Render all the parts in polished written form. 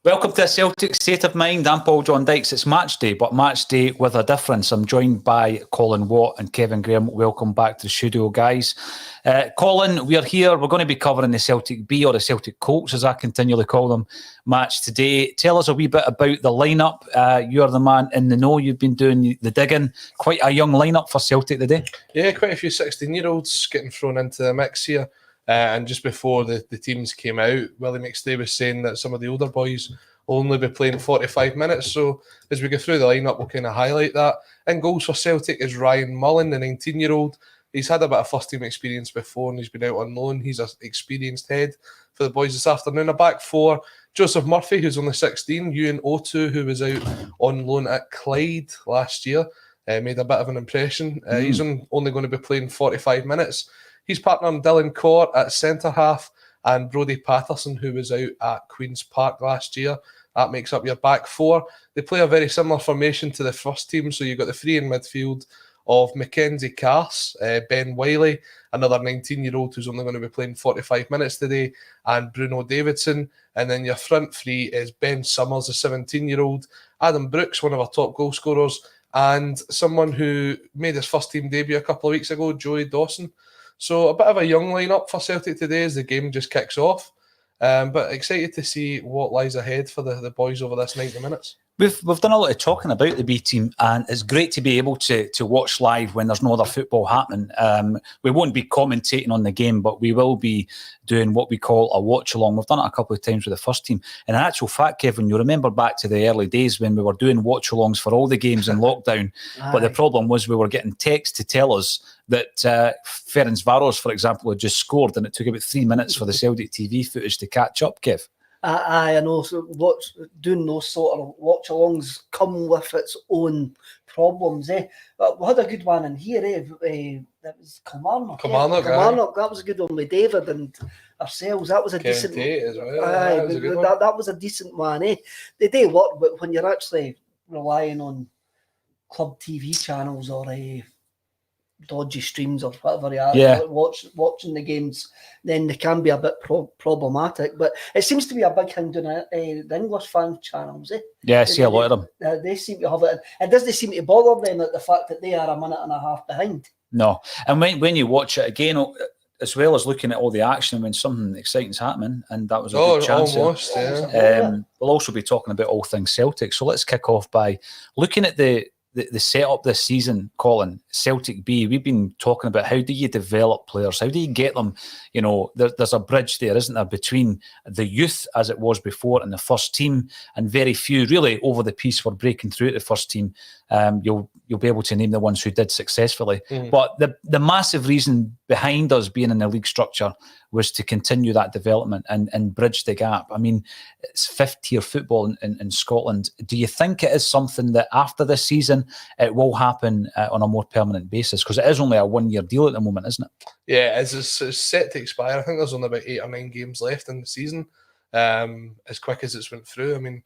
Welcome to Celtic State of Mind. I'm Paul John Dykes. It's match day, but match day with a difference. I'm joined by Colin Watt and Kevin Graham. Welcome back to the studio, guys. Colin, we're here. We're going to be covering the Celtic B, or the Celtic Colts, as I continually call them, match today. Tell us a wee bit about the lineup. You're the man in the know. You've been doing the digging. Quite a young lineup for Celtic today. Yeah, quite a few 16-year-olds getting thrown into the mix here. And just before the teams came out, Willie McStay was saying that some of the older boys will only be playing 45 minutes. So as we go through the lineup, we'll kind of highlight that. In goals for Celtic is Ryan Mullen, the 19-year-old. He's had a bit of first-team experience before and he's been out on loan. He's an experienced head for the boys this afternoon. A back four, Joseph Murphy, who's only 16, Ewan Otu, who was out on loan at Clyde last year, made a bit of an impression. He's only going to be playing 45 minutes. He's partnering Dylan Court at centre-half and Brodie Patterson, who was out at Queen's Park last year. That makes up your back four. They play a very similar formation to the first team, so you've got the three in midfield of Mackenzie Carse, Ben Wiley, another 19-year-old who's only going to be playing 45 minutes today, and Bruno Davidson. And then your front three is Ben Summers, a 17-year-old, Adam Brooks, one of our top goal scorers, and someone who made his first-team debut a couple of weeks ago, Joey Dawson. So a bit of a young lineup for Celtic today as the game just kicks off. But excited to see what lies ahead for the boys over this 90 minutes. We've done a lot of talking about the B team, and it's great to be able to watch live when there's no other football happening. We won't be commentating on the game, but we will be doing what we call a watch-along. We've done it a couple of times with the first team. And in actual fact, Kevin, you remember back to the early days when we were doing watch-alongs for all the games in lockdown. But the problem was we were getting texts to tell us that Ferencváros, for example, had just scored, and it took about 3 minutes for the Celtic TV footage to catch up, Kev. I know. So doing those sort of watch-alongs come with its own problems. But we had a good one in here. That was Kilmarnock. Kilmarnock. That was a good one with David and ourselves. That was a Kevin decent. Tate as well. That was a decent one. They do work, but when you're actually relying on club TV channels or dodgy streams or whatever you are, watching the games, then they can be a bit problematic. But it seems to be a big thing doing the English fan channels. Yeah, I see a lot of them. They seem to have it. It doesn't seem to bother them at the fact that they are a minute and a half behind. No. And when you watch it again, as well as looking at all the action when something exciting's happening, and that was a good chance. Almost, yeah. We'll also be talking about all things Celtic. So let's kick off by looking at the setup this season, Colin. Celtic B, we've been talking about how do you develop players? How do you get them? You know, there's a bridge there, isn't there, between the youth, as it was before, and the first team, and very few really over the piece were breaking through at the first team. You'll be able to name the ones who did successfully. But the massive reason behind us being in the league structure was to continue that development and bridge the gap. I mean, it's fifth-tier football in Scotland. Do you think it is something that after this season it will happen on a more permanent basis? Because it is only a one-year deal at the moment, isn't it? Yeah, it's set to expire. I think there's only about 8 or 9 games left in the season, as quick as it's went through. I mean,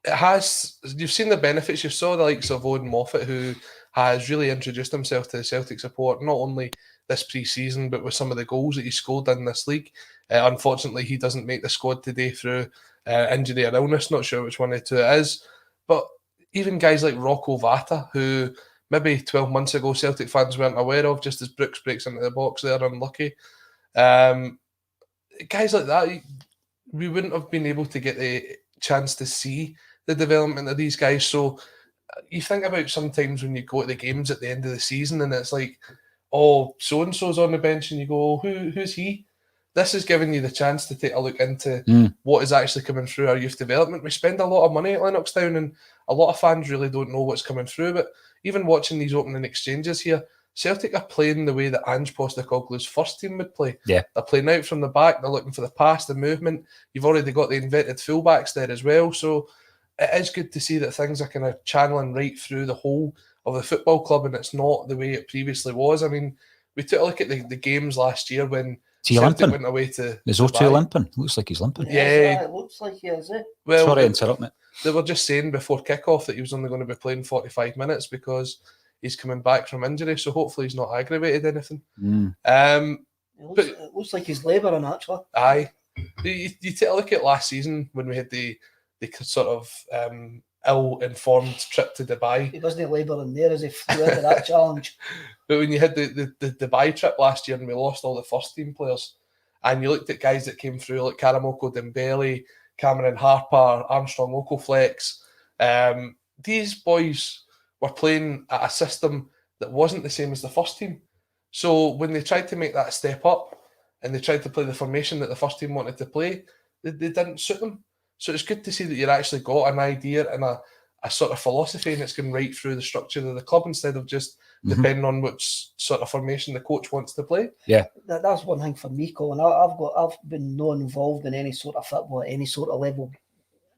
it has. You've seen the benefits. You saw the likes of Owen Moffat, who has really introduced himself to the Celtic support, not only this pre-season, but with some of the goals that he scored in this league. Unfortunately, he doesn't make the squad today through injury or illness. Not sure which one of the two it is. But even guys like Rocco Vata, who maybe 12 months ago Celtic fans weren't aware of, just as Brooks breaks into the box there, unlucky. Guys like that, we wouldn't have been able to get the chance to see the development of these guys. So you think about sometimes when you go to the games at the end of the season and it's like, oh, so-and-so's on the bench, and you go, who's he? This is giving you the chance to take a look into what is actually coming through our youth development. We spend a lot of money at Lennoxtown and a lot of fans really don't know what's coming through. But even watching these opening exchanges here, Celtic are playing the way that Ange Postecoglou's first team would play. Yeah. They're playing out from the back. They're looking for the pass, the movement. You've already got the invented fullbacks there as well. So it is good to see that things are kind of channeling right through the whole of the football club, and it's not the way it previously was. I mean, we took a look at the games last year when Celtic went away to... Is O2 limping? Looks like he's limping. Yeah, it looks like he is. Well, sorry to interrupt, mate. They were just saying before kick-off that he was only going to be playing 45 minutes because he's coming back from injury, so hopefully he's not aggravated anything. It looks like he's labouring, actually. Aye. You take a look at last season when we had the sort of ill-informed trip to Dubai. He wasn't labouring there as he flew into that challenge. But when you had the Dubai trip last year and we lost all the first team players, and you looked at guys that came through like Karamoko Dembele, Cameron Harper, Armstrong Okoflex, these boys were playing at a system that wasn't the same as the first team. So when they tried to make that step up and they tried to play the formation that the first team wanted to play, they didn't suit them. So it's good to see that you've actually got an idea and a sort of philosophy, and it's going right through the structure of the club instead of just depending on which sort of formation the coach wants to play. Yeah, that's one thing for me, Colin. I've been not involved in any sort of football at any sort of level,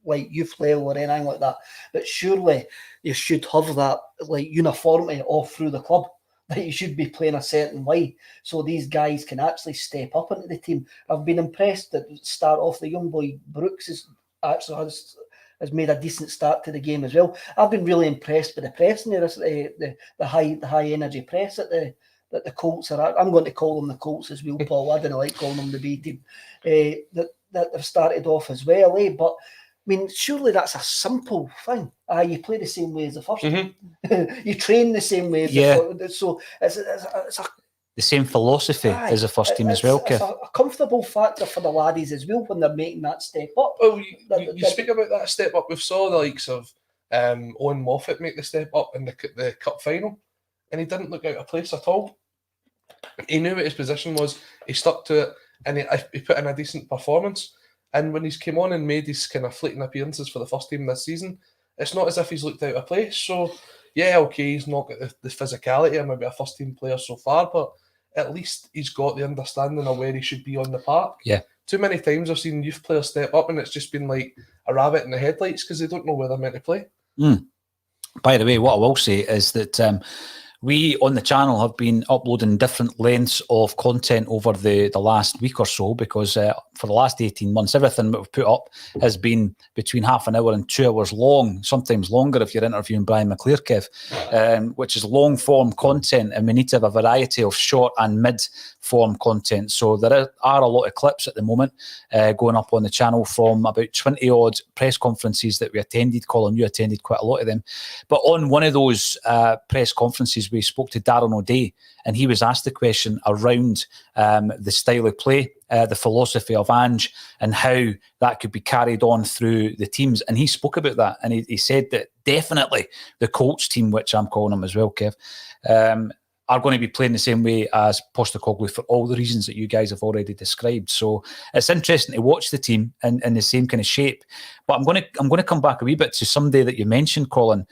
like youth level or anything like that. But surely you should have that like uniformity all through the club. That you should be playing a certain way, so these guys can actually step up into the team. I've been impressed that start off the young boy Brooks has made a decent start to the game as well. I've been really impressed with the pressing, the high energy press that the Colts are. I'm going to call them the Colts as well, Paul. I don't like calling them the B team. That they've started off as well, But I mean, surely that's a simple thing. You play the same way as the first team. You train the same way as the first. So it's the same philosophy as the first team as well, Kev. It's a comfortable factor for the laddies as well when they're making that step up. Well, you speak about that step up. We saw the likes of Owen Moffat make the step up in the cup final, and he didn't look out of place at all. He knew what his position was. He stuck to it, and he put in a decent performance. And when he's came on and made his kind of fleeting appearances for the first team this season, it's not as if he's looked out of place. So, yeah, okay, he's not got the physicality of maybe a first team player so far, but at least he's got the understanding of where he should be on the park. Yeah. Too many times I've seen youth players step up and it's just been like a rabbit in the headlights because they don't know where they're meant to play. By the way, what I will say is that we on the channel have been uploading different lengths of content over the last week or so, because for the last 18 months, everything that we've put up has been between half an hour and 2 hours long, sometimes longer if you're interviewing Brian McClure, Kev, which is long form content, and we need to have a variety of short and mid form content. So there are a lot of clips at the moment going up on the channel from about 20 odd press conferences that we attended. Colin, you attended quite a lot of them. But on one of those press conferences, we spoke to Darren O'Day, and he was asked the question around the style of play, the philosophy of Ange, and how that could be carried on through the teams. And he spoke about that, and he said that definitely the Colts team, which I'm calling them as well, Kev, are going to be playing the same way as Postecoglou for all the reasons that you guys have already described. So it's interesting to watch the team in the same kind of shape. But I'm going to come back a wee bit to somebody that you mentioned, Colin.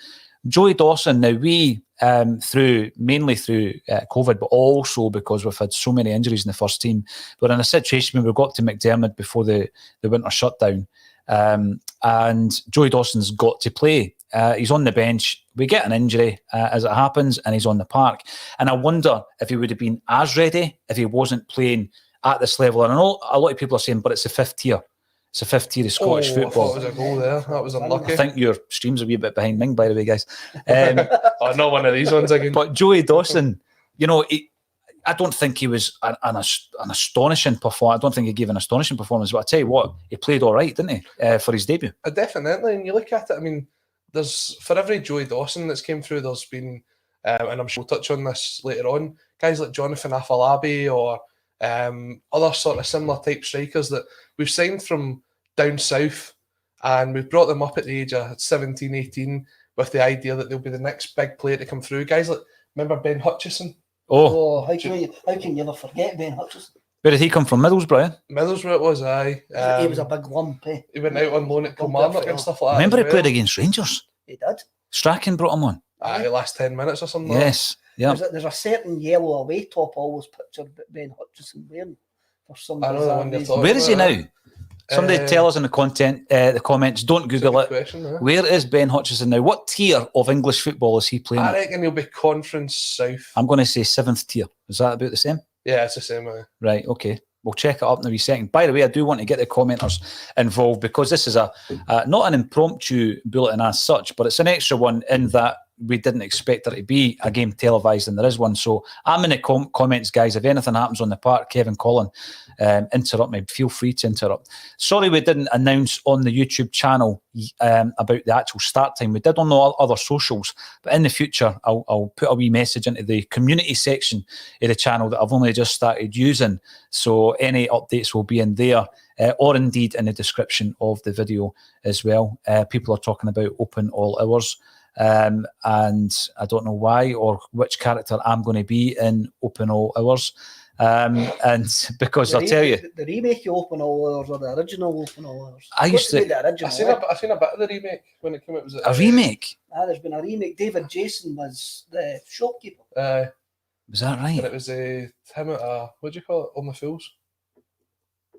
Joey Dawson. Now we, mainly through COVID, but also because we've had so many injuries in the first team, we're in a situation where we got to McDermott before the winter shutdown, and Joey Dawson's got to play. He's on the bench. We get an injury as it happens, and he's on the park. And I wonder if he would have been as ready if he wasn't playing at this level. And I know a lot of people are saying, but it's the fifth tier. It's the fifth tier of Scottish football. I thought it was a goal there. That was unlucky. I think your stream's a wee bit behind mine, by the way, guys. Not one of these ones again. But Joey Dawson, I don't think he was an astonishing performance. I don't think he gave an astonishing performance. But I tell you what, he played all right, didn't he, for his debut? Definitely. And you look at it, I mean, there's for every Joey Dawson that's came through, there's been, and I'm sure we'll touch on this later on, guys like Jonathan Afolabi or other sort of similar type strikers that we've signed from down south, and we've brought them up at the age of 17, 18 with the idea that they'll be the next big player to come through. Guys like, remember Ben Hutchinson? Oh, how can you ever forget Ben Hutchison? Where did he come from? Middlesbrough? Middlesbrough it was, aye. He was a big lump, eh? He went out on loan at Kilmarnock and stuff like that. Remember he played against Rangers? He did. Strachan brought him on. Aye, last 10 minutes or something. Yes, yeah. There's a certain yellow away top I always pictured Ben Hutchinson wearing for some reason. Where is he now? Somebody tell us in the comments. Don't Google it. Question, Where is Ben Hutchinson now? What tier of English football is he playing? I reckon he'll be Conference South. I'm going to say 7th tier. Is that about the same? Yeah, it's the same. Right, okay. We'll check it up in a wee second. By the way, I do want to get the commenters involved, because this is not an impromptu bulletin as such, but it's an extra one in that we didn't expect there to be a game televised, and there is one. So I'm in the comments, guys. If anything happens on the park, Kevin, Colin, interrupt me. Feel free to interrupt. Sorry we didn't announce on the YouTube channel about the actual start time. We did on the other socials, but in the future, I'll put a wee message into the community section of the channel that I've only just started using. So any updates will be in there, or indeed in the description of the video as well. People are talking about open all hours. And I don't know why or which character I'm going to be in Open All Hours. And because I'll tell you, the remake of Open All Hours or the original Open All Hours. I used to. The original, I seen a bit of the remake when it came out. Was it a remake? There's been a remake. David Jason was the shopkeeper. Was that right? And it was him at what do you call it? On the Fools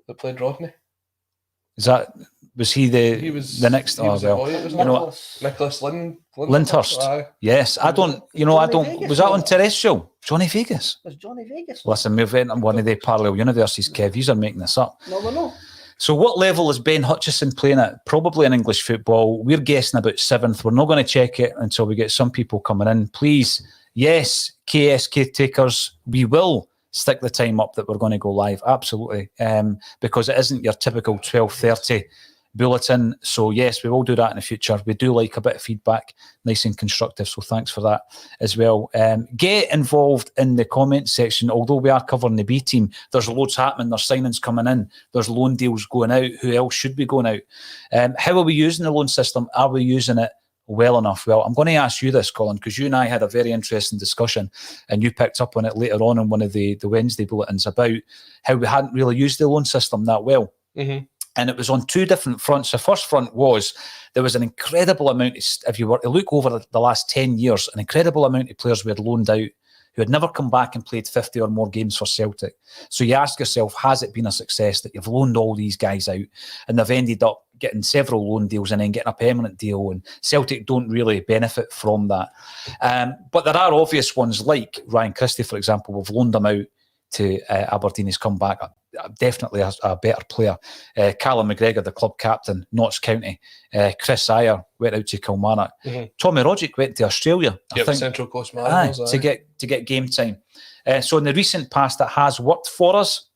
that played Rodney. Was he the next? He was the boy, Nicholas Lyndhurst. Yes, I don't. Vegas, was that on terrestrial? Johnny Vegas. Was Johnny Vegas? Listen, we've entered one of the parallel universes, Kev. Yous are making this up. No, we're not. So what level is Ben Hutchinson playing at? Probably in English football. We're guessing about 7th. We're not going to check it until we get some people coming in. Please, yes, KSK takers, we will stick the time up that we're going to go live. Absolutely. Because it isn't your typical 12:30 bulletin. So yes, we will do that in the future. We do like a bit of feedback, nice and constructive. So thanks for that as well. Get involved in the comment section. Although we are covering the B team, there's loads happening. There's signings coming in. There's loan deals going out. Who else should be going out? How are we using the loan system? Are we using it well enough? Well, I'm going to ask you this, Colin, because you and I had a very interesting discussion and you picked up on it later on in one of the Wednesday bulletins about how we hadn't really used the loan system that well. Mm-hmm. And it was on two different fronts. The first front was there was an incredible amount, if you were to look over the last 10 years, an incredible amount of players we had loaned out who had never come back and played 50 or more games for Celtic. So you ask yourself, has it been a success that you've loaned all these guys out and they've ended up getting several loan deals and then getting a permanent deal, and Celtic don't really benefit from that. But there are obvious ones like Ryan Christie, for example. We've loaned him out to Aberdeen. He's come back definitely a better player. Callum McGregor, the club captain, Notts County. Chris Ayer went out to Kilmarnock. Mm-hmm. Tommy Rodgick went to Australia. I think, Central Coast Mariners. To get game time. So in the recent past, it has worked for us.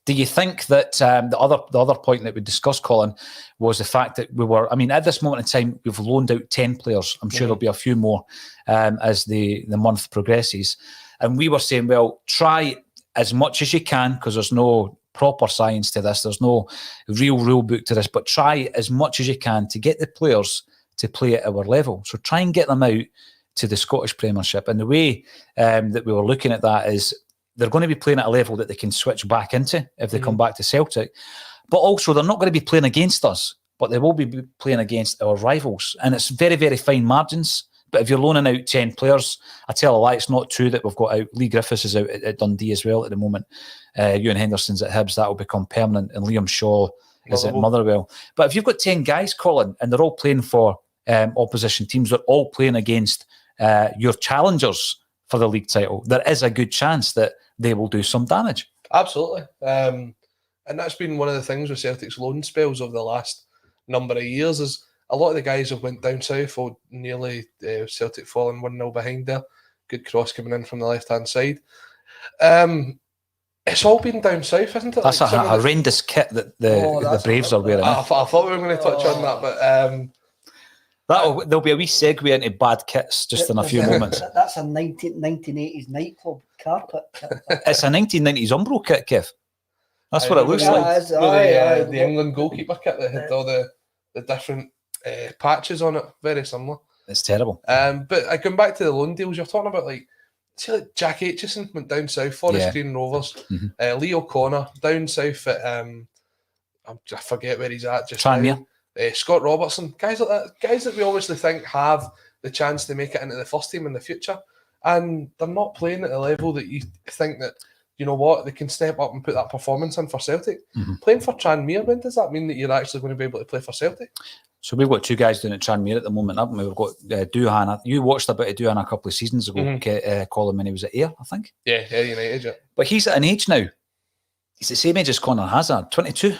Do you think that the other point that we discussed, Colin, was the fact that at this moment in time, we've loaned out 10 players. I'm sure there'll be a few more as the month progresses. And we were saying, well, try as much as you can, because there's no proper science to this. There's no real rule book to this, but try as much as you can to get the players to play at our level. So try and get them out to the Scottish Premiership. And the way that we were looking at that is they're going to be playing at a level that they can switch back into if they come back to Celtic. But also they're not going to be playing against us, but they will be playing against our rivals. And it's very, very fine margins. But if you're loaning out 10 players, I tell a lie, it's not true that we've got out. Lee Griffiths is out at Dundee as well at the moment. Ewan Henderson's at Hibs, that will become permanent. And Liam Shaw is at Motherwell. But if you've got 10 guys, Colin, and they're all playing for opposition teams, they're all playing against your challengers for the league title, there is a good chance that they will do some damage. Absolutely. And that's been one of the things with Celtic's loan spells over the last number of years is a lot of the guys have went down south or nearly Celtic falling 1-0 behind there. Good cross coming in from the left-hand side. It's all been down south, isn't it? That's like a horrendous kit that the Braves are wearing. I thought we were going to touch on that, but... there'll be a wee segue into bad kits just in a few moments. That's a 1980s nightclub carpet kit. It's a 1990s Umbro kit, Kev. That's what it looks like. The England goalkeeper kit that had all the different patches on it, very similar. It's terrible. But going back to the loan deals, you're talking about like Jack Hutchison went down south, Forest Green Rovers. Mm-hmm. Lee O'Connor down south at I forget where he's at just now. Scott Robertson, guys like that, guys that we obviously think have the chance to make it into the first team in the future, and they're not playing at the level that you think that, you know what, they can step up and put that performance in for Celtic. Mm-hmm. Playing for Tranmere, when does that mean that you're actually going to be able to play for Celtic? So we've got two guys doing at Tranmere at the moment, haven't we? We've got Duhan. You watched a bit of Duhan a couple of seasons ago, Colin, when he was at Ayr, I think. Yeah, Ayr United, yeah. But he's at an age now. He's the same age as Conor Hazard, 22.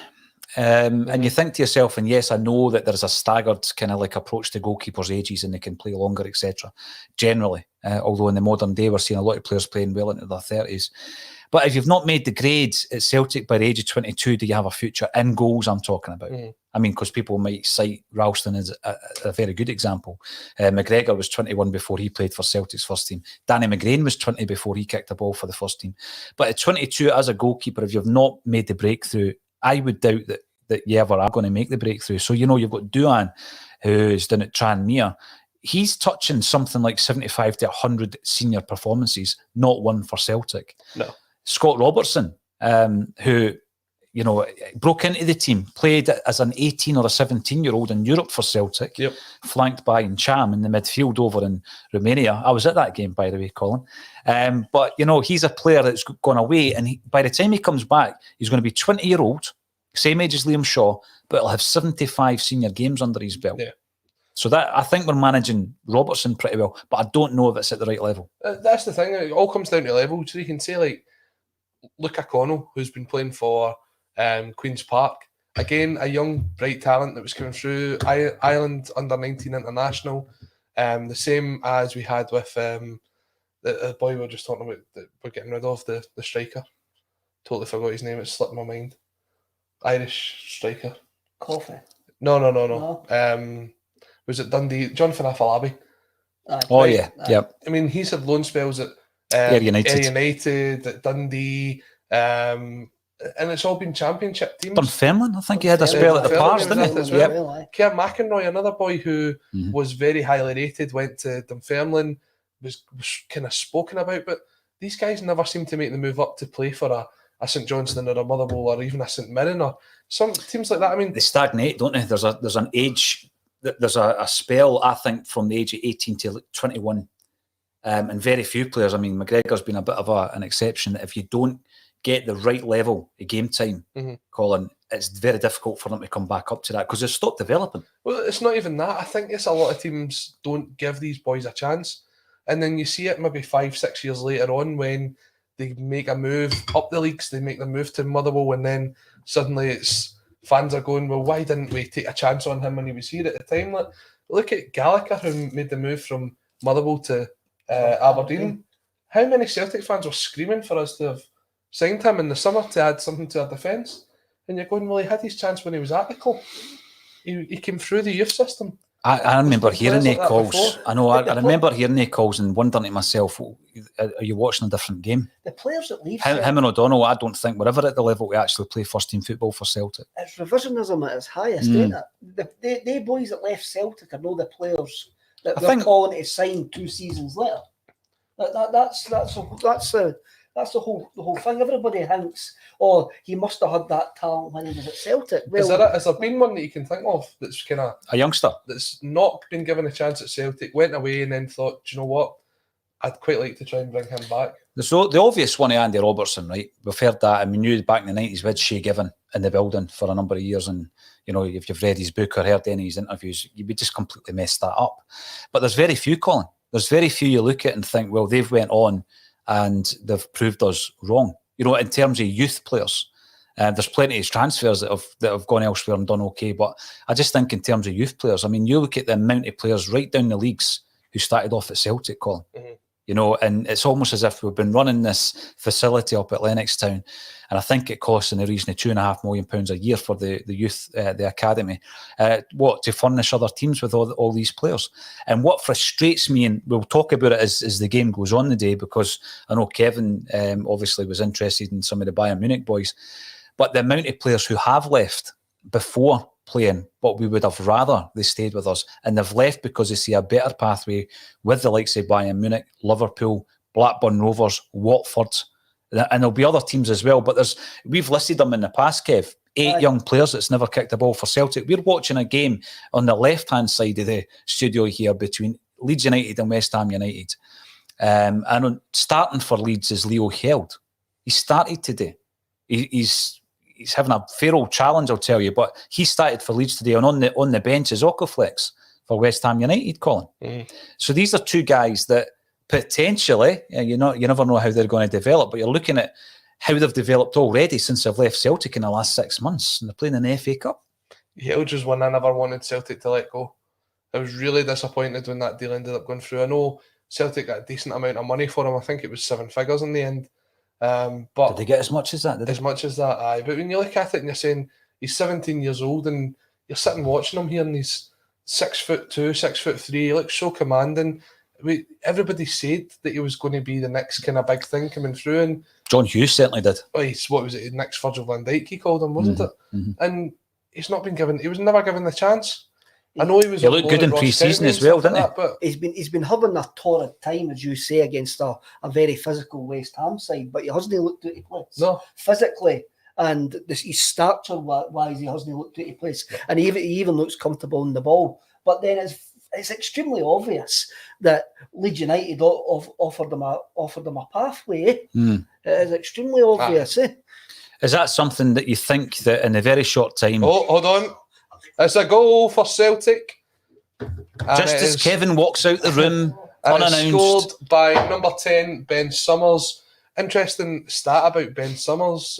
And you think to yourself, and yes, I know that there's a staggered kind of like approach to goalkeepers' ages and they can play longer, etc. Generally, although in the modern day we're seeing a lot of players playing well into their 30s. But if you've not made the grades at Celtic by the age of 22, do you have a future in goals? I'm talking about. I mean, because people might cite Ralston as a very good example. McGregor was 21 before he played for Celtic's first team. Danny McGrain was 20 before he kicked a ball for the first team. But at 22, as a goalkeeper, if you've not made the breakthrough, I would doubt that you ever are going to make the breakthrough. So, you know, you've got Duan, who's down at Tranmere. He's touching something like 75 to 100 senior performances, not one for Celtic. No. Scott Robertson, who, you know, broke into the team, played as an 18 or a 17-year-old in Europe for Celtic, flanked by Ncham in the midfield over in Romania. I was at that game, by the way, Colin. But, you know, he's a player that's gone away, and by the time he comes back, he's going to be 20-year-old, same age as Liam Shaw, but he'll have 75 senior games under his belt. Yeah. So that, I think we're managing Robertson pretty well, but I don't know if it's at the right level. That's the thing. It all comes down to level. So you can say, like, Luca Connell, who's been playing for Queen's Park. Again, a young, bright talent that was coming through. Ireland under-19 international. The same as we had with the boy we were just talking about that we're getting rid of, the striker. Totally forgot his name. It slipped my mind. Irish striker. Coffee. No. Was it Dundee? Jonathan Afalabi. Oh, right? Yeah. I mean, he's had loan spells at Ayr United, at Dundee, and it's all been championship teams. Dunfermline, I think he had a spell at the Pars, didn't he? Keir McInroy, another boy who was very highly rated, went to Dunfermline, was kind of spoken about, but these guys never seem to make the move up to play for a St Johnstone or a Motherwell or even a St Mirren or some teams like that. I mean, they stagnate, don't they? There's an age, there's a spell, I think, from the age of 18 to 21. And very few players, I mean, McGregor's been a bit of an exception, that if you don't get the right level of game time, Colin, it's very difficult for them to come back up to that because they've stopped developing. Well, it's not even that. I think it's a lot of teams don't give these boys a chance. And then you see it maybe 5-6 years later on when they make a move up the leagues, they make the move to Motherwell, and then suddenly it's fans are going, well, why didn't we take a chance on him when he was here at the time? Look at Gallagher, who made the move from Motherwell to Aberdeen. How many Celtic fans were screaming for us to have signed him in the summer to add something to our defence? And you're going, well, he had his chance when he was at the club. He came through the youth system. I remember hearing the calls. I know. I remember hearing the calls and wondering to myself, are you watching a different game? The players that leave him and O'Donnell, I don't think were ever at the level to actually play first team football for Celtic. It's revisionism at its highest, isn't it? The boys that left Celtic are not the players that they're calling to sign 2 seasons later. That's the whole thing. Everybody thinks, oh, he must have had that talent when he was at Celtic. Well, has there been one that you can think of that's kind of a youngster that's not been given a chance at Celtic, went away and then thought, do you know what, I'd quite like to try and bring him back? So the obvious one is Andy Robertson, right? We've heard that, and we knew back in the 90s we had Shea Given in the building for a number of years, and you know, if you've read his book or heard any of his interviews, you would just completely mess that up. But there's very few, Colin. There's very few you look at and think, well, they've went on and they've proved us wrong. You know, in terms of youth players, there's plenty of transfers that have gone elsewhere and done okay. But I just think in terms of youth players, I mean, you look at the amount of players right down the leagues who started off at Celtic, Colin. You know, and it's almost as if we've been running this facility up at Lennoxtown, and I think it costs in the region of £2.5 million a year for the youth, the academy, to furnish other teams with all these players. And what frustrates me, and we'll talk about it as the game goes on today, because I know Kevin obviously was interested in some of the Bayern Munich boys, but the amount of players who have left before playing, but we would have rather they stayed with us, and they've left because they see a better pathway with the likes of Bayern Munich, Liverpool, Blackburn Rovers, Watford, and there'll be other teams as well, but we've listed them in the past, Kev, 8 young players that's never kicked a ball for Celtic. We're watching a game on the left-hand side of the studio here between Leeds United and West Ham United, and starting for Leeds is Leo Held. He started today. He's having a fair old challenge, I'll tell you, but he started for Leeds today, and on the bench is Okaflex for West Ham United, Colin. So these are 2 guys that potentially, you never know how they're going to develop, but you're looking at how they've developed already since they've left Celtic in the last 6 months, and they're playing in the FA Cup. Huge was one I never wanted Celtic to let go. I was really disappointed when that deal ended up going through. I know Celtic got a decent amount of money for him. I think it was 7 figures in the end. But did they get as much as that? Much as that, aye. But when you look at it and you're saying he's 17 years old and you're sitting watching him here and he's 6'2", 6'3", he looks so commanding. Everybody said that he was going to be the next kind of big thing coming through, and John Hughes certainly did. What was it? Next Virgil van Dijk, he called him, wasn't it? Mm-hmm. And he's not been given. He was never given the chance. I know he was. He looked good in pre-season as well, didn't he? But he's been having a torrid time, as you say, against a very physical West Ham side, but he hasn't looked out of place. No, physically. And his stature wise, he hasn't looked out of place, and he even looks comfortable in the ball. But then it's extremely obvious that Leeds United offered him a pathway. It is extremely obvious. Is that something that you think that in a very short time? Oh, hold on! It's a goal for Celtic. Just as Kevin walks out the room unannounced, scored by number 10, Ben Summers. Interesting stat about Ben Summers,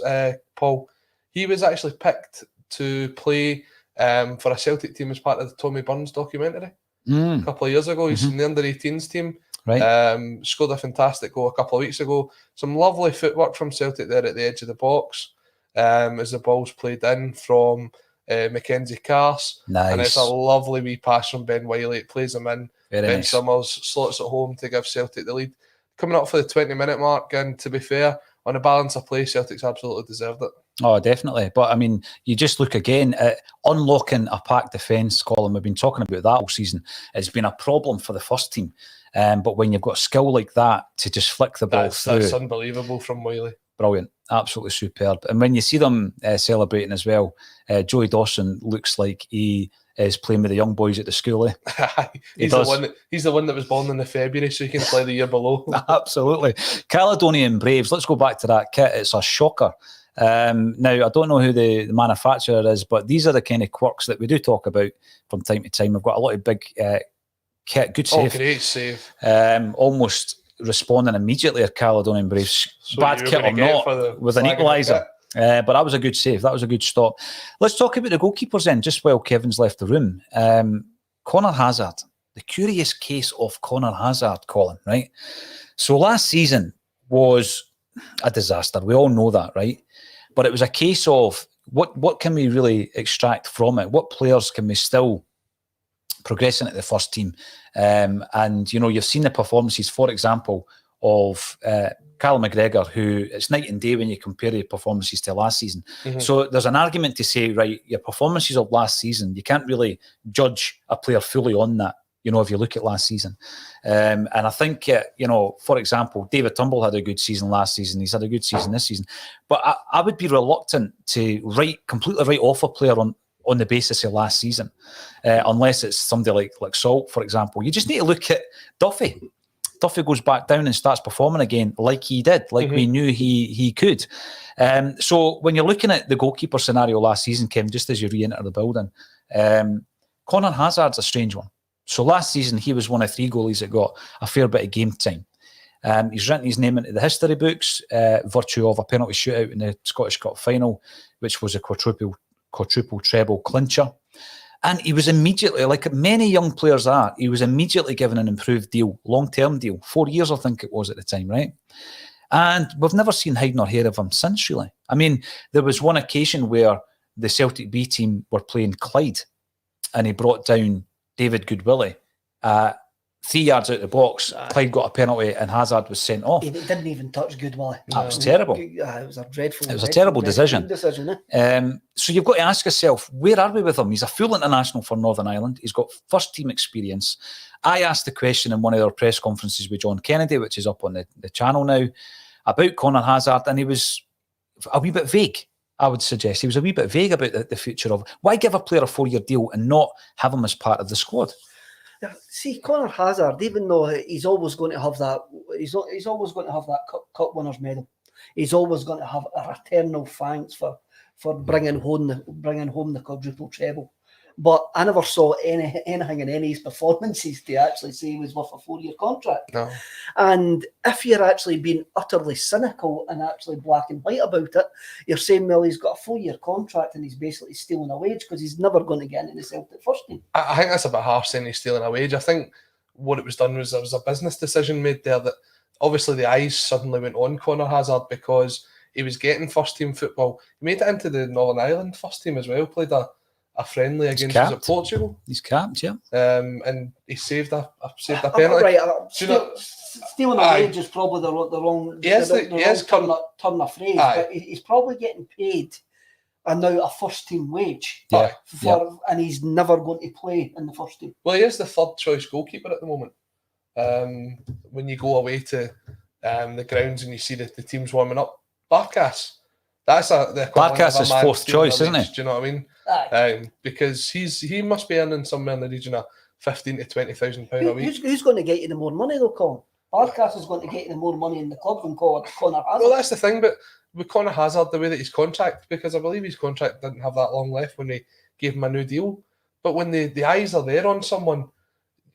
Paul. He was actually picked to play for a Celtic team as part of the Tommy Burns documentary a couple of years ago. He's in the under-18s team. Right. Scored a fantastic goal a couple of weeks ago. Some lovely footwork from Celtic there at the edge of the box as the ball's played in from Mackenzie Cars. Nice. And it's a lovely wee pass from Ben Wiley. It plays him in. Very Ben nice. Summers slots at home to give Celtic the lead. Coming up for the 20-minute mark, and to be fair, on a balance of play, Celtic's absolutely deserved it. Oh, definitely. But I mean, you just look again at unlocking a packed defence, Colin. We've been talking about that all season. It's been a problem for the first team. But when you've got skill like that to just flick the ball through. That's unbelievable from Wiley. Brilliant. Absolutely superb. And when you see them celebrating as well, Joey Dawson looks like he is playing with the young boys at the school. He's the one that was born in the February, so he can play the year below. Absolutely. Caledonian Braves. Let's go back to that kit. It's a shocker. Now, I don't know who the manufacturer is, but these are the kind of quirks that we do talk about from time to time. We've got a lot of big kit. Good save. Oh, great save. Almost responding immediately at Caledonian Braves. So bad kit or not, with an equaliser. But that was a good save. That was a good stop. Let's talk about the goalkeepers then, just while Kevin's left the room. Conor Hazard. The curious case of Conor Hazard, Colin, right? So last season was a disaster. We all know that, right? But it was a case of what can we really extract from it? What players can we still progressing at the first team? And, you know, you've seen the performances, for example, of Callum McGregor, who it's night and day when you compare the performances to last season. So there's an argument to say, right, your performances of last season, you can't really judge a player fully on that, you know, if you look at last season. And I think, you know, for example, David Turnbull had a good season last season. He's had a good season this season. But I would be reluctant to completely write off a player on the basis of last season, unless it's somebody like Salt, for example. You just need to look at Duffy. Duffy goes back down and starts performing again like he did, like we knew he could. So when you're looking at the goalkeeper scenario last season, Kim, just as you re-enter the building, Conor Hazard's a strange one. So last season, he was one of 3 goalies that got a fair bit of game time. He's written his name into the history books, virtue of a penalty shootout in the Scottish Cup final, which was a quadruple treble clincher. And he was immediately, like many young players are, he was immediately given an improved deal, long-term deal, 4 years I think it was at the time, right? And we've never seen hide nor hair of him since, really. I mean, there was one occasion where the Celtic B team were playing Clyde and he brought down David Goodwillie 3 yards out the box. Clyde got a penalty and Hazard was sent off. He didn't even touch Goodwillie. That was terrible. It was a dreadful. It was a terrible decision. Eh? So you've got to ask yourself, where are we with him? He's a full international for Northern Ireland. He's got first team experience. I asked the question in one of our press conferences with John Kennedy, which is up on the channel now, about Conor Hazard, and he was a wee bit vague. I would suggest he was a wee bit vague about the future of why give a player a 4-year deal and not have him as part of the squad. See, Conor Hazard, even though he's always going to have that, he's always going to have that cup winners medal. He's always going to have a eternal thanks for bringing home the quadruple treble. But I never saw anything in any of his performances to actually say he was worth a 4-year contract. No. And if you're actually being utterly cynical and actually black and white about it, you're saying, well, he's got a 4-year contract and he's basically stealing a wage because he's never going to get into the Celtic first team. I think that's a bit harsh saying he's stealing a wage. I think what it was done was there was a business decision made there that obviously the eyes suddenly went on Conor Hazard because he was getting first team football. He made it into the Northern Ireland first team as well, played a friendly against was it Portugal. He's capped, yeah. And he saved a penalty. Right, stealing a wage is probably the wrong turn of phrase, but he's probably getting paid now a first team wage, and he's never going to play in the first team. Well, he is the third choice goalkeeper at the moment. When you go away to the grounds and you see the teams warming up, Barkas. Barkas is fourth choice, isn't he? Do you know what I mean? Because he must be earning somewhere in the region of £15,000 to £20,000 a week. Who's going to get you the more money though, Colin? Barkas is going to get you the more money in the club than Conor Hazard. Well, that's the thing, but with Conor Hazard, the way that his contract, because I believe his contract didn't have that long left when they gave him a new deal. But when the eyes are there on someone,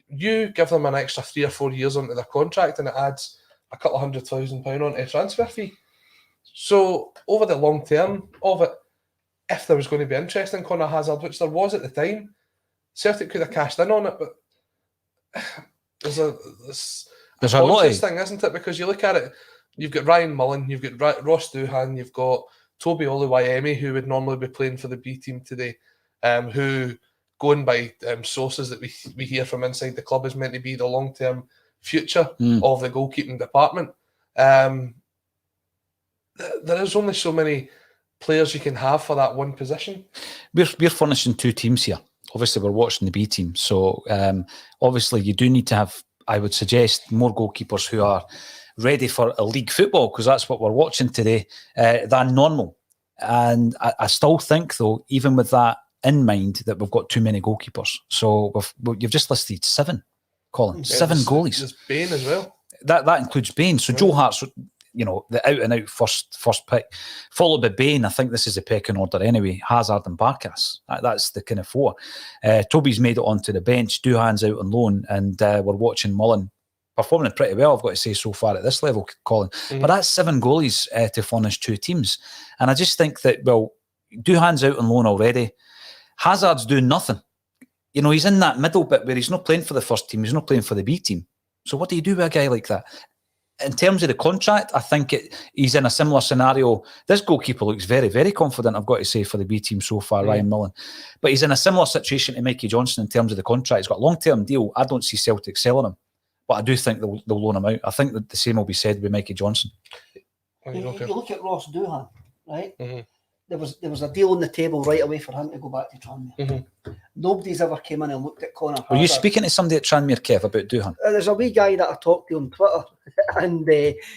you give them an extra 3 or 4 years onto their contract and it adds a couple of £100,000 onto a transfer fee. So over the long term of it, if there was going to be interest in Conor Hazard, which there was at the time, Celtic could have cashed in on it, but there's a lot of thing, isn't it? Because you look at it, you've got Ryan Mullen, you've got Ross Doohan, you've got Toby Oluwayemi, who would normally be playing for the B team today, who, going by sources that we hear from inside the club, is meant to be the long-term future of the goalkeeping department. There is only so many players you can have for that one position. We're furnishing 2 teams here. Obviously, we're watching the B team. So, obviously, you do need to have, I would suggest, more goalkeepers who are ready for a league football, because that's what we're watching today, than normal. And I still think, though, even with that in mind, that we've got too many goalkeepers. So, you've just listed 7, Colin. 7 goalies. There's Bain as well. That includes Bain. So, Joe Hart's, the out-and-out first pick, followed by Bain. I think this is the pecking order anyway. Hazard and Barkas. That's the kind of 4. Toby's made it onto the bench. Doohan's out on loan, and we're watching Mullen performing pretty well, I've got to say, so far at this level, Colin. But that's 7 goalies to furnish 2 teams. And I just think that, well, Doohan's out on loan already. Hazard's doing nothing. He's in that middle bit where he's not playing for the first team, he's not playing for the B team. So what do you do with a guy like that? In terms of the contract, I think he's in a similar scenario. This goalkeeper looks very, very confident, I've got to say, for the B team so far, Ryan Mullen. But he's in a similar situation to Mikey Johnson in terms of the contract. He's got a long-term deal. I don't see Celtic selling him, but I do think they'll loan him out. I think that the same will be said with Mikey Johnson. You look at Ross Doohan, right? Mm-hmm. There was a deal on the table right away for him to go back to Tranmere. Mm-hmm. Nobody's ever came in and looked at Conor Hazard. Were you speaking to somebody at Tranmere, Kev, about Doohan? There's a wee guy that I talked to on Twitter, and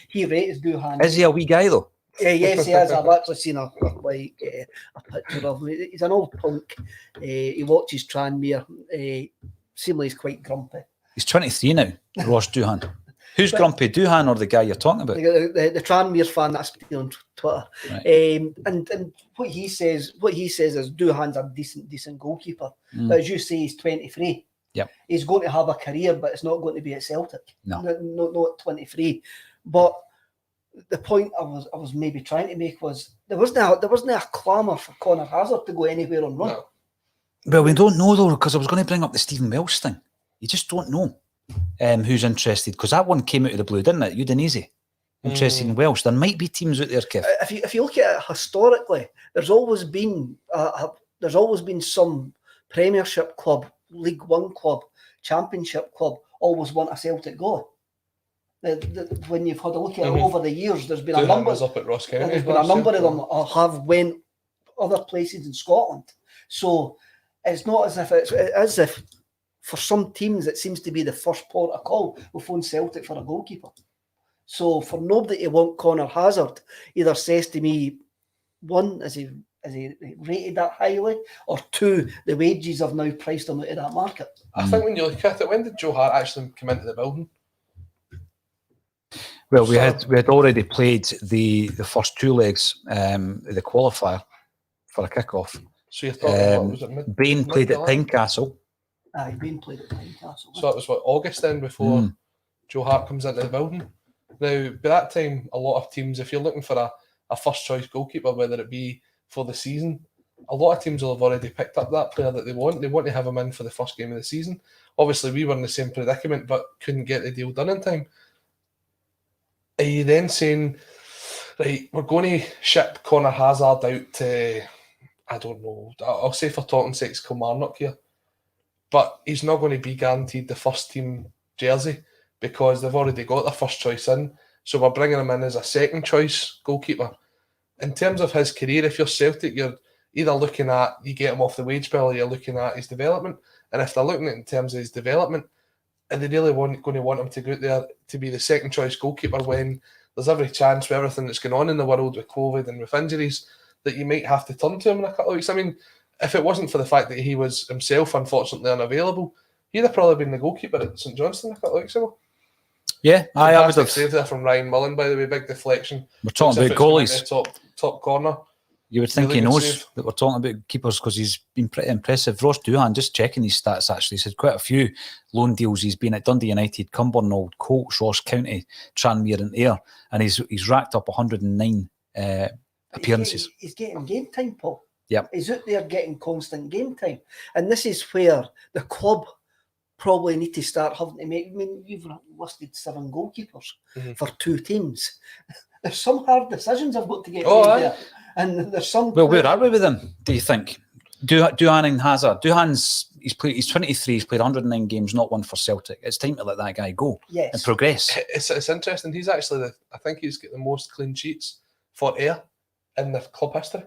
he rates Doohan. Is he a wee guy, though? Yes, he is. I've actually seen a picture of him. He's an old punk. He watches Tranmere. Seemingly he's quite grumpy. He's 23 now, Ross Doohan. Who's grumpy, Doohan or the guy you're talking about? The Tranmere fan that's on Twitter. Right. And what he says is Doohan's a decent goalkeeper. But as you say, he's 23. Yep. He's going to have a career, but it's not going to be at Celtic. No. Not at 23. But the point I was maybe trying to make was there wasn't a clamour for Conor Hazard to go anywhere on run. No. Well, we don't know, though, because I was going to bring up the Stephen Welsh thing. You just don't know who's interested, because that one came out of the blue, didn't it? Udinese interested in Welsh. There might be teams out there, Kev. If you look at it historically, there's always been some Premiership club, League One club, Championship club always want a Celtic goal. When you've had a look at it over the years, there's been a number. Up at Ross County. There's been a number of them have went other places in Scotland. So it's not as if for some teams it seems to be the first port of call will phone Celtic for a goalkeeper. So for nobody to want Conor Hazard either says to me, 1, is he rated that highly, or 2, the wages have now priced him out of that market. I think when you look at it, when did Joe Hart actually come into the building? Well, we had already played the first 2 legs, the qualifier for a kick-off. So you're talking what was it? Bain played at July? Tynecastle. Aye, Bain played at Tynecastle. So that was what, August then, before Joe Hart comes into the building. Now, by that time, a lot of teams, if you're looking for a first choice goalkeeper, whether it be for the season, a lot of teams will have already picked up that player that they want. They want to have him in for the first game of the season. Obviously, we were in the same predicament, but couldn't get the deal done in time. Are you then saying, right, we're going to ship Connor Hazard out to, I don't know, I'll say for talking sakes, Kilmarnock here, but he's not going to be guaranteed the first team jersey because they've already got their first choice in. So we're bringing him in as a second choice goalkeeper. In terms of his career, if you're Celtic, you're either looking at, you get him off the wage bill, or you're looking at his development. And if they're looking at it in terms of his development, are they really going to want him to go out there to be the second choice goalkeeper when there's every chance with everything that's going on in the world with COVID and with injuries that you might have to turn to him in a couple of weeks? I mean, if it wasn't for the fact that he was himself unfortunately unavailable, he'd have probably been the goalkeeper at St Johnstone a couple of weeks ago. Yeah, I would have. Save there from Ryan Mullen, by the way, big deflection. We're talking about goalies. Top corner. You would think really he knows save. that we're talking about keepers because he's been pretty impressive. Ross Doohan, just checking his stats actually, he's had quite a few loan deals. He's been at Dundee United, Cumbernauld, Colts, Ross County, Tranmere and Ayr, and he's racked up 109 appearances. He's getting game time, Paul. Yep. He's out there getting constant game time. And this is where the club probably need to start having to make. I mean, you've listed 7 goalkeepers for 2 teams. There's some hard decisions I've got to get made there. And there's some. Well, where are we with him, do you think? Doohan and Hazard. He's 23, he's played 109 games, not one for Celtic. It's time to let that guy go and progress. It's interesting. He's actually, I think he's got the most clean sheets for Ayr in the club history.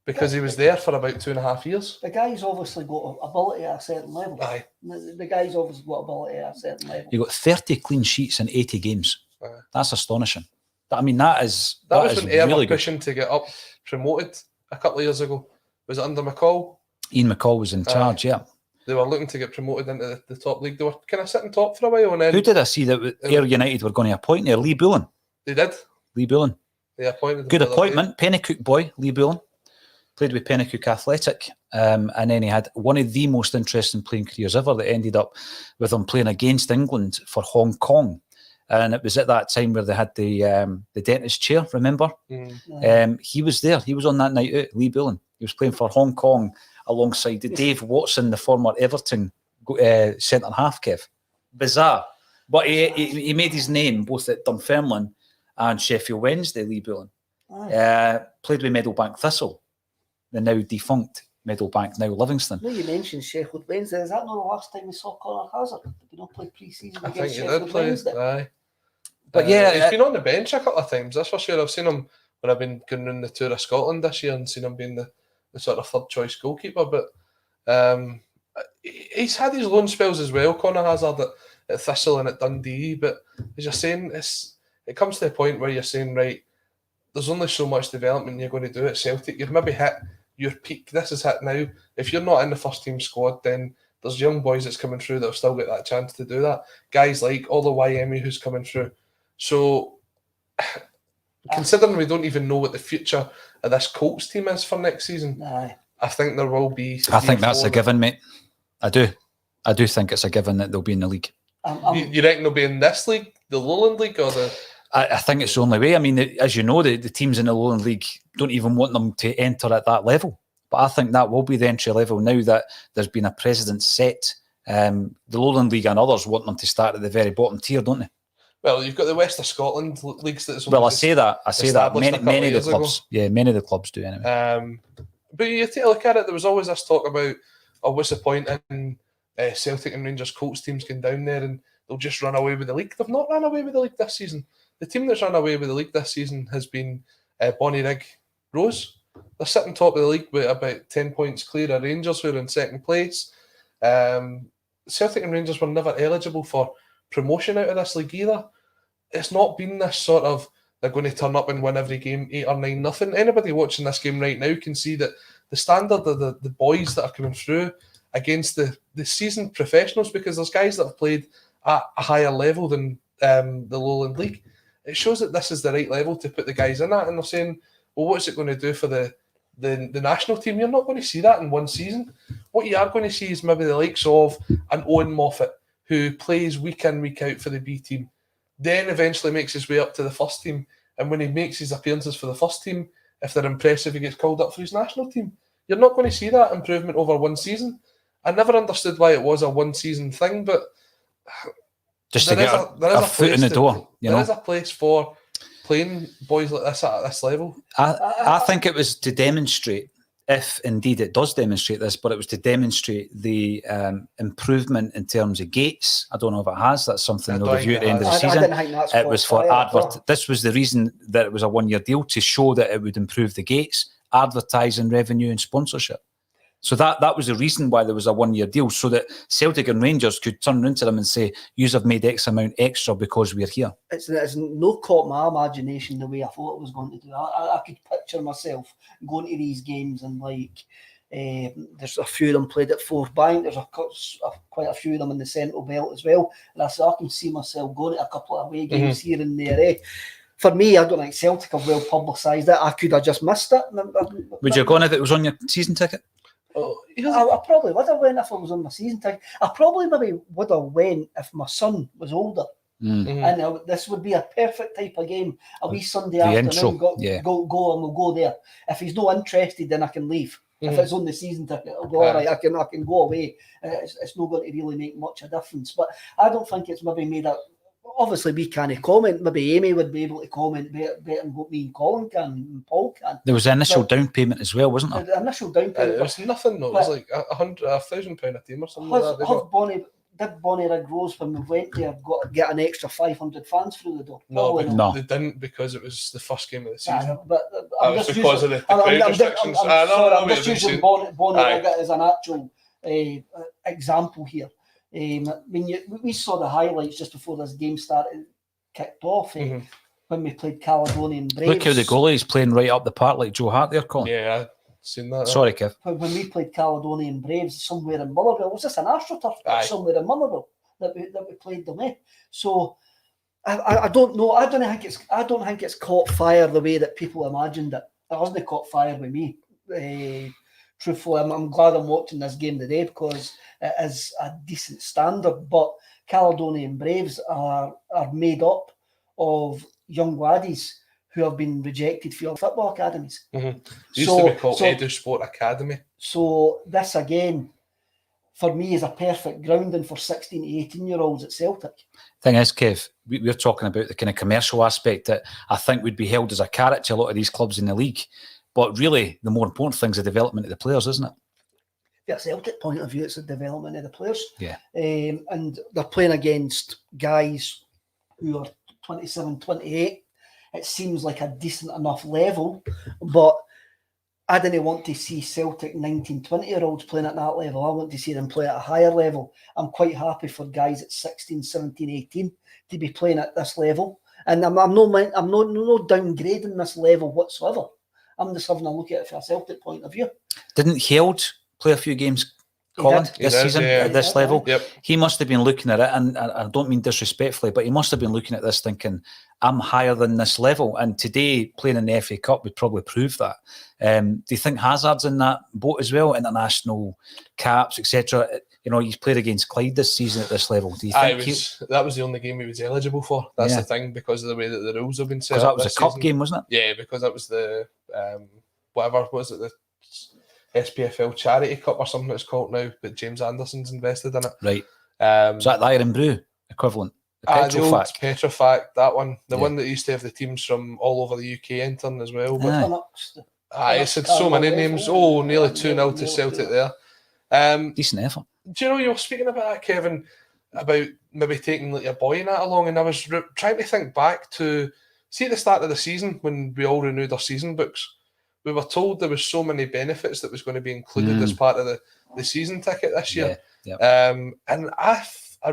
Because he was there for about 2.5 years. The guy's obviously got ability at a certain level. Aye. The guy's obviously got ability at a certain level. You got 30 clean sheets in 80 games. Aye. That's astonishing. I mean, that was when Ayr really were pushing to get up promoted a couple of years ago. Was it under McCall? Ian McCall was in charge, yeah. They were looking to get promoted into the top league. They were kind of sitting top for a while. And then who did I see that Ayr United were going to appoint there? Lee Bullen. They did. Lee Bullen. They appointed him. Good appointment. Pennycook boy, Lee Bullen. Played with Pennycook Athletic. And then he had one of the most interesting playing careers ever that ended up with him playing against England for Hong Kong. And it was at that time where they had the dentist chair, remember? He was there. He was on that night out, Lee Bullen. He was playing for Hong Kong alongside Dave Watson, the former Everton centre-half, Kev. Bizarre. But he made his name both at Dunfermline and Sheffield Wednesday, Lee Bullen. Played with Meadowbank Thistle, the now defunct Meadowbank, now Livingston. No, you mentioned Sheffield Wednesday. Is that not the last time we saw Connor Hazard? Did he not play pre-season against Sheffield Wednesday? Aye. But yeah, he's been on the bench a couple of times, that's for sure. I've seen him when I've been going around the tour of Scotland this year and seen him being the sort of third choice goalkeeper. But he's had his loan spells as well, Connor Hazard, at Thistle and at Dundee. But as you're saying, it comes to the point where you're saying, right, there's only so much development you're going to do at Celtic. You've maybe hit your peak. This is hit now. If you're not in the first team squad, then there's young boys that's coming through that have still got that chance to do that. Guys like Ola Yemi who's coming through. So, considering we don't even know what the future of this Colts team is for next season, I think there will be. I think that's a given, mate. I do think it's a given that they'll be in the league. You reckon they'll be in this league, the Lowland League, or the? I think it's the only way. I mean, as you know, the teams in the Lowland League don't even want them to enter at that level. But I think that will be the entry level now that there's been a precedent set. The Lowland League and others want them to start at the very bottom tier, don't they? Well, you've got the West of Scotland leagues that's. Well, I say that. Many of the clubs. Yeah, many of the clubs do anyway. But you take a look at it. There was always this talk about, what's the point in Celtic and Rangers Colts teams going down there and they'll just run away with the league. They've not run away with the league this season. The team that's run away with the league this season has been Bonnyrigg Rose. They're sitting top of the league with about 10 points clear of Rangers, who are in second place. Celtic and Rangers were never eligible for promotion out of this league either. It's not been this sort of they're going to turn up and win every game 8 or 9-0. Anybody watching this game right now can see that the standard of the boys that are coming through against the seasoned professionals, because there's guys that have played at a higher level than the Lowland League. It shows that this is the right level to put the guys in at, and they're saying, well, what's it going to do for the the national team, you're not going to see that in one season. What you are going to see is maybe the likes of an Owen Moffat, who plays week in, week out for the B team, then eventually makes his way up to the first team. And when he makes his appearances for the first team, if they're impressive, he gets called up for his national team. You're not going to see that improvement over one season. I never understood why it was a one-season thing, but just to get a foot in the door. There is a place for playing boys like this at this level. I think it was to demonstrate, if indeed it does demonstrate this, but it was to demonstrate the improvement in terms of gates. I don't know if it has. That's something they'll review at the end of the season. I didn't think that's it was for advert. Well. This was the reason that it was a one-year deal, to show that it would improve the gates, advertising revenue and sponsorship. So that was the reason why there was a one-year deal, so that Celtic and Rangers could turn around to them and say, "You have made X amount extra because we're here." It's no caught my imagination the way I thought it was going to do. I could picture myself going to these games and there's a few of them played at Fourth Bank. There's quite a few of them in the Central Belt as well. And I can see myself going to a couple of away games here and there. For me, I don't think Celtic have well publicised it. I could have just missed it. Would you have gone if it was on your season ticket? I probably would have went if it was on my season ticket. I probably maybe would have went if my son was older. And this would be a perfect type of game. A wee Sunday afternoon, go and we'll go there. If he's not interested, then I can leave. If it's on the season ticket, I'll go, all right, I can go away. It's not going to really make much of a difference. But I don't think it's maybe made a... Obviously, we can't comment. Maybe Amy would be able to comment better than what me and Colin can, and Paul can. There was an initial down payment as well, wasn't there? The initial down payment. It was nothing, though. It was like £1,000 a team or something like that. Did Bonnie Rig Rose, when we went there, get an extra 500 fans through the door? No, they didn't, because it was the first game of the season. But that was because of the crowd restrictions. I'm just using Bonnie Rig as an actual example here. We saw the highlights just before this game kicked off when we played Caledonian Braves. Look how the goalie's playing right up the park like Joe Hart there, Colin. Yeah, I've seen that. Sorry, Kev. When we played Caledonian Braves somewhere in Motherwell, was this an AstroTurf somewhere in Motherwell that we played them in? So I don't know. I don't think it's caught fire the way that people imagined it. It hasn't caught fire with me. Truthfully, I'm glad I'm watching this game today because it is a decent standard. But Caledonian Braves are made up of young laddies who have been rejected for football academies. Used to be called Edu Sport Academy. So this again, for me, is a perfect grounding for 16 to 18-year-olds at Celtic. Thing is, Kev, we're talking about the kind of commercial aspect that I think would be held as a carrot to a lot of these clubs in the league. But really, the more important thing is the development of the players, isn't it? From a Celtic point of view, it's the development of the players. Yeah. And they're playing against guys who are 27, 28. It seems like a decent enough level, but I didn't want to see Celtic 19, 20-year-olds playing at that level. I want to see them play at a higher level. I'm quite happy for guys at 16, 17, 18 to be playing at this level. And I'm no downgrading this level whatsoever. I'm just having a look at it from a Celtic point of view. Didn't Held play a few games, Colin, this season at this level? Yep. He must have been looking at it, and I don't mean disrespectfully, but he must have been looking at this thinking, I'm higher than this level. And today, playing in the FA Cup would probably prove that. Do you think Hazard's in that boat as well? International caps, etc. You know, he's played against Clyde this season at this level. Do you think that was the only game he was eligible for? That's the thing, because of the way that the rules have been set up. Because that was a cup game, wasn't it? Yeah, because that was the the SPFL Charity Cup or something it's called now, but James Anderson's invested in it. Right. Is that the Iron Brew equivalent? The Petrofac, that one. The one that used to have the teams from all over the UK entering as well. But it's had so many names. Oh, nearly 2-0 to Celtic there. Decent effort. Do you know, you were speaking about that, Kevin, about maybe taking like your boy and that along, and I was trying to think back to, see at the start of the season when we all renewed our season books, we were told there was so many benefits that was going to be included as part of the season ticket this year. And I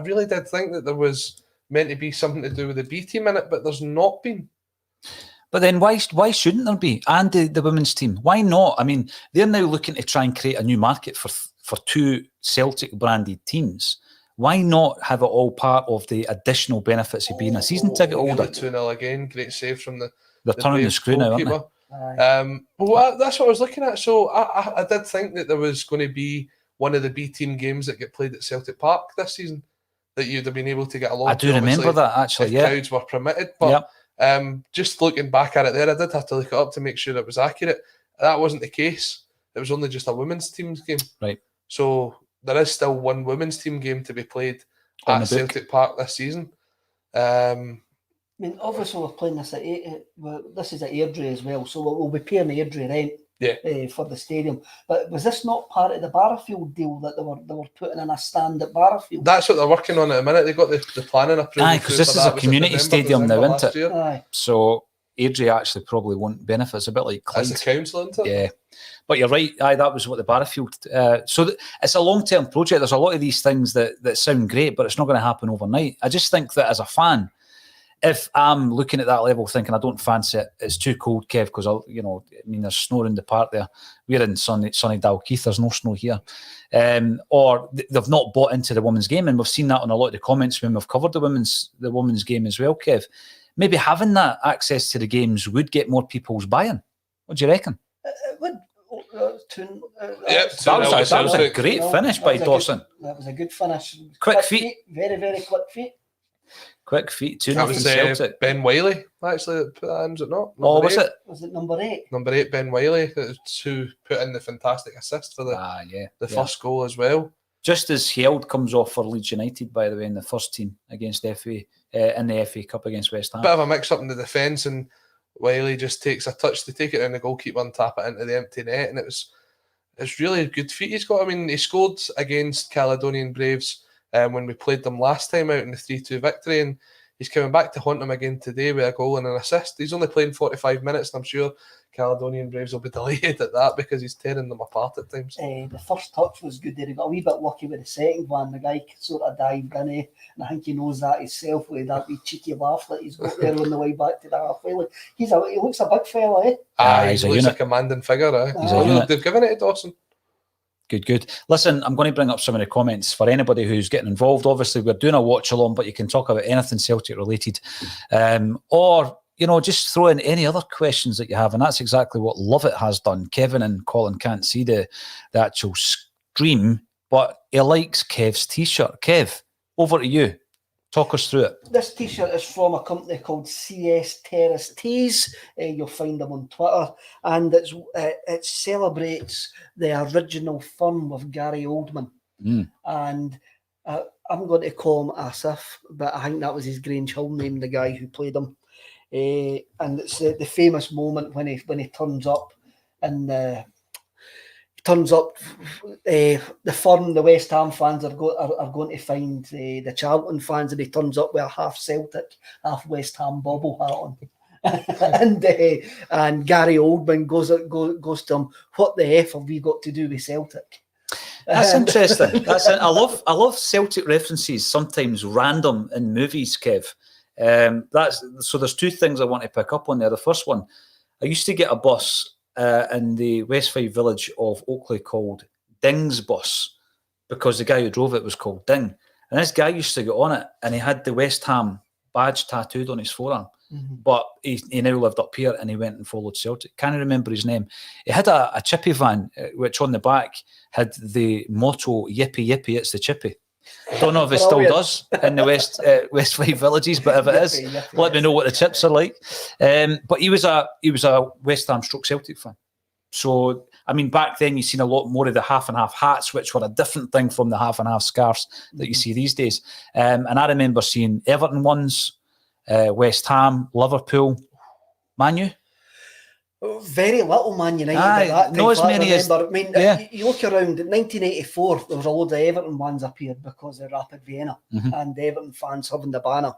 really did think that there was meant to be something to do with the B team in it, but there's not been. But then why shouldn't there be? And the women's team, why not? I mean, they're now looking to try and create a new market for two Celtic branded teams. Why not have it all part of the additional benefits of being a season ticket holder? 2-0 again, great save from the They're turning the screw now, aren't they? Well, that's what I was looking at. So I did think that there was going to be one of the B team games that get played at Celtic Park this season that you'd have been able to get along. I do remember that actually. If crowds were permitted, but just looking back at it there, I did have to look it up to make sure it was accurate. That wasn't the case. It was only just a women's team's game. Right. So there is still one women's team game to be played at Celtic Park this season. I mean, obviously we're playing this this is at Airdrie as well, so we'll be paying the Airdrie rent for the stadium. But was this not part of the Barrafield deal that they were putting in a stand at Barrafield? That's what they're working on at the minute. They got the planning approved. Aye, because this is a community stadium now, isn't it? Aye. So Airdrie actually probably won't benefit. It's a bit like Clyde. As a council, isn't it? Yeah. But you're right. Aye, that was what the Barrafield. So it's a long-term project. There's a lot of these things that sound great, but it's not going to happen overnight. I just think that as a fan, if I'm looking at that level thinking I don't fancy it, it's too cold, Kev, because there's snow in the park there. We're in sunny Dalkeith, there's no snow here. Or they've not bought into the women's game, and we've seen that on a lot of the comments when we've covered the women's game as well, Kev. Maybe having that access to the games would get more people's buy-in. What do you reckon? It would. That was a great finish by Dawson. That was a good finish. Quick feet. Very, very quick feet. Quick feet, 2-0 That was Celtic. Ben Wiley, actually, that put that in, was it not? Was it? Was it number 8? Number 8, Ben Wiley, who put in the fantastic assist for the first goal as well. Just as Held comes off for Leeds United, by the way, in the first team against FA, in the FA Cup against West Ham. Bit of a mix-up in the defence, and Wiley just takes a touch to take it in the goalkeeper and tap it into the empty net, and it's really a good feat he's got. I mean, he scored against Caledonian Braves when we played them last time out in the 3-2 victory, and he's coming back to haunt them again today with a goal and an assist. He's only playing 45 minutes, and I'm sure Caledonian Braves will be delighted at that because he's tearing them apart at times. The first touch was good there. He got a wee bit lucky with the second one. The guy sort of dived in, and I think he knows that himself with that wee cheeky laugh that he's got there on the way back to the halfway line. He looks a big fella, He's he looks a commanding figure, He's a unit. They've given it to Dawson. Good. Listen, I'm going to bring up some of the comments for anybody who's getting involved. Obviously, we're doing a watch-along, but you can talk about anything Celtic related. Or, just throw in any other questions that you have. And that's exactly what Lovett has done. Kevin and Colin can't see the actual stream, but he likes Kev's T-shirt. Kev, over to you. Talk us through it. This T-shirt is from a company called CS Terrace Tees. You'll find them on Twitter, and it celebrates the original fun with Gary Oldman. And I'm going to call him Asif, but I think that was his Grange Hill name, the guy who played him. And it's the famous moment when he turns up and the fun the West Ham fans are going to find the Charlton fans, and he turns up with a half Celtic, half West Ham bobble hat on. and Gary Oldman goes to him, "What the F have we got to do with Celtic?" That's interesting. I love Celtic references, sometimes random in movies, Kev. So there's two things I want to pick up on there. The first one, I used to get a bus in the West Fife village of Oakley called Ding's Bus, because the guy who drove it was called Ding. And this guy used to get on it, and he had the West Ham badge tattooed on his forearm. But he now lived up here, and he went and followed Celtic. Can't remember his name. He had a chippy van, which on the back had the motto, "Yippee, yippee, it's the chippy." Don't know if it still does in the West Fife villages, but if it is, let me know what the chips are like. But he was a West Ham / Celtic fan. So I mean, back then you seen a lot more of the half and half hats, which were a different thing from the half and half scarves that you see these days. And I remember seeing Everton ones, West Ham, Liverpool, Man U. Very little Man United at that time. Not as many as... I mean, you look around, in 1984, there was a load of Everton ones appeared because of Rapid Vienna, and Everton fans having the banner.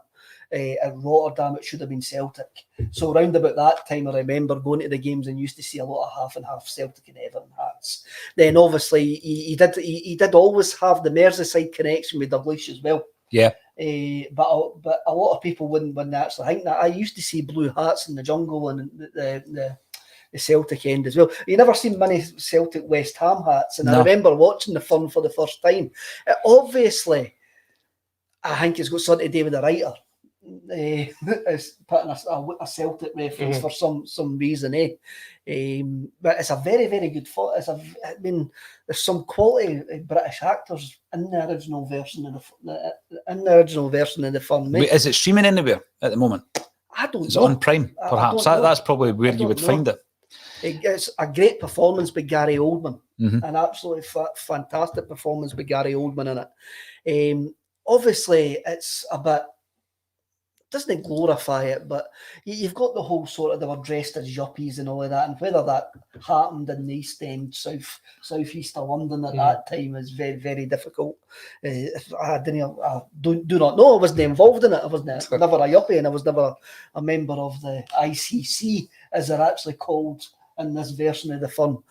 At Rotterdam, it should have been Celtic. So around about that time, I remember going to the games and used to see a lot of half and half Celtic and Everton hats. Then obviously, he did always have the Merseyside connection with Dalglish as well. Yeah. But a lot of people wouldn't actually think that. I used to see blue hats in the jungle and the Celtic end as well. You never seen many Celtic West Ham hats, and I remember watching the fun for the first time. Obviously, I think it's got something to do with the writer. is putting a Celtic reference for some reason, but it's a very, very good film. There's some quality British actors in the original version of the film. Wait, is it streaming anywhere at the moment? I don't know. Is it on Prime? Perhaps that's probably where you would find it. It's a great performance by Gary Oldman, an absolutely fantastic performance by Gary Oldman in it. Obviously, it's a bit, doesn't glorify it, but you've got the whole sort of, they were dressed as yuppies and all of that, and whether that happened in the East End, southeast of London at that time is very, very difficult. I do not know. I wasn't involved in it. I was never a yuppie, and I was never a member of the ICC, as they're actually called in this version of the film.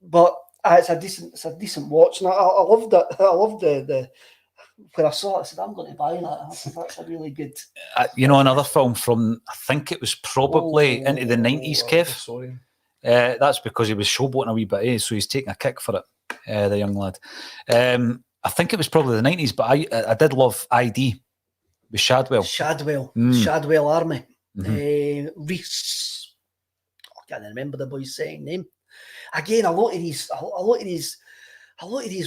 But it's a decent watch, and I loved it. I loved the when I saw it, I said, I'm going to buy that. That's a really good. Another film from, I think it was probably into the 90s, Kev. Sorry. That's because he was showboating a wee bit, so he's taking a kick for it, the young lad. I think it was probably the 90s, but I did love ID with Shadwell. Shadwell Army. Reese. I can't remember the boy's second name. Again, a lot of these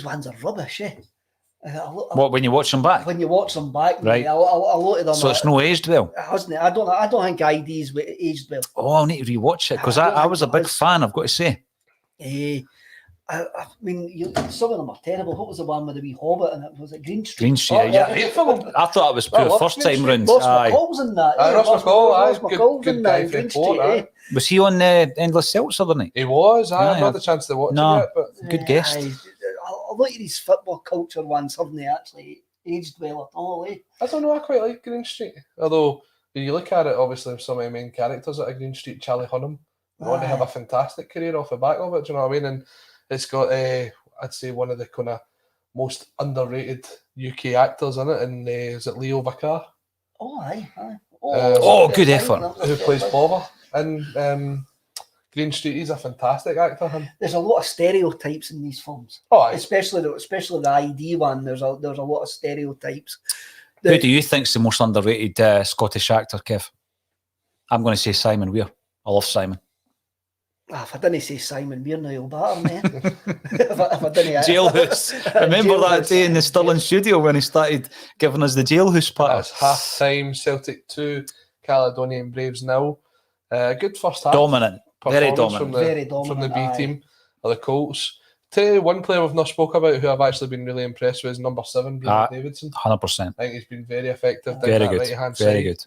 ones are rubbish, What, when you watch them back? When you watch them back, right? A lot of them. So it's no aged well. Hasn't it? I don't think ID's aged well. Oh, I'll need to rewatch it because I was a big fan. I've got to say. I mean, some of them are terrible. What was the one with the wee Hobbit and it? Was it Green Street? Green Street, yeah. I thought it was poor first time round. Ross McCall's in that. Ross McCall, in that. Green Street, Was he on Endless Celts the other night? He was. I haven't had the chance to watch it yet, but good guest. A lot of these football culture ones haven't actually aged well at all. I don't know. I quite like Green Street. Although, when you look at it, obviously, some of the main characters at Green Street, Charlie Hunnam, want to have a fantastic career off the back of it. Do you know what I mean? And it's got, I'd say, one of the kind of most underrated UK actors in it, and is it Leo Vacar? Oh, aye. Good effort. Who plays Bobber in Green Street. He's a fantastic actor. There's a lot of stereotypes in these films. Oh, aye. Especially the ID one. There's a lot of stereotypes. Who do you think's the most underrated Scottish actor, Kev? I'm going to say Simon Weir. I love Simon. If I didn't say Simon Weir, now you'll batter me. if I didn't, Jailhouse. Remember that day in the Stirling studio when he started giving us the Jailhouse part? That's half time. Celtic 2, Caledonian Braves 0. Good first half. Dominant. Very dominant. From the B team of the Colts. Tell you one player we've not spoke about who I've actually been really impressed with is number 7, Davidson. 100%. I think he's been very effective. Very good. Right-hand very side. good.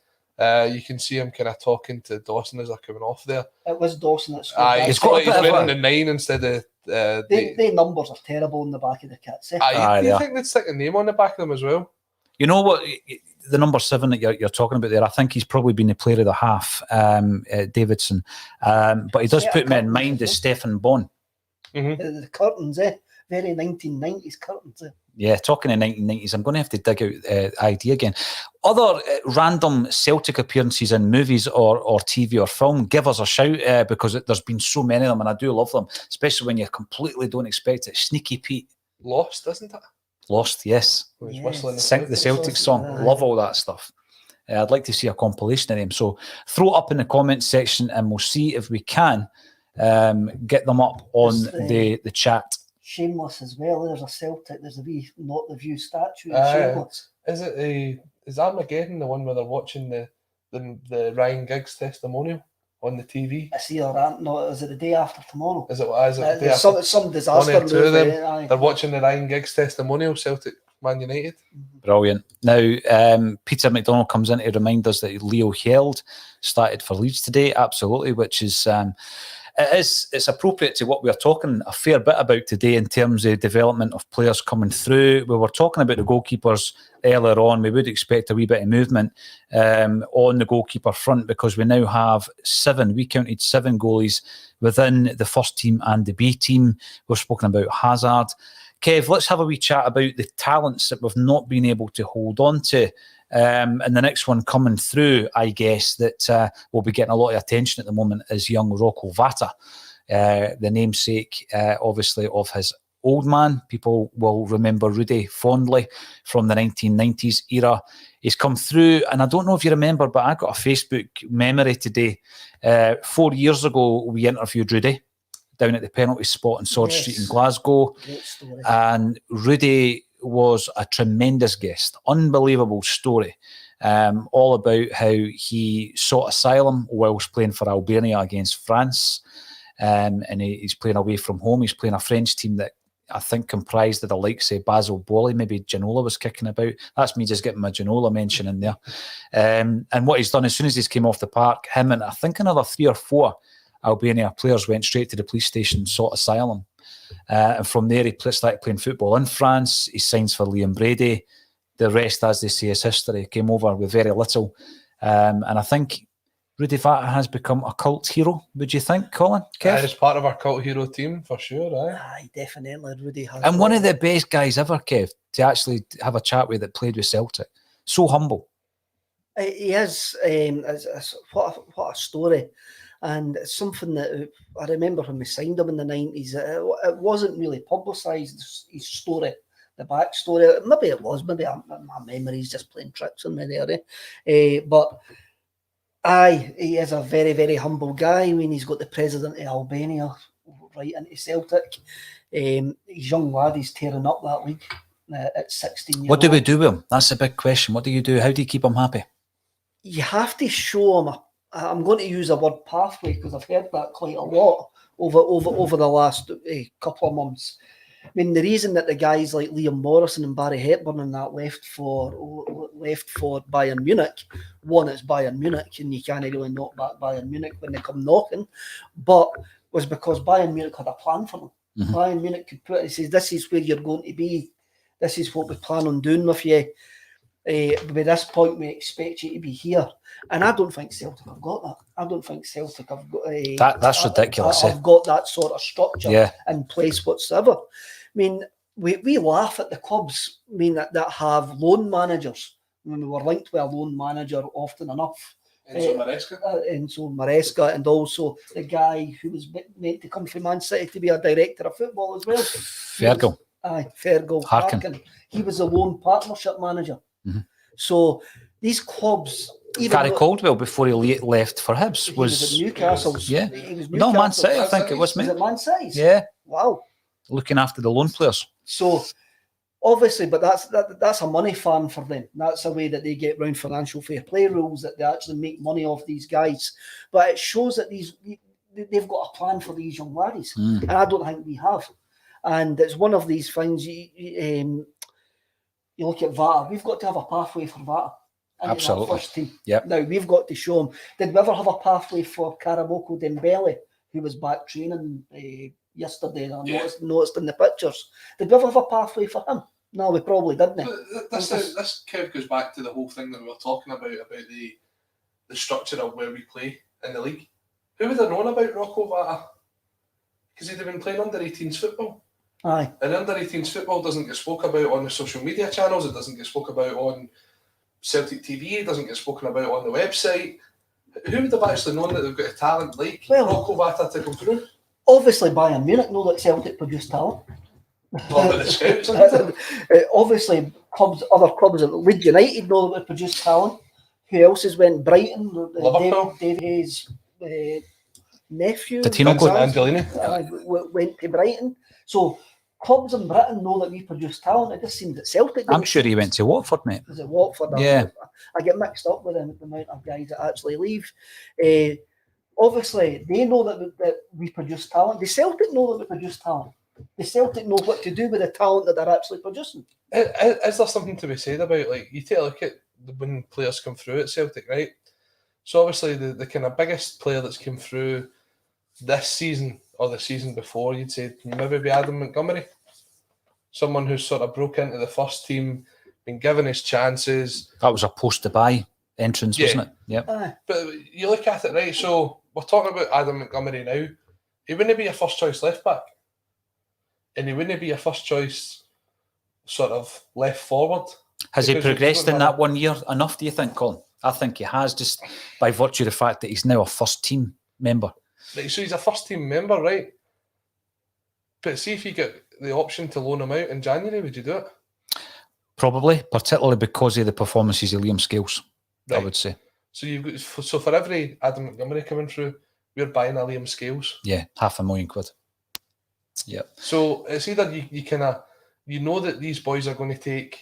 You can see him kind of talking to Dawson as they're coming off there. It was Dawson that scored. He's wearing the 9 instead of... the numbers are terrible in the back of the kits. Do you think they'd stick a name on the back of them as well? You know what? The number 7 that you're talking about there, I think he's probably been the player of the half, Davidson. But he does put me in mind of Stefan Bon. The curtains, very 1990s curtains. Yeah, talking in 1990s, I'm going to have to dig out ID again. Other random Celtic appearances in movies or TV or film, give us a shout because there's been so many of them and I do love them, especially when you completely don't expect it. Sneaky Pete. Lost, isn't it? Lost, yes. Sing the Celtic song. Love all that stuff. I'd like to see a compilation of them. So throw it up in the comments section and we'll see if we can get them up on the chat. Shameless as well. There's a Celtic. There's a wee Not the View statue in Shameless. Is Armageddon the one where they're watching the Ryan Giggs testimonial on the TV? I see that. No, is it the day after tomorrow? Is it some disaster movie? They're watching the Ryan Giggs testimonial, Celtic Man United. Brilliant. Now, Peter McDonald comes in to remind us that Leo Held started for Leeds today. Absolutely, which is... it's appropriate to what we're talking a fair bit about today in terms of development of players coming through. We were talking about the goalkeepers earlier on. We would expect a wee bit of movement on the goalkeeper front because we now have 7. We counted 7 goalies within the first team and the B team. We've spoken about Hazard. Kev, let's have a wee chat about the talents that we've not been able to hold on to. And the next one coming through, I guess, that will be getting a lot of attention at the moment is young Rocco Vata, the namesake, obviously, of his old man. People will remember Rudy fondly from the 1990s era. He's come through, and I don't know if you remember, but I got a Facebook memory today. 4 years ago, we interviewed Rudy down at the penalty spot in Sword Street in Glasgow. Great story. And Rudy was a tremendous guest. Unbelievable story. All about how he sought asylum whilst playing for Albania against France. And he's playing away from home. He's playing a French team that I think comprised of the likes of Basil Boli, maybe Ginola was kicking about. That's me just getting my Ginola mention in there. And what he's done, as soon as he's came off the park, him and I think another 3 or 4 Albania players went straight to the police station, sought asylum. And from there, he started playing football in France. He signs for Liam Brady. The rest, as they say, is history. Came over with very little. And I think Rudy Vata has become a cult hero, would you think, Colin? He's part of our cult hero team, for sure. Aye, definitely. Rudy has. And one of the best guys ever, Kev, to actually have a chat with that played with Celtic. So humble. He is. What a story. And it's something that I remember when we signed him in the 90s. It wasn't really publicised, his story, the backstory. Maybe it was. Maybe my memory's just playing tricks on me there. But aye, he is a very, very humble guy. I mean, he's got the president of Albania right into Celtic. His young lad, he's tearing up that league at 16 years old. What do we do with him? That's a big question. What do you do? How do you keep him happy? You have to show him I'm going to use the word pathway because I've heard that quite a lot over the last couple of months. I mean, the reason that the guys like Liam Morrison and Barry Hepburn and that left for Bayern Munich, one, it's Bayern Munich, and you can't really knock back Bayern Munich when they come knocking, but was because Bayern Munich had a plan for them. Mm-hmm. Bayern Munich could put it and says, this is where you're going to be. This is what we plan on doing with you. By this point, we expect you to be here. And I don't think Celtic have got that. I don't think Celtic have got that's ridiculous. I've got that sort of structure in place whatsoever. I mean, we laugh at the clubs. I mean that have loan managers. I mean, we were linked with a loan manager often enough. Enzo Maresca, and also the guy who was meant to come from Man City to be a director of football as well. Fergal. Fergal Harkin. He was a loan partnership manager. Mm-hmm. So these clubs, Gary Caldwell, before he left for Hibs, was at Newcastle's. Yeah, no, Man City. I think it was me. Was it Man City's? Yeah. Wow. Looking after the loan players. So obviously, but that's a money farm for them. That's a way that they get around financial fair play rules, that they actually make money off these guys. But it shows that they've got a plan for these young laddies, and I don't think we have. And it's one of these things. You look at Vata, we've got to have a pathway for Vata. Absolutely. That first team. Yep. Now, we've got to show him. Did we ever have a pathway for Karaboko Dembele, who was back training yesterday? I noticed in the pictures. Did we ever have a pathway for him? No, we probably didn't. This kind of goes back to the whole thing that we were talking about the structure of where we play in the league. Who would have known about Rocco Vata? Because he'd have been playing under 18s football. Aye. And under 18s football doesn't get spoke about on the social media channels. It doesn't get spoke about on Celtic TV. It doesn't get spoken about on the website. Who would have actually known that they've got a talent like Rocco Vata to come through? Obviously, Bayern Munich know that Celtic produce talent. Well, but the scouts, isn't it? Obviously, other clubs at Leeds United know that we produce talent. Who else has went? Brighton, Liverpool. David's nephew, Vincent Angelini, went to Brighton. So clubs in Britain know that we produce talent. It just seems that Celtic. I'm sure he went to Watford, mate. Was it Watford? Yeah. I get mixed up with the amount of guys that actually leave. Obviously, they know that we produce talent. The Celtic know that we produce talent. The Celtic know what to do with the talent that they're actually producing. Is there something to be said about, like, you take a look at when players come through at Celtic, right? So obviously the kind of biggest player that's come through this season or the season before, you'd say maybe be Adam Montgomery. Someone who's sort of broke into the first team, been given his chances. That was a post-Dubai entrance, wasn't it? Yeah. But you look at it, right? So we're talking about Adam Montgomery now. He wouldn't be a first choice left back. And he wouldn't be a first choice sort of left forward. Has he progressed in that 1 year enough, do you think, Colin? I think he has, just by virtue of the fact that he's now a first team member. Right, so he's a first team member, right? But see if you get the option to loan him out in January, would you do it? Probably, particularly because of the performances of Liam Scales, I would say. So for every Adam Montgomery coming through, we're buying a Liam Scales. Yeah, £500,000. Yeah. So it's either you know that these boys are going to take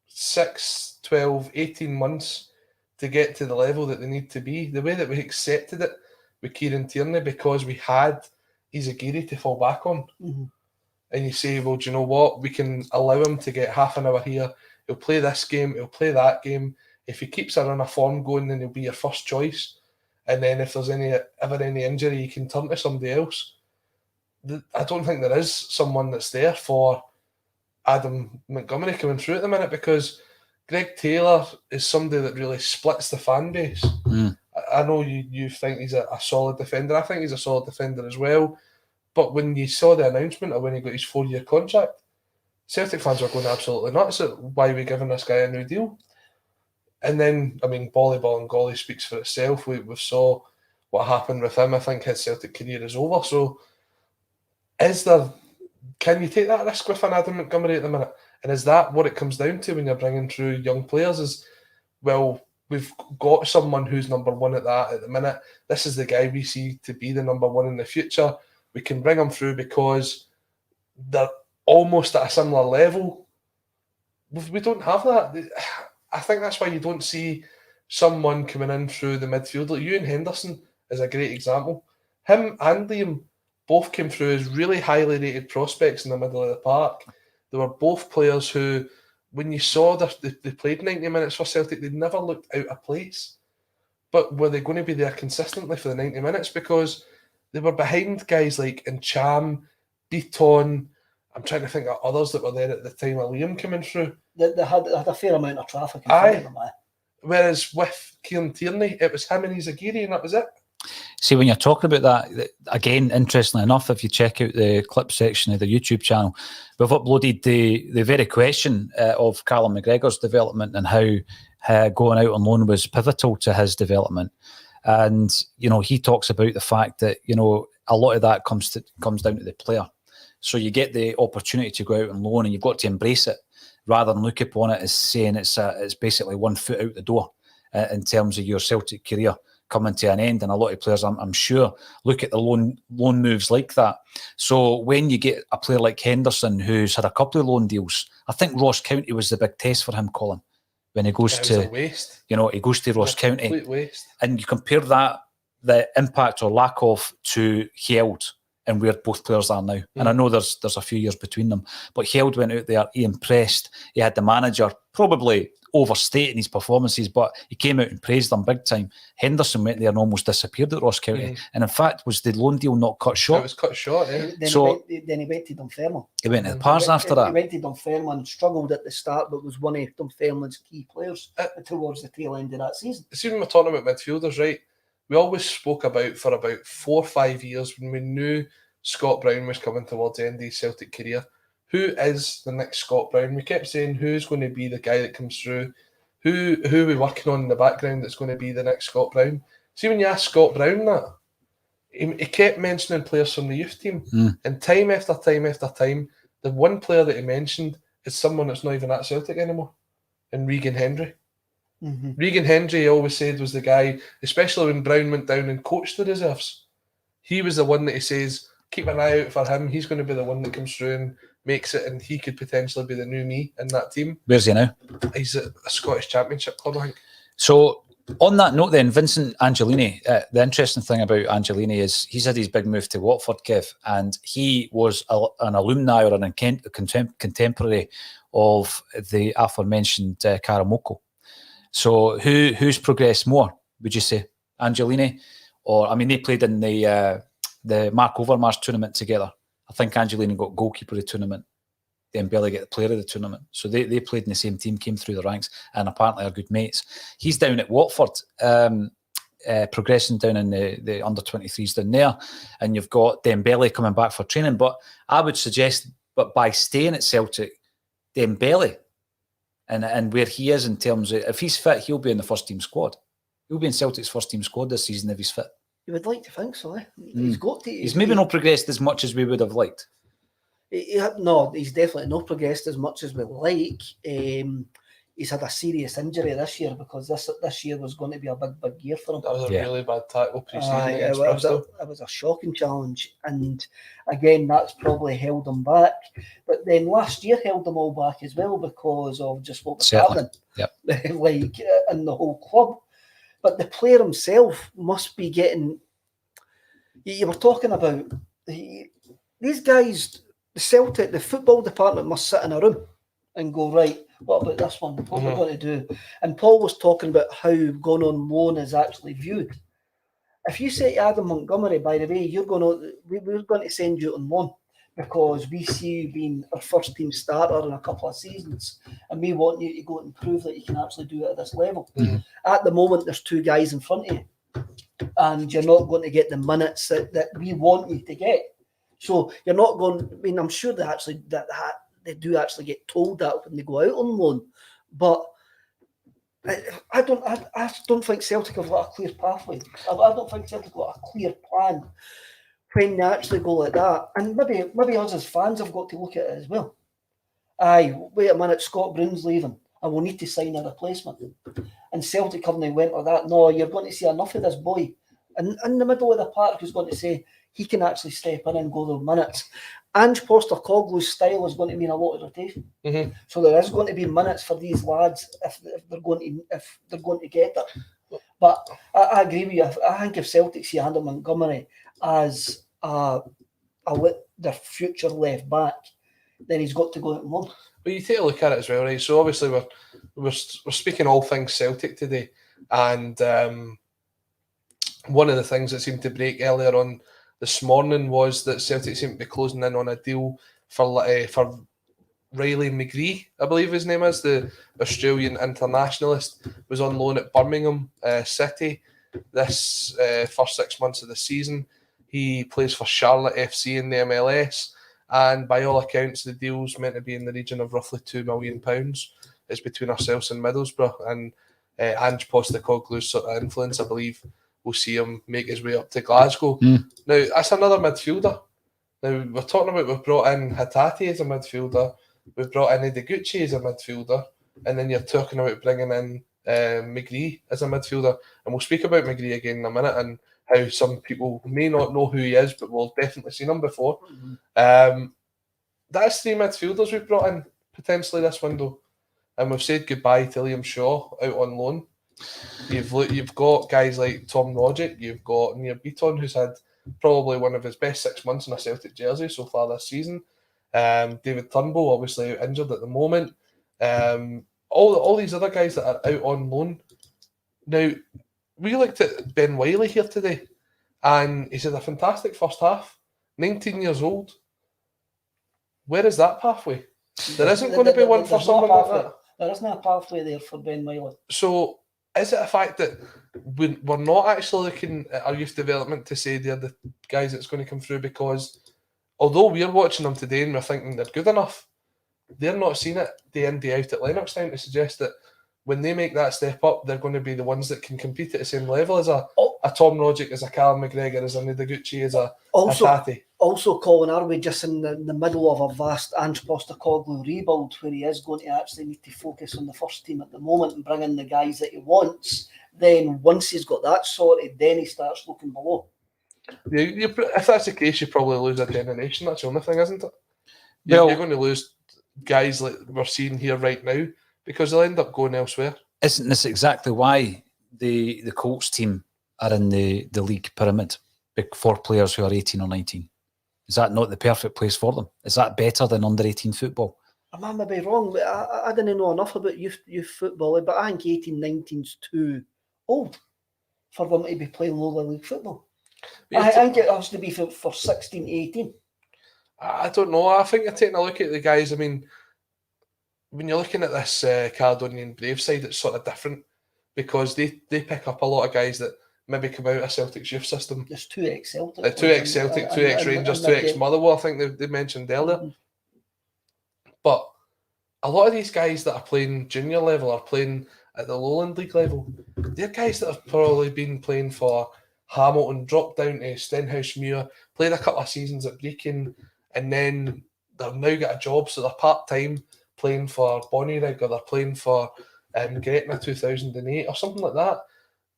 6, 12, 18 months to get to the level that they need to be. The way that we accepted it with Kieran Tierney, because we had Izagiri to fall back on. Mm-hmm. And you say, well, do you know what? We can allow him to get half an hour here. He'll play this game. He'll play that game. If he keeps a run of form going, then he'll be your first choice. And then if there's ever any injury, you can turn to somebody else. I don't think there is someone that's there for Adam Montgomery coming through at the minute, because Greg Taylor is somebody that really splits the fan base. I know you think he's a solid defender. I think he's a solid defender as well. But when you saw the announcement of when he got his 4-year contract, Celtic fans were going absolutely nuts at why we're giving this guy a new deal. And then, I mean, Volleyball and Golly speaks for itself. We saw what happened with him. I think his Celtic career is over. So can you take that risk with an Adam Montgomery at the minute? And is that what it comes down to when you're bringing through young players? Is, well, we've got someone who's number one at the minute. This is the guy we see to be the number one in the future. We can bring them through because they're almost at a similar level. We don't have that. I think that's why you don't see someone coming in through the midfield. Like Ewan Henderson is a great example. Him and Liam both came through as really highly rated prospects in the middle of the park. They were both players who, when you saw they played 90 minutes for Celtic, they never looked out of place. But were they going to be there consistently for the 90 minutes? Because they were behind guys like Ncham, Beaton. I'm trying to think of others that were there at the time of Liam coming through. They had a fair amount of traffic in front of them. Whereas with Kieran Tierney, it was him and Izagiri, and that was it. See, when you're talking about that, again, interestingly enough, if you check out the clip section of the YouTube channel, we've uploaded the very question of Callum McGregor's development and how going out on loan was pivotal to his development. And, you know, he talks about the fact that, you know, a lot of that comes down to the player. So you get the opportunity to go out on loan and you've got to embrace it rather than look upon it as saying it's basically 1 foot out the door in terms of your Celtic career coming to an end. And a lot of players, I'm sure, look at the loan moves like that. So when you get a player like Henderson, who's had a couple of loan deals, I think Ross County was the big test for him, Colin, when he goes to, you know, he goes to Ross County. Waste. And you compare that, the impact or lack of, to Held and where both players are now. And I know there's a few years between them, but Held went out there, he impressed. He had the manager probably overstating his performances, but he came out and praised them big time. Henderson went there and almost disappeared at Ross County. And in fact, was the loan deal not cut short? It was cut short, yeah. Then he went to Dunfermline. He went to the Pars after that. He went to Dunfermline and struggled at the start, but was one of Dunfermline's key players towards the tail end of that season. See, when we're talking about midfielders, right, we always spoke about, for about 4 or 5 years, when we knew Scott Brown was coming towards the end of his Celtic career, who is the next Scott Brown? We kept saying, who's going to be the guy that comes through? Who are we working on in the background that's going to be the next Scott Brown? See, when you ask Scott Brown that, he kept mentioning players from the youth team. And time after time after time, the one player that he mentioned is someone that's not even at Celtic anymore, and Regan Hendry. Regan Hendry, he always said, was the guy, especially when Brown went down and coached the reserves. He was the one that he says, keep an eye out for him. He's going to be the one that comes through and makes it, and he could potentially be the new me in that team. Where's he now? He's at a Scottish Championship club, I think. So on that note then, Vincent Angelini, the interesting thing about Angelini is he's had his big move to Watford, Kev, and he was an alumni or a contemporary of the aforementioned Karamoko. So who's progressed more, would you say? Angelini? Or, I mean, they played in the Mark Overmars tournament together. I think Angelini got goalkeeper of the tournament. Dembele got the player of the tournament. So they played in the same team, came through the ranks, and apparently are good mates. He's down at Watford, progressing down in the under-23s down there. And you've got Dembele coming back for training. But I would suggest, but by staying at Celtic, Dembele, and where he is in terms of, if he's fit, he'll be in the first team squad. He'll be in Celtic's first team squad this season if he's fit. You would like to think so, eh? He's got to. He's maybe not progressed as much as we would have liked. No, he's definitely not progressed as much as we like. He's had a serious injury this year because this year was going to be a big year for him. That was a really bad tackle pre-season It against Bristol. was a shocking challenge, and again, that's probably held him back. But then last year held them all back as well because of just what was happening, like in the whole club. But the player himself must be getting. You were talking about these guys, the Celtic, the football department must sit in a room and go, right, what about this one? What are we going to do? And Paul was talking about how going on loan is actually viewed. If you say to Adam Montgomery, by the way, we're going to send you on loan because we see you being our first team starter in a couple of seasons and we want you to go and prove that you can actually do it at this level. At the moment, there's two guys in front of you and you're not going to get the minutes that we want you to get. So you're not going. I mean, I'm sure they do actually get told that when they go out on loan, but I don't think Celtic have got a clear pathway. I don't think Celtic have got a clear plan when they actually go like that. And maybe us as fans have got to look at it as well. Aye, wait a minute, Scott Brown's leaving, and we'll need to sign a replacement. And Celtic come and went like that. No, you're going to see enough of this boy. And in the middle of the park, who's going to say he can actually step in and go the minutes. Ange Postecoglou's style is going to mean a lot of rotation. So there is going to be minutes for these lads if they're going to get it. But I agree with you. I think if Celtic see Adam Montgomery as their future left back, then he's got to go out and loan. But you take a look at it as well, right? So obviously we're speaking all things Celtic today, and one of the things that seemed to break earlier on this morning was that Celtic seemed to be closing in on a deal for Riley McGree, I believe his name is, the Australian internationalist, was on loan at Birmingham City this first 6 months of the season. He plays for Charlotte FC in the MLS, and by all accounts, the deal's meant to be in the region of roughly £2 million. It's between ourselves and Middlesbrough, and Ange Postecoglou's sort of influence, I believe, we'll see him make his way up to Glasgow. Now, that's another midfielder. Now, we're talking about we've brought in Hatate as a midfielder, we've brought in Ideguchi as a midfielder, and then you're talking about bringing in McGree as a midfielder. And we'll speak about McGree again in a minute and how some people may not know who he is, but we'll definitely seen him before. That's three midfielders we've brought in potentially this window. And we've said goodbye to Liam Shaw out on loan. You've got guys like Tom Rogic, you've got Nir Beaton, who's had probably one of his best 6 months in a Celtic jersey so far this season. David Turnbull, obviously injured at the moment. All these other guys that are out on loan. Now, we looked at Ben Wiley here today, and he's had a fantastic first half. 19 years old. Where is that pathway? There isn't going to be one for someone like that. There isn't a pathway there for Ben Wiley. So, is it a fact that we're not actually looking at our youth development to say they're the guys that's going to come through? Because although we're watching them today and we're thinking they're good enough, they're not seeing it day in, day out at Lennoxtown to suggest that when they make that step up, they're going to be the ones that can compete at the same level as a Tom Rogic, as a Callum McGregor, as a Ideguchi, as a Hatate. Also, Colin, are we just in the middle of a vast Ange Postecoglou rebuild where he is going to actually need to focus on the first team at the moment and bring in the guys that he wants? Then once he's got that sorted, then he starts looking below. If that's the case, you probably lose a generation. That's the only thing, isn't it? You're going to lose guys like we're seeing here right now because they'll end up going elsewhere. Isn't this exactly why the Colts team are in the league pyramid for players who are 18 or 19? Is that not the perfect place for them? Is that better than under 18 football? I may be wrong, but I didn't know enough about youth football, but I think 18, 19 is too old for them to be playing lower league football. I think it has to be for 16, 18. I don't know. I think you're taking a look at the guys. I mean, when you're looking at this Caledonian Brave side, it's sort of different because they pick up a lot of guys that maybe come out of Celtic's youth system. There's 2 ex-Celtic. 2 ex-Celtic, 2 ex-Rangers, 2 ex-Motherwell, I think they mentioned earlier. Mm-hmm. But a lot of these guys that are playing junior level are playing at the Lowland League level. They're guys that have probably been playing for Hamilton, dropped down to Stenhousemuir, played a couple of seasons at Brecon, and then they've now got a job, so they're part-time playing for Bonnyrigg, or they're playing for Gretna 2008 or something like that.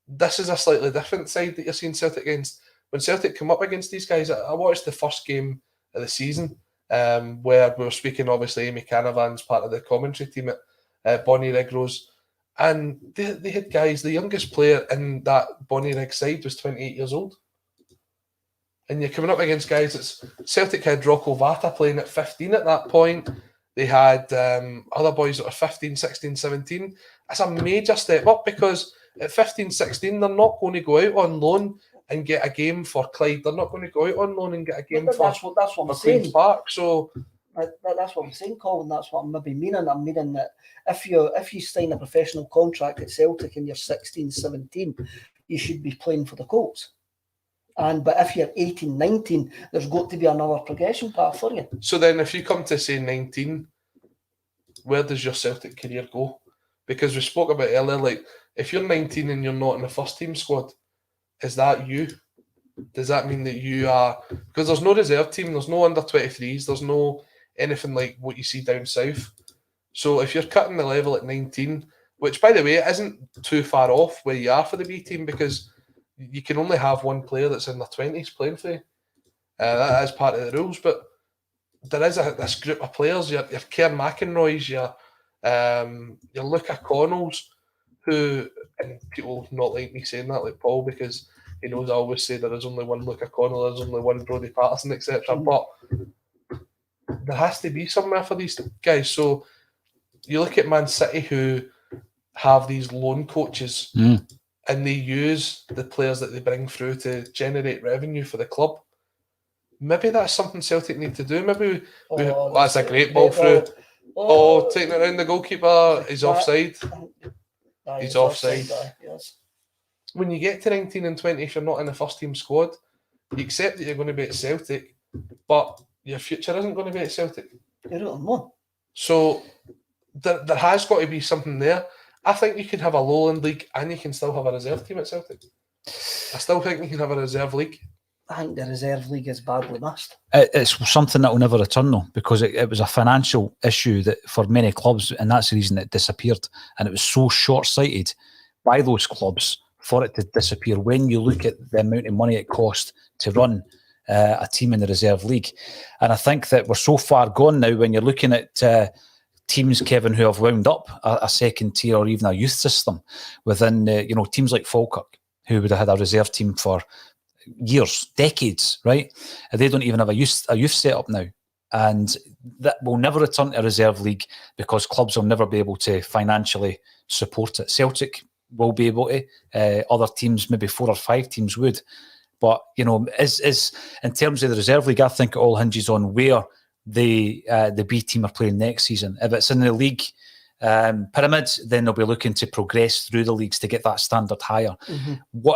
This is a slightly different side that you're seeing Celtic against. When Celtic come up against these guys, I watched the first game of the season, where we were speaking, obviously, Amy Canavan's part of the commentary team at Bonnyrigg Rose, and they had guys, the youngest player in that Bonnyrigg side was 28 years old. And you're coming up against guys that's Celtic had Rocco Vata playing at 15 at that point. They had other boys that were 15, 16, 17. That's a major step up, because at 15, 16, they're not going to go out on loan and get a game for Clyde. They're not going to go out on loan and get a game that's what I'm for saying. Queen's Park. So that's what I'm saying, Colin. That's what I'm maybe meaning. I'm meaning that if you sign a professional contract at Celtic and you're 16, 17, you should be playing for the Colts. But if you're 18, 19, there's got to be another progression path for you. So then if you come to, say, 19, where does your Celtic career go? Because we spoke about earlier, like, if you're 19 and you're not in the first team squad, is that you? Does that mean that you are... Because there's no reserve team, there's no under-23s, there's no anything like what you see down south. So if you're cutting the level at 19, which, by the way, it isn't too far off where you are for the B team, because you can only have one player that's in their 20s playing for you. That is part of the rules, but there is this group of players, your Cairn McInroys, your Luca Connells, who, and people not like me saying that, like Paul, because he knows I always say there is only one Luca Connell, there's only one Brodie Patterson, etc. But there has to be somewhere for these guys. So you look at Man City, who have these loan coaches, and they use the players that they bring through to generate revenue for the club. Maybe that's something Celtic need to do. Maybe that's a great ball through. Taking it around the goalkeeper. He's offside. He's offside. Yes. When you get to 19 and 20, if you're not in the first team squad, you accept that you're going to be at Celtic, but your future isn't going to be at Celtic. You're out on loan. So there has got to be something there. I think you can have a lowland league and you can still have a reserve team at Celtic. I still think you can have a reserve league. I think the reserve league is badly missed. It's something that will never return, though, because it was a financial issue that for many clubs, and that's the reason it disappeared. And it was so short-sighted by those clubs for it to disappear when you look at the amount of money it cost to run a team in the reserve league. And I think that we're so far gone now when you're looking at teams, Kevin, who have wound up a second tier or even a youth system within, teams like Falkirk, who would have had a reserve team for years, decades, right? They don't even have a youth setup now. And that will never return to a reserve league because clubs will never be able to financially support it. Celtic will be able to. Other teams, maybe 4 or 5 teams would. But, is in terms of the reserve league, I think it all hinges on where the B team are playing next season. If it's in the league pyramids, then they'll be looking to progress through the leagues to get that standard higher.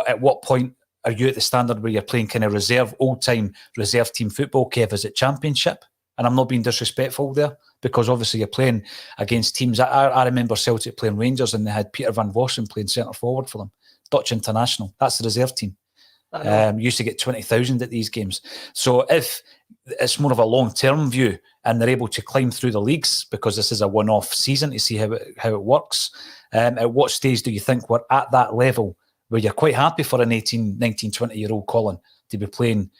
At what point are you at the standard where you're playing kind of old-time reserve team football, Kev? Is it Championship? And I'm not being disrespectful there, because obviously you're playing against teams. I remember Celtic playing Rangers and they had Peter van Vossen playing centre forward for them. Dutch international. That's the reserve team. Used to get 20,000 at these games. So if it's more of a long-term view and they're able to climb through the leagues, because this is a one-off season to see how it works, at what stage do you think we're at that level where you're quite happy for an 18, 19, 20-year-old Colin to be playing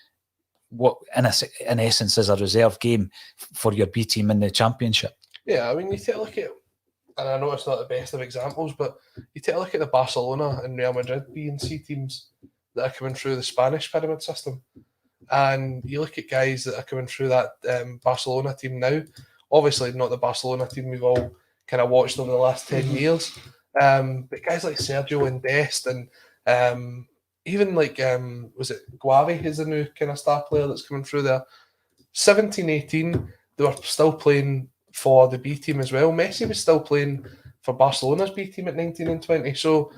what in essence is a reserve game for your B team in the Championship? Yeah, I mean, you take a look at, and I know it's not the best of examples, but you take a look at the Barcelona and Real Madrid B and C teams that are coming through the Spanish pyramid system. And you look at guys that are coming through that Barcelona team now, obviously not the Barcelona team we've all kind of watched over the last 10 years, but guys like Sergio and Dest and even like, was it Guavi is the new kind of star player that's coming through there. 17, 18, they were still playing for the B team as well. Messi was still playing for Barcelona's B team at 19 and 20. So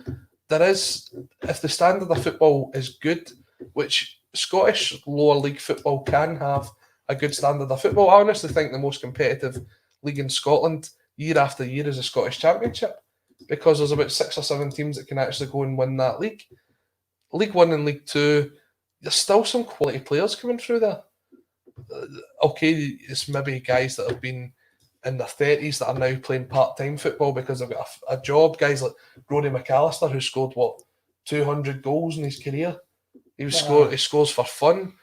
there is, if the standard of football is good, which Scottish lower league football can have a good standard of football. I honestly think the most competitive league in Scotland year after year is the Scottish Championship, because there's about 6 or 7 teams that can actually go and win that league. League 1 and League 2, there's still some quality players coming through there. okay, it's maybe guys that have been in their 30s that are now playing part-time football because they've got a job. Guys like Rory McAllister, who scored 200 goals in his career. He scores for fun.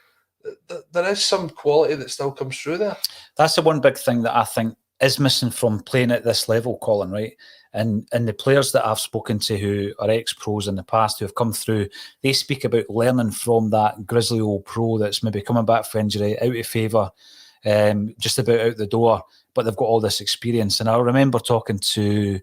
There is some quality that still comes through there. That's the one big thing that I think is missing from playing at this level, Colin, right? And the players that I've spoken to who are ex-pros in the past who have come through, they speak about learning from that grizzly old pro that's maybe coming back for injury, out of favour, just about out the door, but they've got all this experience. And I remember talking to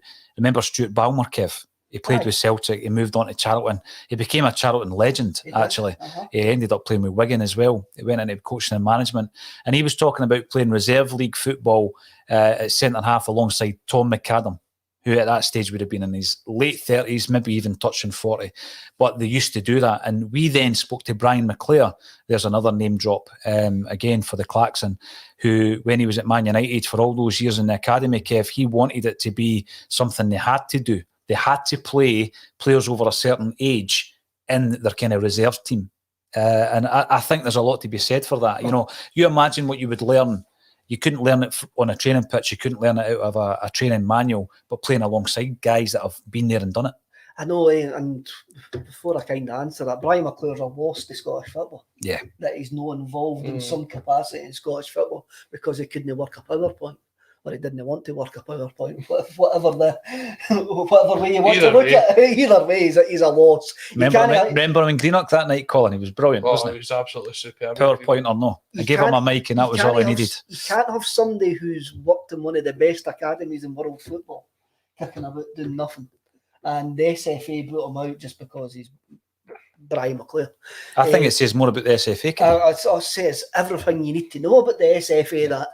Stuart Balmer, Kev. He played with Celtic. He moved on to Charlton. He became a Charlton legend, actually. He ended up playing with Wigan as well. He went into coaching and management. And he was talking about playing reserve league football at centre-half alongside Tom McAdam, who at that stage would have been in his late 30s, maybe even touching 40. But they used to do that. And we then spoke to Brian McClare. There's another name drop, again, for the Klaxon, who, when he was at Man United for all those years in the academy, Kev, he wanted it to be something they had to do. They had to play players over a certain age in their kind of reserve team. And I think there's a lot to be said for that. You know, you imagine what you would learn. You couldn't learn it on a training pitch. You couldn't learn it out of a training manual, but playing alongside guys that have been there and done it. I know, and before I kind of answer that, Brian McClare's a lost to Scottish football. Yeah. That he's not involved in some capacity in Scottish football because he couldn't work a PowerPoint. Or he didn't want to work a PowerPoint, whatever way you want to look at it. Either way, he's a loss. Remember him in Greenock that night, Colin? He was brilliant, wasn't he? He was absolutely superb. PowerPoint or no. I gave him a mic and that was all I needed. You can't have somebody who's worked in one of the best academies in world football kicking about doing nothing. And the SFA brought him out just because he's Brian McClare. I think it says more about the SFA. It says everything you need to know about the SFA. That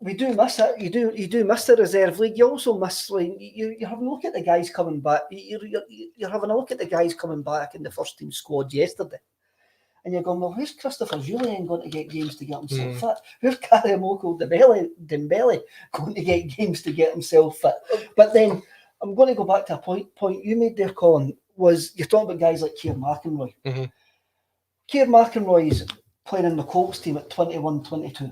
we do miss it. You do miss the reserve league. You also miss, like, you have a look at the guys coming back. You're having a look at the guys coming back in the first team squad yesterday, and you're going, well, who's Christopher Julian going to get games to get himself fit? Who's Karamoko Dembele going to get games to get himself fit? But then I'm going to go back to a point you made there, Colin. Was you're talking about guys like Keir McInroy. Keir McInroy's playing in the Colts team at 21, 22.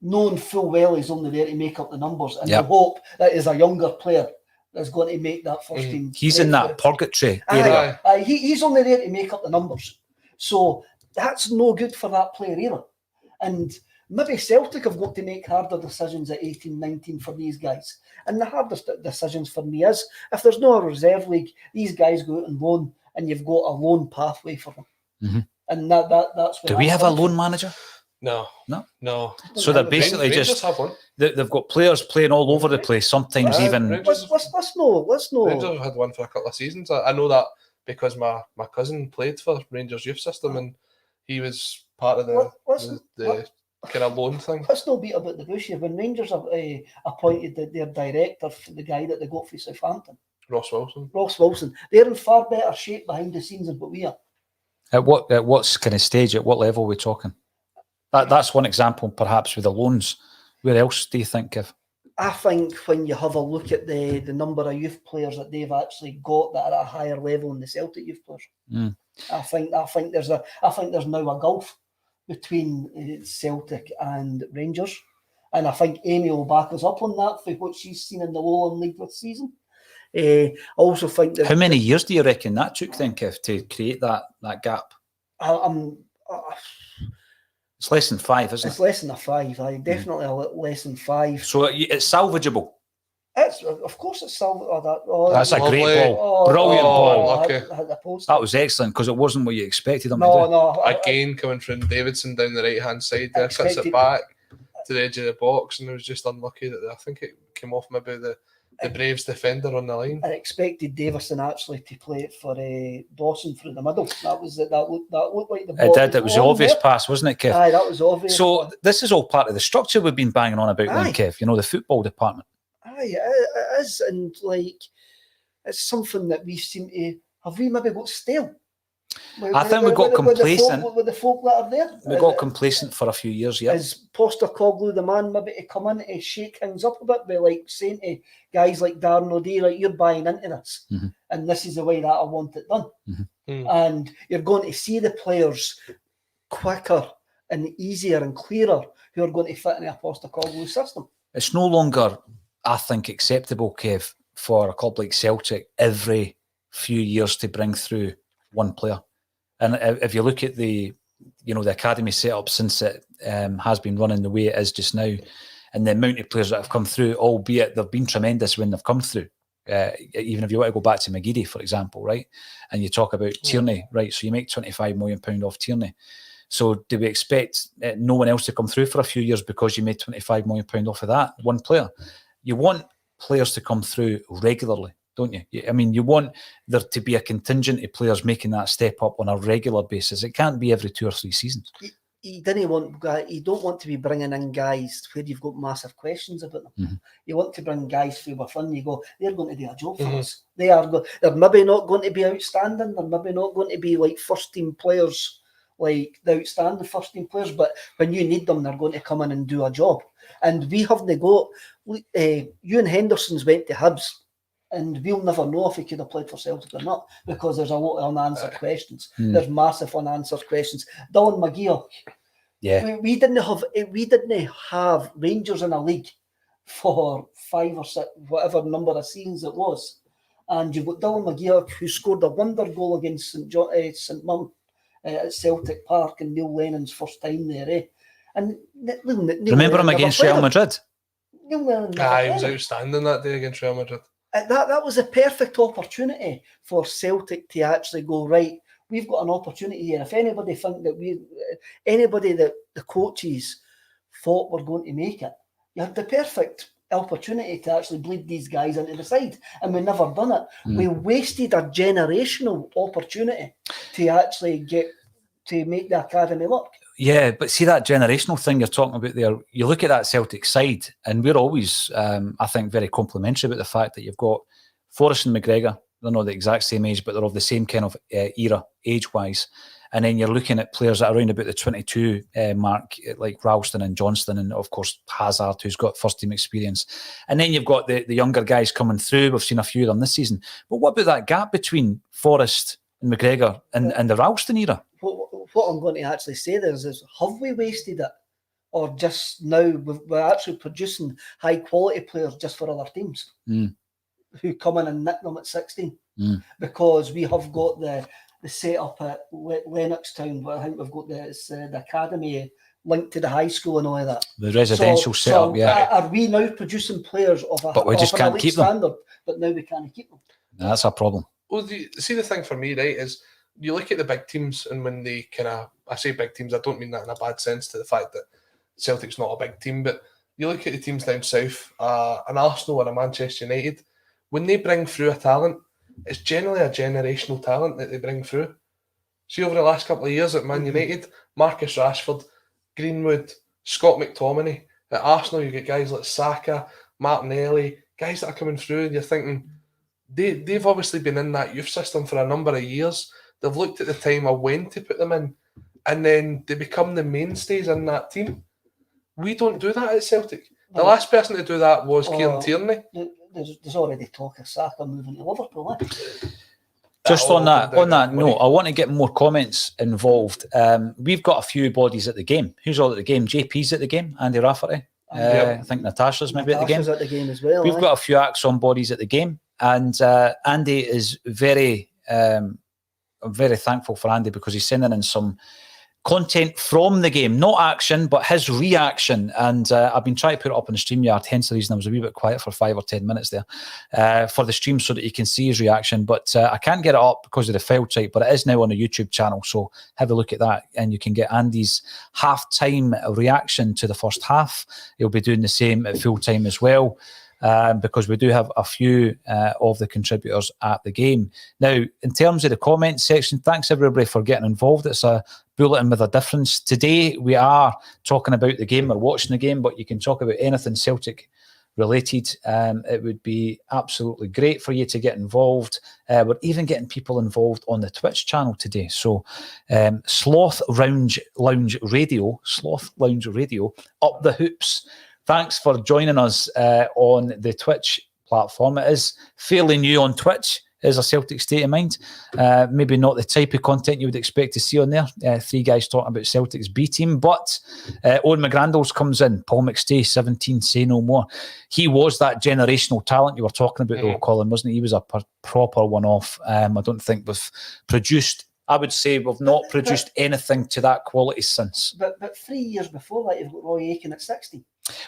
Knowing full well he's only there to make up the numbers, and the hope that is a younger player that's going to make that first team. He's in that purgatory area. He's only there to make up the numbers, so that's no good for that player either. And maybe Celtic have got to make harder decisions at 18, 19 for these guys. And the hardest decisions for me is if there's no reserve league, these guys go out and loan, and you've got a loan pathway for them. And that's what. Do we have a loan manager? No. So they're basically Rangers have one. They've got players playing all over the place. Sometimes even let's know. Rangers have had one for a couple of seasons. I know that because my cousin played for Rangers youth system, and he was part of the kind of loan thing. Let's not beat about the bush here. When Rangers have appointed their director, the guy that they got for Southampton, Ross Wilson, they're in far better shape behind the scenes than what we are. At what kind of stage? At what level are we talking? That's one example, perhaps, with the loans. Where else do you think, Kev? I think when you have a look at the number of youth players that they've actually got that are at a higher level than the Celtic youth players, I think there's now a gulf between Celtic and Rangers, and I think Amy will back us up on that for what she's seen in the Lowland League this season. I also think that. How many years do you reckon that took then, Kev, to create that gap? It's less than 5, isn't it? It's less than a 5. Definitely a little less than 5. So it's salvageable. Of course, it's salvageable. That's a great ball, brilliant ball. Okay. That was excellent because it wasn't what you expected him to do. No. Again, coming from Davidson down the right hand side, there cuts it back to the edge of the box, and it was just unlucky that I think it came off maybe the Braves defender on the line. I expected Davison actually to play it for Dawson through the middle. That looked like the ball. It did. It was the obvious pass, wasn't it, Kev? Aye, that was obvious. So this is all part of the structure we've been banging on about then, Kev. You know, the football department. Aye, it is, and like it's something that we seem to have. We maybe got stale. I think we got complacent. With the folk that are there. We got complacent for a few years, yeah. Is Postecoglou the man maybe to come in to shake things up a bit by like saying to guys like Darren O'Day, like, you're buying into this and this is the way that I want it done. And you're going to see the players quicker and easier and clearer who are going to fit in a Postecoglou system. It's no longer, I think, acceptable, Kev, for a club like Celtic every few years to bring through one player. And if you look at the academy setup since it has been running the way it is just now, and the amount of players that have come through, albeit they've been tremendous when they've come through. Even if you want to go back to McGeady, for example, right? And you talk about Tierney, right? So you make £25 million off Tierney. So do we expect no one else to come through for a few years because you made £25 million off of that one player? You want players to come through regularly, don't you? I mean, you want there to be a contingent of players making that step up on a regular basis. It can't be every 2 or 3 seasons. You don't want to be bringing in guys where you've got massive questions about them. Mm-hmm. You want to bring guys through within. You go, they're going to do a job for us. They're maybe not going to be outstanding. They're maybe not going to be like first team players, like the outstanding first team players. But when you need them, they're going to come in and do a job. And we haven't got. Ewan Henderson's went to Hibs. And we'll never know if he could have played for Celtic or not because there's a lot of unanswered questions. There's massive unanswered questions. Dylan McGeer, we didn't have Rangers in a league for 5 or 6, whatever number of seasons it was, and you've got Dylan McGeer who scored a wonder goal against St Mirren at Celtic Park in Neil Lennon's first time there. And remember him against Real Madrid? He was outstanding that day against Real Madrid. That was a perfect opportunity for Celtic to actually go, right, we've got an opportunity here. If anybody think that anybody that the coaches thought were going to make it, you had the perfect opportunity to actually bleed these guys into the side, and we never done it. We wasted a generational opportunity to actually make the academy work. Yeah, but see that generational thing you're talking about there, you look at that Celtic side, and we're always, I think, very complimentary about the fact that you've got Forrest and McGregor. They're not the exact same age, but they're of the same kind of era, age-wise. And then you're looking at players that are around about the 22 mark, like Ralston and Johnston, and of course Hazard, who's got first-team experience. And then you've got the younger guys coming through. We've seen a few of them this season. But what about that gap between Forrest and McGregor and the Ralston era? What I'm going to actually say there is have we wasted it? Or just now we're actually producing high quality players just for other teams who come in and nick them at 16 because we have got the setup at Lennoxtown where I think we've got the academy linked to the high school and all of that. The residential setup, Are we now producing players of an elite standard, but now we can't keep them? That's a problem. Well, see the thing for me, right, is you look at the big teams, and when they I say big teams, I don't mean that in a bad sense to the fact that Celtic's not a big team, but you look at the teams down south, an Arsenal or a Manchester United, when they bring through a talent, it's generally a generational talent that they bring through. See, over the last couple of years at Man United, Marcus Rashford, Greenwood, Scott McTominay. At Arsenal, you get guys like Saka, Martinelli, guys that are coming through, and you're thinking, they've obviously been in that youth system for a number of years. They've looked at the time of when to put them in, and then they become the mainstays in that team. We don't do that at Celtic. The last person to do that was Kieran Tierney. There's already talk of Saka moving to Liverpool. Just on that note, I want to get more comments involved. We've got a few bodies at the game. Who's all at the game? JP's at the game. Andy Rafferty. I think Natasha's maybe at the game. At the game as well. We've got a few Axon bodies at the game, and Andy is very. I'm very thankful for Andy because he's sending in some content from the game, not action, but his reaction. And I've been trying to put it up on the StreamYard, hence the reason I was a wee bit quiet for 5 or 10 minutes there for the stream so that you can see his reaction. But I can't get it up because of the file type, but it is now on the YouTube channel. So have a look at that and you can get Andy's half-time reaction to the first half. He'll be doing the same at full-time as well. Because we do have a few of the contributors at the game. Now, in terms of the comment section, thanks everybody for getting involved. It's a bulletin with a difference. Today, we are talking about the game or watching the game, but you can talk about anything Celtic related. It would be absolutely great for you to get involved. We're even getting people involved on the Twitch channel today. So, Sloth Lounge Radio, up the hoops. Thanks for joining us on the Twitch platform. It is fairly new on Twitch. is a Celtic state of mind. Maybe not the type of content you would expect to see on there. 3 guys talking about Celtic's B team, but Owen McGrandles comes in. Paul McStay, 17, say no more. He was that generational talent you were talking about, though, Colin, wasn't he? He was a proper one-off. I don't think we've produced. I would say we've not produced anything to that quality since. But 3 years before that, you've got Roy Aitken at 60.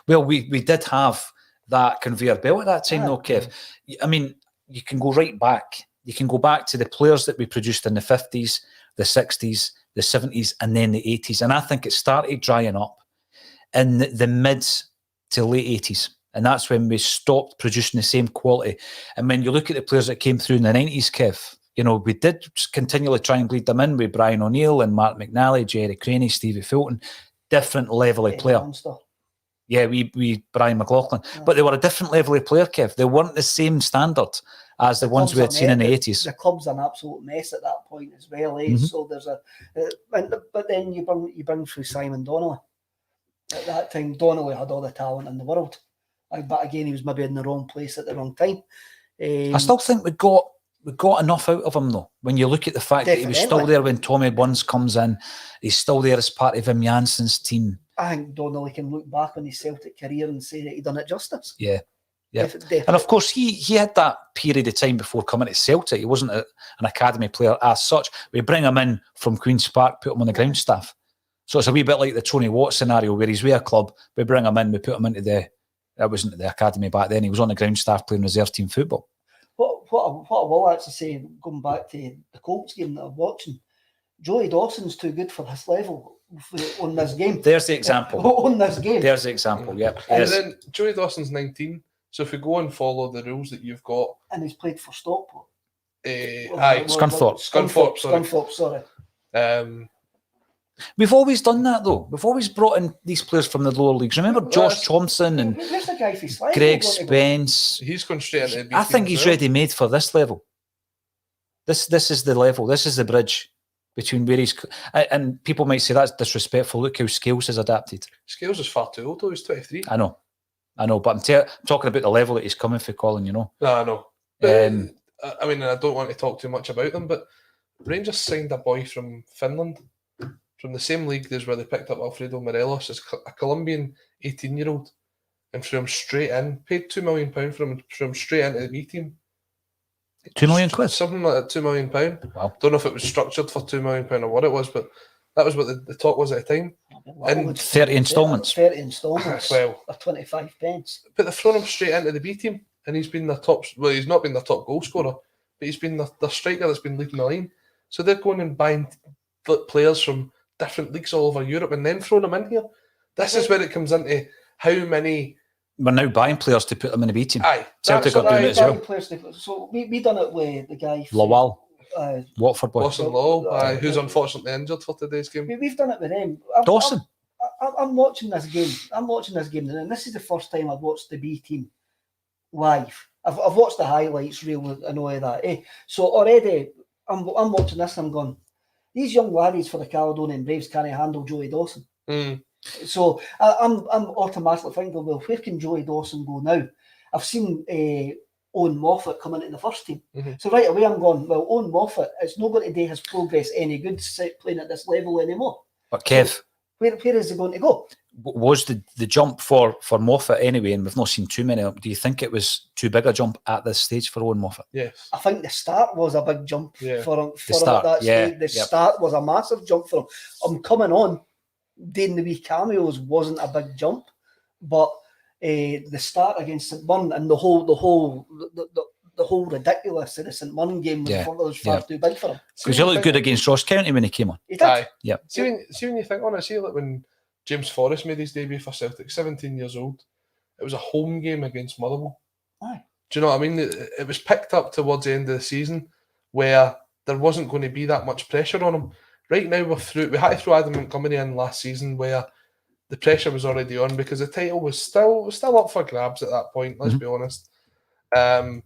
Well, we did have that conveyor belt at that time, though, Kev. I mean, you can go right back. You can go back to the players that we produced in the 50s, the 60s, the 70s, and then the 80s. And I think it started drying up in the mid to late 80s. And that's when we stopped producing the same quality. And when you look at the players that came through in the 90s, Kev, you know, we did continually try and bleed them in with Brian O'Neill and Mark McNally, Jerry Craney, Stevie Fulton. Different level of player. Monster. Yeah, we Brian McLaughlin. But they were a different level of player, Kev. They weren't the same standard as the ones we had seen in the 80s. The club's an absolute mess at that point as well, eh? So there's but then you bring through Simon Donnelly. At that time, Donnelly had all the talent in the world. But again, he was maybe in the wrong place at the wrong time. I still think we got enough out of him, though. When you look at the fact that he was still there when Tommy Burns comes in, he's still there as part of Wim Janssen's team. I think Donnelly can look back on his Celtic career and say that he done it justice. Yeah. Definitely. And of course, he had that period of time before coming to Celtic. He wasn't an academy player as such. We bring him in from Queen's Park, put him on the ground staff. So it's a wee bit like the Tony Watt scenario where he's with a club, we bring him in, we put him into that wasn't the academy back then, he was on the ground staff playing reserve team football. What I will actually say, going back to the Colts game that I'm watching, Joey Dawson's too good for this level on this game. There's the example. On this game. There's the example, yep. And then Joey Dawson's 19, so if we go and follow the rules that you've got... And he's played for Stockport. Scunthorpe, sorry. We've always done that, though. We've always brought in these players from the lower leagues. Remember Josh Thompson and Greg Spence? He's going straight into the B I think he's ready-made for this level. This is the level. This is the bridge between where he's... And people might say that's disrespectful. Look how Scales has adapted. Scales is far too old, though. He's 23. I know. But I'm talking about the level that he's coming for, Colin, you know. No, I know. But, I mean, I don't want to talk too much about them, but Rangers signed a boy from Finland, from the same league as where they picked up Alfredo Morelos, as a Colombian 18-year-old, and threw him straight in, paid £2 million for him, and threw him straight into the B team. £2 million? Something like that, £2 million. Wow. Don't know if it was structured for £2 million or what it was, but that was what the talk was at the time. And 30 instalments. 30 instalments. Well, or 25 pence. But they've thrown him straight into the B team, and he's been their top. Well, he's not been their top goal scorer, but he's been the striker that's been leading the line. So they're going and buying players from different leagues all over Europe and then throwing them in here. This is where it comes into how many. We're now buying players to put them in the B team. Aye, Celtic are doing it as well. So we done it with the guy. Lawal. Watford boy. Dawson Law, who's unfortunately injured for today's game. We've done it with him. Dawson. I'm watching this game. And this is the first time I've watched the B team live. I've watched the highlights reel and all of that. So already I'm watching this and I'm going, these young laddies for the Caledonian Braves can't handle Joey Dawson. So I'm automatically thinking, well, where can Joey Dawson go now? I've seen Owen Moffat coming in the first team. So right away I'm going, well, Owen Moffat, it's not going to do his progress any good playing at this level anymore. But Kev, so where is he going to go? Was the jump for Moffat anyway, and we've not seen too many of them, do you think it was too big a jump at this stage for Owen Moffat? Yes. I think the start was a big jump for him. The start start was a massive jump for him. Coming on, doing the wee cameos wasn't a big jump, but the start against St Mirren and the whole ridiculous of the St Mirren game was far too big for him. Because he looked good against Ross County when he came on. He did. Aye. Yeah. See when you think on it, see like when James Forrest made his debut for Celtic, 17 years old, it was a home game against Motherwell. Aye. Do you know what I mean? It was picked up towards the end of the season where there wasn't going to be that much pressure on him. Right now we had to throw Adam Montgomery in last season where the pressure was already on because the title was still up for grabs at that point, let's be honest. You're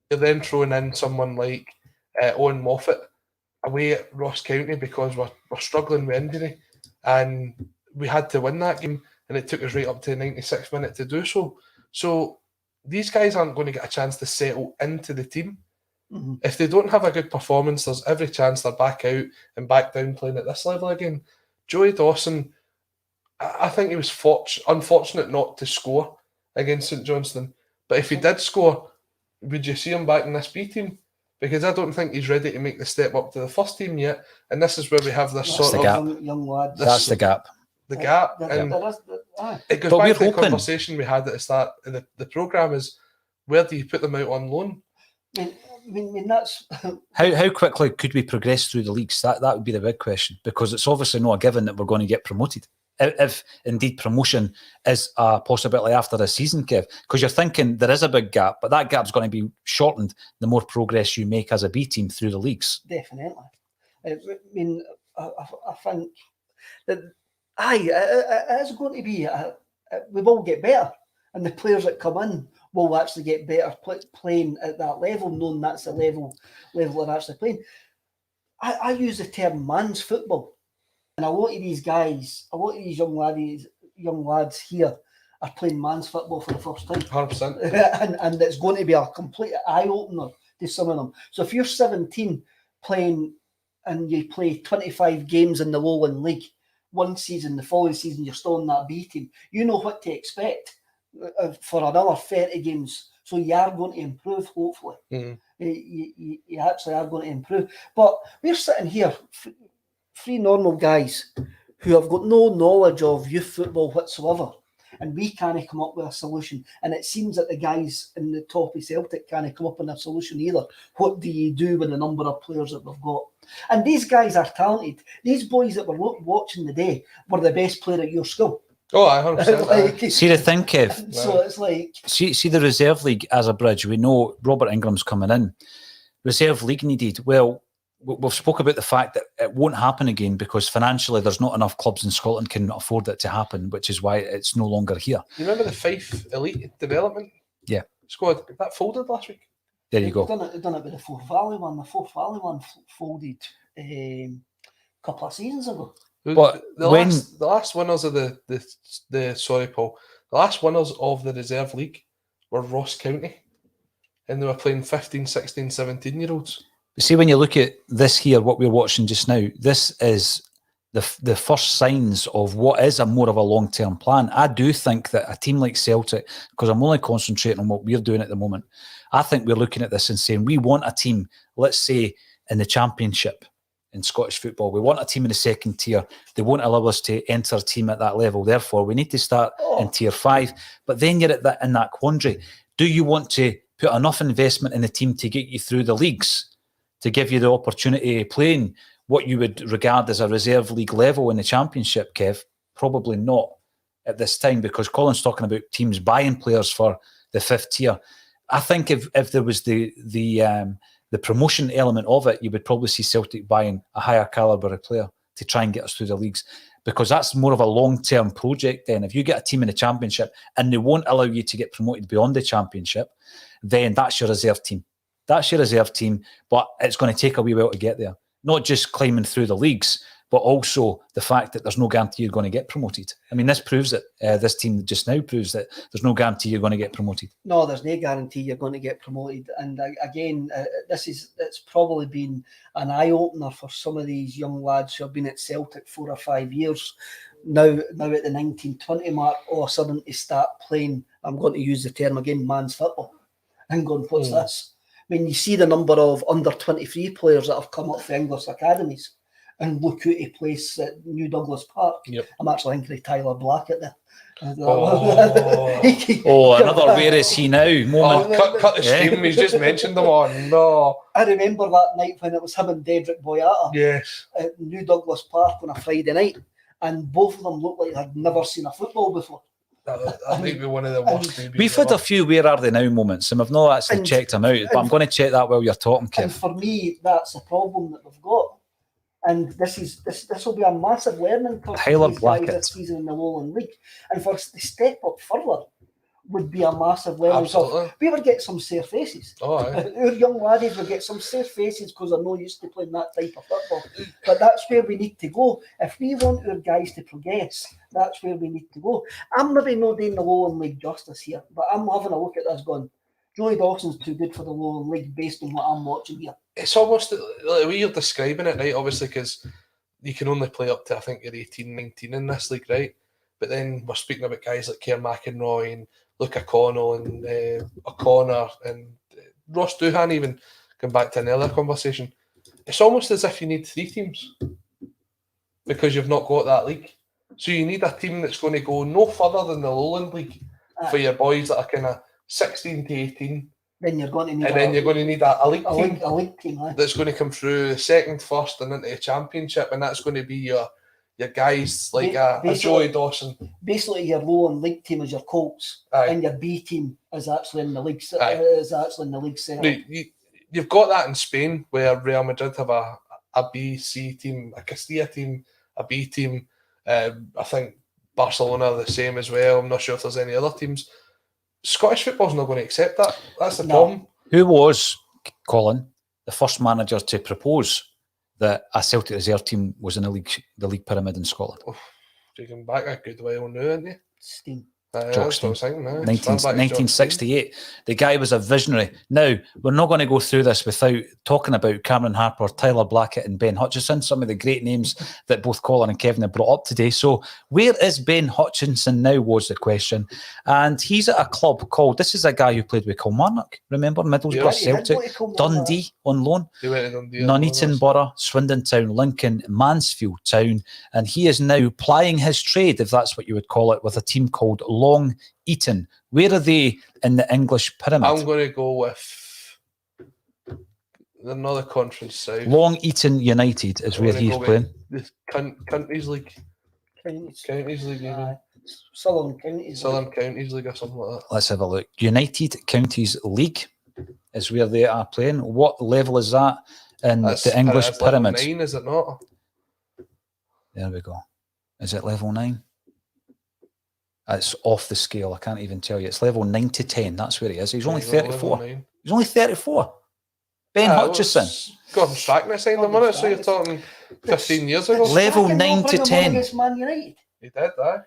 then throwing in someone like Owen Moffat away at Ross County because we're struggling with injury, and we had to win that game, and it took us right up to the 96th minute to do so. So these guys aren't going to get a chance to settle into the team If they don't have a good performance, there's every chance they're back out and back down playing at this level again. Joey Dawson, I think he was unfortunate not to score against St Johnstone. But if he did score, would you see him back in this B team? Because I don't think he's ready to make the step up to the first team yet. And this is where we have this That's sort of young lads. That's the gap. The gap. And it goes back to the conversation we had at the start of the programme is, where do you put them out on loan? I mean that's how quickly could we progress through the leagues? That would be the big question, because it's obviously not a given that we're going to get promoted. If indeed promotion is a possibility after this season, Kev, because you're thinking there is a big gap, but that gap's going to be shortened the more progress you make as a B team through the leagues. Definitely. I mean, I think that it is going to be. We will get better, and the players that come in will actually get better playing at that level, knowing that's the level they're actually playing. I use the term man's football. And a lot of these guys, a lot of these young lads here are playing man's football for the first time. 100%. and it's going to be a complete eye-opener to some of them. So if you're 17 playing and you play 25 games in the Lowland League, one season, the following season, you're still in that B team, you know what to expect for another 30 games. So you are going to improve, hopefully. You actually are going to improve. But we're sitting here, three normal guys who have got no knowledge of youth football whatsoever, and we can't come up with a solution. And it seems that the guys in the top of Celtic can't come up with a solution either. What do you do with the number of players that we've got? And these guys are talented. These boys that were watching the day were the best player at your school. Oh, 100%. See the thing, Kev. So it's like see the reserve league as a bridge. We know Robert Ingram's coming in. Reserve league needed. Well, we've spoke about the fact that it won't happen again because financially there's not enough clubs in Scotland can afford it to happen, which is why it's no longer here. You remember the Fife Elite Development squad? That folded last week. There you go. Done it with the Forth Valley one. The Forth Valley one folded a couple of seasons ago. But the last winners of sorry, Paul, the last winners of the reserve league were Ross County, and they were playing 15, 16, 17-year-olds. See, when you look at this here, what we're watching just now, this is the first signs of what is a more of a long-term plan. I do think that a team like Celtic, because I'm only concentrating on what we're doing at the moment, I think we're looking at this and saying we want a team, let's say, in the Championship in Scottish football. We want a team in the second tier. They won't allow us to enter a team at that level. Therefore, we need to start in Tier 5. But then you're in that quandary. Do you want to put enough investment in the team to get you through the leagues, to give you the opportunity of playing what you would regard as a reserve league level in the Championship, Kev? Probably not at this time, because Colin's talking about teams buying players for the 5th tier. I think if there was the promotion element of it, you would probably see Celtic buying a higher calibre of player to try and get us through the leagues, because that's more of a long-term project then. If you get a team in the Championship and they won't allow you to get promoted beyond the Championship, then that's your reserve team. That's your reserve team, but it's going to take a wee while to get there. Not just climbing through the leagues, but also the fact that there's no guarantee you're going to get promoted. I mean, this proves it. This team just now proves that there's no guarantee you're going to get promoted. No, there's no guarantee you're going to get promoted. And again, it's probably been an eye-opener for some of these young lads who have been at Celtic 4 or 5 years. Now at the 19-20 mark, all of a sudden to start playing, I'm going to use the term again, man's football. And going, what's this? When you see the number of under-23 players that have come up for English academies and look who he plays at New Douglas Park. Yep. I'm actually thinking of Tyler Blackett there. Another where is he now moment. Cut the stream. He's just mentioned them on. No. I remember that night when it was him and Dedrick Boyata at New Douglas Park on a Friday night, and both of them looked like they'd never seen a football before. That might be one of the worst. We've had a few where are they now moments, and we've not actually checked them out, but I'm going to check that while you're talking, Kev. And for me, that's the problem that we've got. And this will be a massive learning curve for these guys this season in the Lowland League. And for us to step up further would be a massive learning curve. We would get some safe faces. Our young laddies would get some safe faces because they're not used to playing that type of football. But that's where we need to go. If we want our guys to progress, that's where we need to go. I'm maybe not doing the Lowland League justice here, but I'm having a look at this going, Joey Dawson's too good for the lower league based on what I'm watching here. It's almost like the way you're describing it, right? Obviously, because you can only play up to, I think, you're 18, 19 in this league, right? But then we're speaking about guys like Kerr McInroy and Luke O'Connell and O'Connor and Ross Doohan, even going back to an earlier conversation. It's almost as if you need 3 teams because you've not got that league. So you need a team that's going to go no further than the Lowland League for your boys that are kind of 16 to 18. Then you're going to need you're going to need a league team. A league team, that's going to come through second, first, and into the championship, and that's going to be your guys like a Joey Dawson. Basically, your Lowland League team is your Colts, and your B team is actually in the league. Setup. You've got that in Spain, where Real Madrid have a B, C team, a Castilla team, a B team. I think Barcelona are the same as well. I'm not sure if there's any other teams. Scottish football's not going to accept that. That's the problem. Who was, Colin, the first manager to propose that a Celtic reserve team was in the league pyramid in Scotland? Taking back a good while now, isn't he? Steen. That's what I was thinking, 1968. The guy was a visionary. Now, we're not going to go through this without talking about Cameron Harper, Tyler Blackett and Ben Hutchinson, some of the great names that both Colin and Kevin have brought up today. So where is Ben Hutchinson now was the question. And he's at a club called, this is a guy who played with Kilmarnock, remember? Middlesbrough, Celtic, Dundee on loan, Nuneaton Borough, Swindon Town, Lincoln, Mansfield Town. And he is now plying his trade, if that's what you would call it, with a team called Long Eaton. Where are they in the English pyramid? I'm going to go with another conference south. Long Eaton United is where he's playing. The Counties League. Counties League. Southern Counties League or something like that. Let's have a look. United Counties League is where they are playing. What level is that in the English pyramid? Level 9, is it not? There we go. Is it level 9? It's off the scale. I can't even tell you. It's level 9 to 10. That's where he is. He's only 34. He's only 34. Ben Hutchison. Gordon Strachan signed him on it, so you're talking 15 years ago. Level 9 to 10. He did, aye.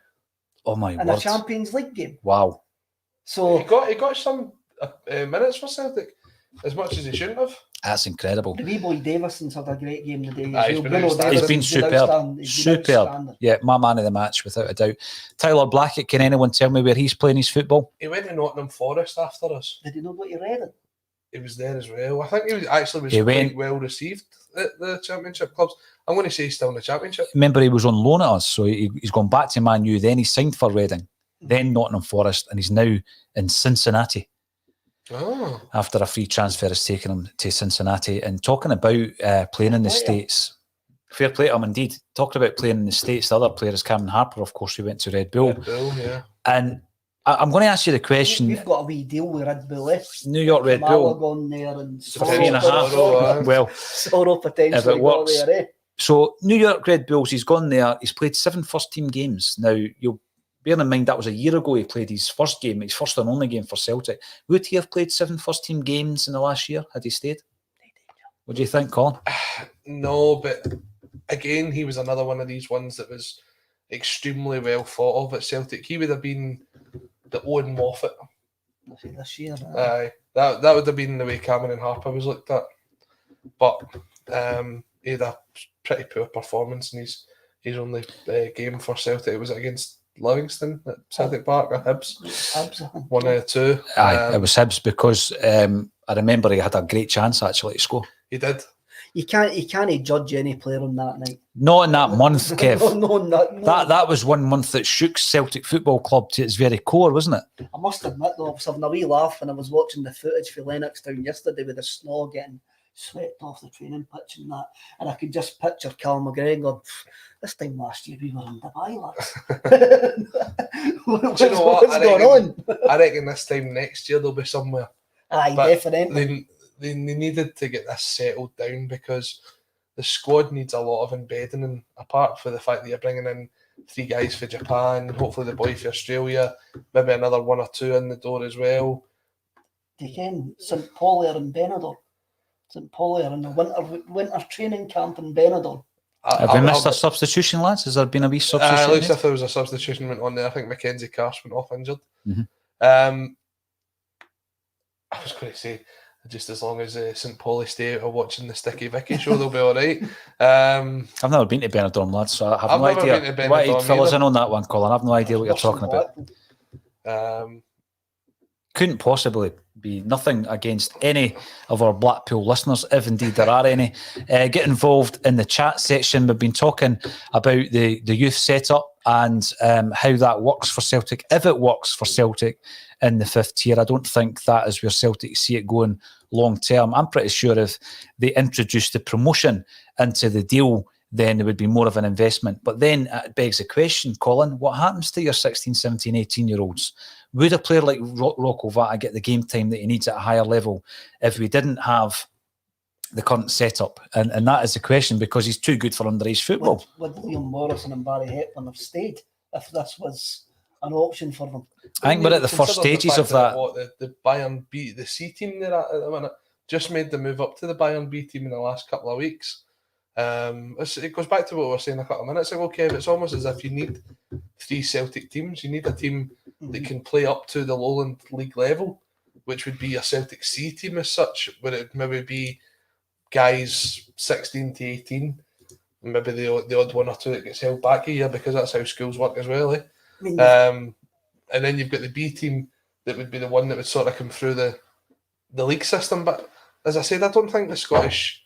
Oh my word. In a Champions League game. Wow. So he got some minutes for Celtic, as much as he shouldn't have. That's incredible. The wee boy Davison's had a great game today. He's been superb. Superb. Yeah, my man of the match, without a doubt. Tyler Blackett, can anyone tell me where he's playing his football? He went to Nottingham Forest after us. Did he not go to Reading? He was there as well. I think he was quite well received at the Championship clubs. I'm going to say he's still in the Championship. Remember, he was on loan at us, so he's gone back to Man U, then he signed for Reading, then Nottingham Forest, and he's now in Cincinnati. Oh. After a free transfer has taken him to Cincinnati. And talking about playing in the States, fair play to him indeed. Talking about playing in the States, the other player is Cameron Harper, of course, who went to Red Bull. Red Bull, yeah. And I'm going to ask you the question. We've got a wee deal with Red Bull, eh? New York Red Bull. Gone there and for 3.5. Well, Sorrow potentially if it works. There, eh? So, New York Red Bulls, he's gone there. He's played 7 first-team games. Now, you'll bear in mind that was a year ago he played his first game, his first and only game for Celtic. Would he have played 7 first-team games in the last year had he stayed? What do you think, Colin? No, but again, he was another one of these ones that was extremely well thought of at Celtic. He would have been the Owen Moffat. This year, aye, that would have been the way Cameron Harper was looked at. But he had a pretty poor performance in his only game for Celtic. It was against Livingston at Celtic Park or Hibs. One out of 2. Aye, it was Hibs because I remember he had a great chance actually to score. He did. You can't judge any player on that night. Not in that month, Kev. No. That was one month that shook Celtic Football Club to its very core, wasn't it? I must admit though, I was having a wee laugh when I was watching the footage for Lennoxtown yesterday with the snow getting swept off the training pitch and that, and I could just picture Cal McGregor going, this time last year we were in Dubai, lads. What's going on? I reckon this time next year they'll be somewhere. Aye, but definitely. They needed to get this settled down because the squad needs a lot of embedding, and apart from the fact that you're bringing in 3 guys for Japan, hopefully the boy for Australia, maybe another 1 or 2 in the door as well. Again, St Paulier and Benidorm. St Paulier in the winter training camp in Benidorm. Have we missed a substitution, lads? Has there been a wee substitution? At least if there was a substitution went on there, I think Mackenzie Carse went off injured. Mm-hmm. was going to say, just as long as St. Pauli stay out of watching the Sticky Vicky show, they'll be all right. I've never been to Benidorm, lads, so I have I've no never idea. been to Why Benidorm fill us either. in on that one, Colin? I have no idea what you're talking about. Couldn't possibly be. Nothing against any of our Blackpool listeners, if indeed there are any. Get involved in the chat section. We've been talking about the youth setup and how that works for Celtic, if it works for Celtic in the 5th tier. I don't think that is where Celtic see it going long term. I'm pretty sure if they introduced the promotion into the deal, then there would be more of an investment. But then it begs the question, Colin, what happens to your 16, 17, 18-year-olds? Would a player like Rocco Vata get the game time that he needs at a higher level if we didn't have the current setup? And that is the question, because he's too good for underage football. Would Liam Morrison and Barry Hepburn have stayed if this was an option for them? I think we're at the first stages of that. The Bayern B, the C team they're at the minute, just made the move up to the Bayern B team in the last couple of weeks. It goes back to what we were saying a couple of minutes ago, Kev. It's almost as if you need 3 Celtic teams. You need a team that can play up to the Lowland League level, which would be a Celtic C team as such, where it maybe be guys 16 to 18, maybe the odd one or two that gets held back a year, because that's how schools work as well. And then you've got the B team that would be the one that would sort of come through the league system. But as I said, I don't think the Scottish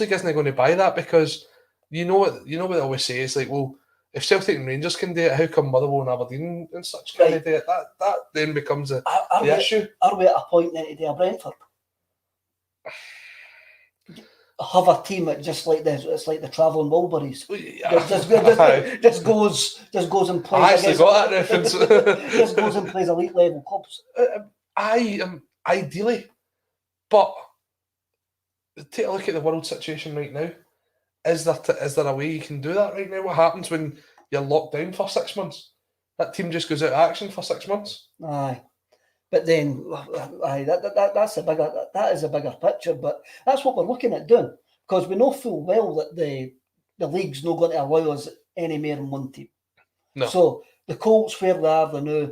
League isn't going to buy that, because you know what I always say, it's like, well, if Celtic and Rangers can do it, how come Motherwell and Aberdeen and such can't do it? That then becomes the issue. Are we at a point then today of Brentford? Have a team that just like this, it's like the travelling Mulberries. Just goes and plays. I actually got that reference. Just goes and plays elite level clubs. I am ideally, but take a look at the world situation right now. Is there a way you can do that right now? What happens when you're locked down for 6 months? That team just goes out of action for 6 months. Aye, but then that is a bigger picture. But that's what we're looking at doing, because we know full well that the league's not going to allow us any more than one team. No. So the Colts, where they are now,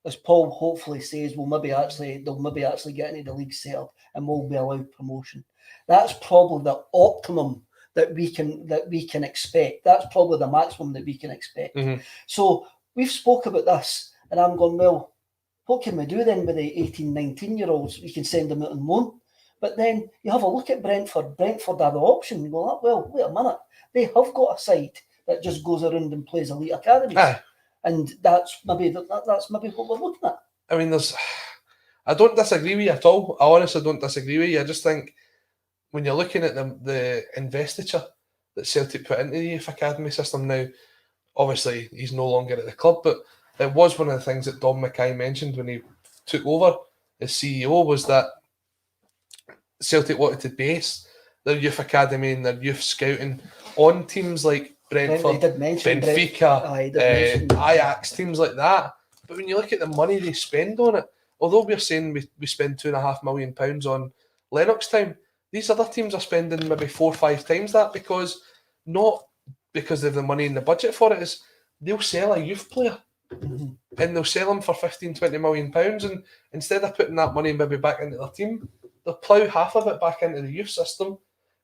as Paul hopefully says, they'll maybe actually get into the league set up and will be allowed promotion. That's probably the optimum that we can expect. That's probably the maximum that we can expect. Mm-hmm. So we've spoke about this, and I'm going, well, what can we do then with the 18, 19-year-olds? We can send them out on loan. But then you have a look at Brentford. Brentford have the option. You go, well, wait a minute. They have got a side that just goes around and plays elite academies. And that's maybe what we're looking at. I mean, I don't disagree with you at all. I honestly don't disagree with you. I just think when you're looking at the investiture that Celtic put into the youth academy system now, obviously he's no longer at the club, but it was one of the things that Dom Mackay mentioned when he took over as CEO, was that Celtic wanted to base their youth academy and their youth scouting on teams like Brentford, Benfica, Ajax, teams like that. But when you look at the money they spend on it, although we're saying we spend £2.5 million on Lennox time, these other teams are spending maybe 4 or 5 times that, not because they have the money in the budget for it, is they'll sell a youth player and they'll sell them for 15, 20 million pounds, and instead of putting that money maybe back into their team, they'll plough half of it back into the youth system,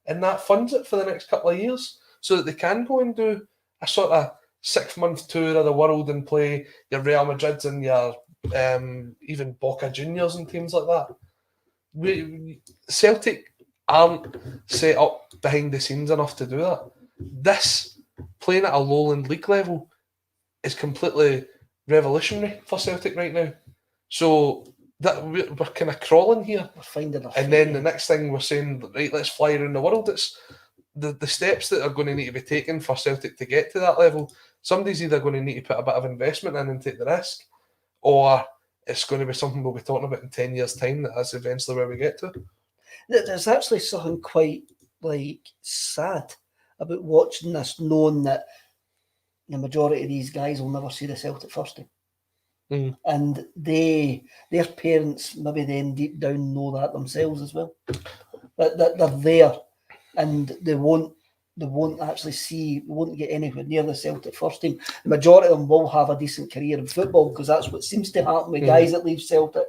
and that funds it for the next couple of years so that they can go and do a sort of 6-month tour of the world and play your Real Madrids and your even Boca Juniors and teams like that. Celtic aren't set up behind the scenes enough to do that. This, playing at a Lowland League level, is completely revolutionary for Celtic right now. So that we're kind of crawling here. We're finding our and then the next thing we're saying, right, let's fly around the world. It's the steps that are going to need to be taken for Celtic to get to that level. Somebody's either going to need to put a bit of investment in and take the risk, or it's going to be something we'll be talking about in 10 years' time. That's eventually where we get to. There's actually something quite sad about watching this, knowing that the majority of these guys will never see the Celtic first team. And their parents, maybe then deep down, know that themselves as well. That they're there, and they won't they won't get anywhere near the Celtic first team. The majority of them will have a decent career in football, because that's what seems to happen with guys that leave Celtic.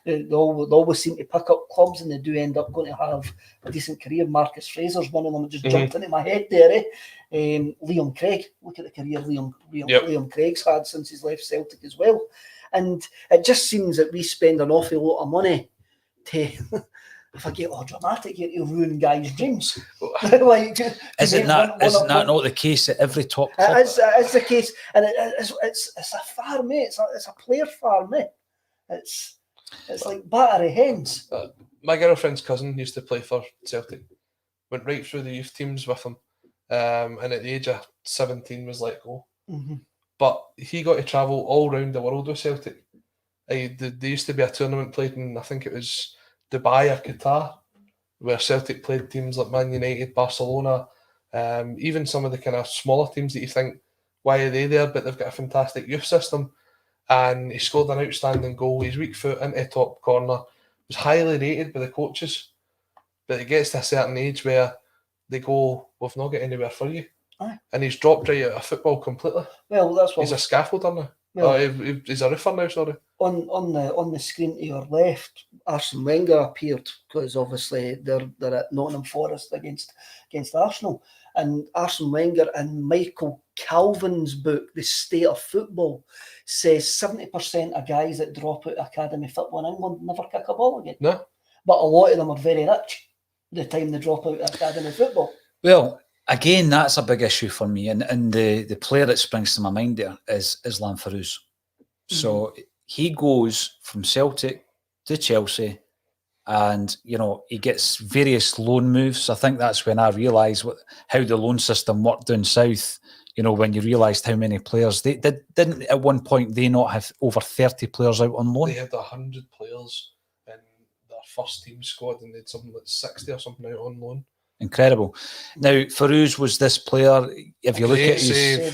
They always seem to pick up clubs, and they do end up going to have a decent career. Marcus Fraser's one of them. It just jumped into my head there. Liam Craig, look at the career Liam Craig's had since he's left Celtic as well. And it just seems that we spend an awful lot of money to... If I get all dramatic, you'll ruin guys' dreams. Isn't that not the case at every top club? It's the case, and it's a farm, mate. It's a player farm, mate. It's like battery hens. My girlfriend's cousin used to play for Celtic. Went right through the youth teams with him, and at the age of 17 was let go. But he got to travel all around the world with Celtic. There used to be a tournament played in, I think it was Dubai or Qatar, where Celtic played teams like Man United, Barcelona, even some of the kind of smaller teams that you think, why are they there? But they've got a fantastic youth system. And he scored an outstanding goal. His weak foot into top corner, was highly rated by the coaches. But it gets to a certain age where they go, we've not got anywhere for you. Aye. And he's dropped right out of football completely. Well, that's what he's a scaffolder now. He's a roofer now, sorry. On the screen to your left, Arsene Wenger appeared, because obviously they're at Nottingham Forest against Arsenal. And Arsene Wenger and Michael Calvin's book, The State of Football, says 70% of guys that drop out of academy football in England never kick a ball again. No. But a lot of them are very rich the time they drop out of academy football. Well, again, that's a big issue for me. And the player that springs to my mind there is Islam Farouz. So he goes from Celtic to Chelsea, and he gets various loan moves. I think that's when I realised how the loan system worked down south. When you realised how many players they didn't at one point they not have over 30 players out on loan. They had 100 players in their first team squad, and they had something like 60 or something out on loan. Incredible. Now, Farouz was this player. If you look at his,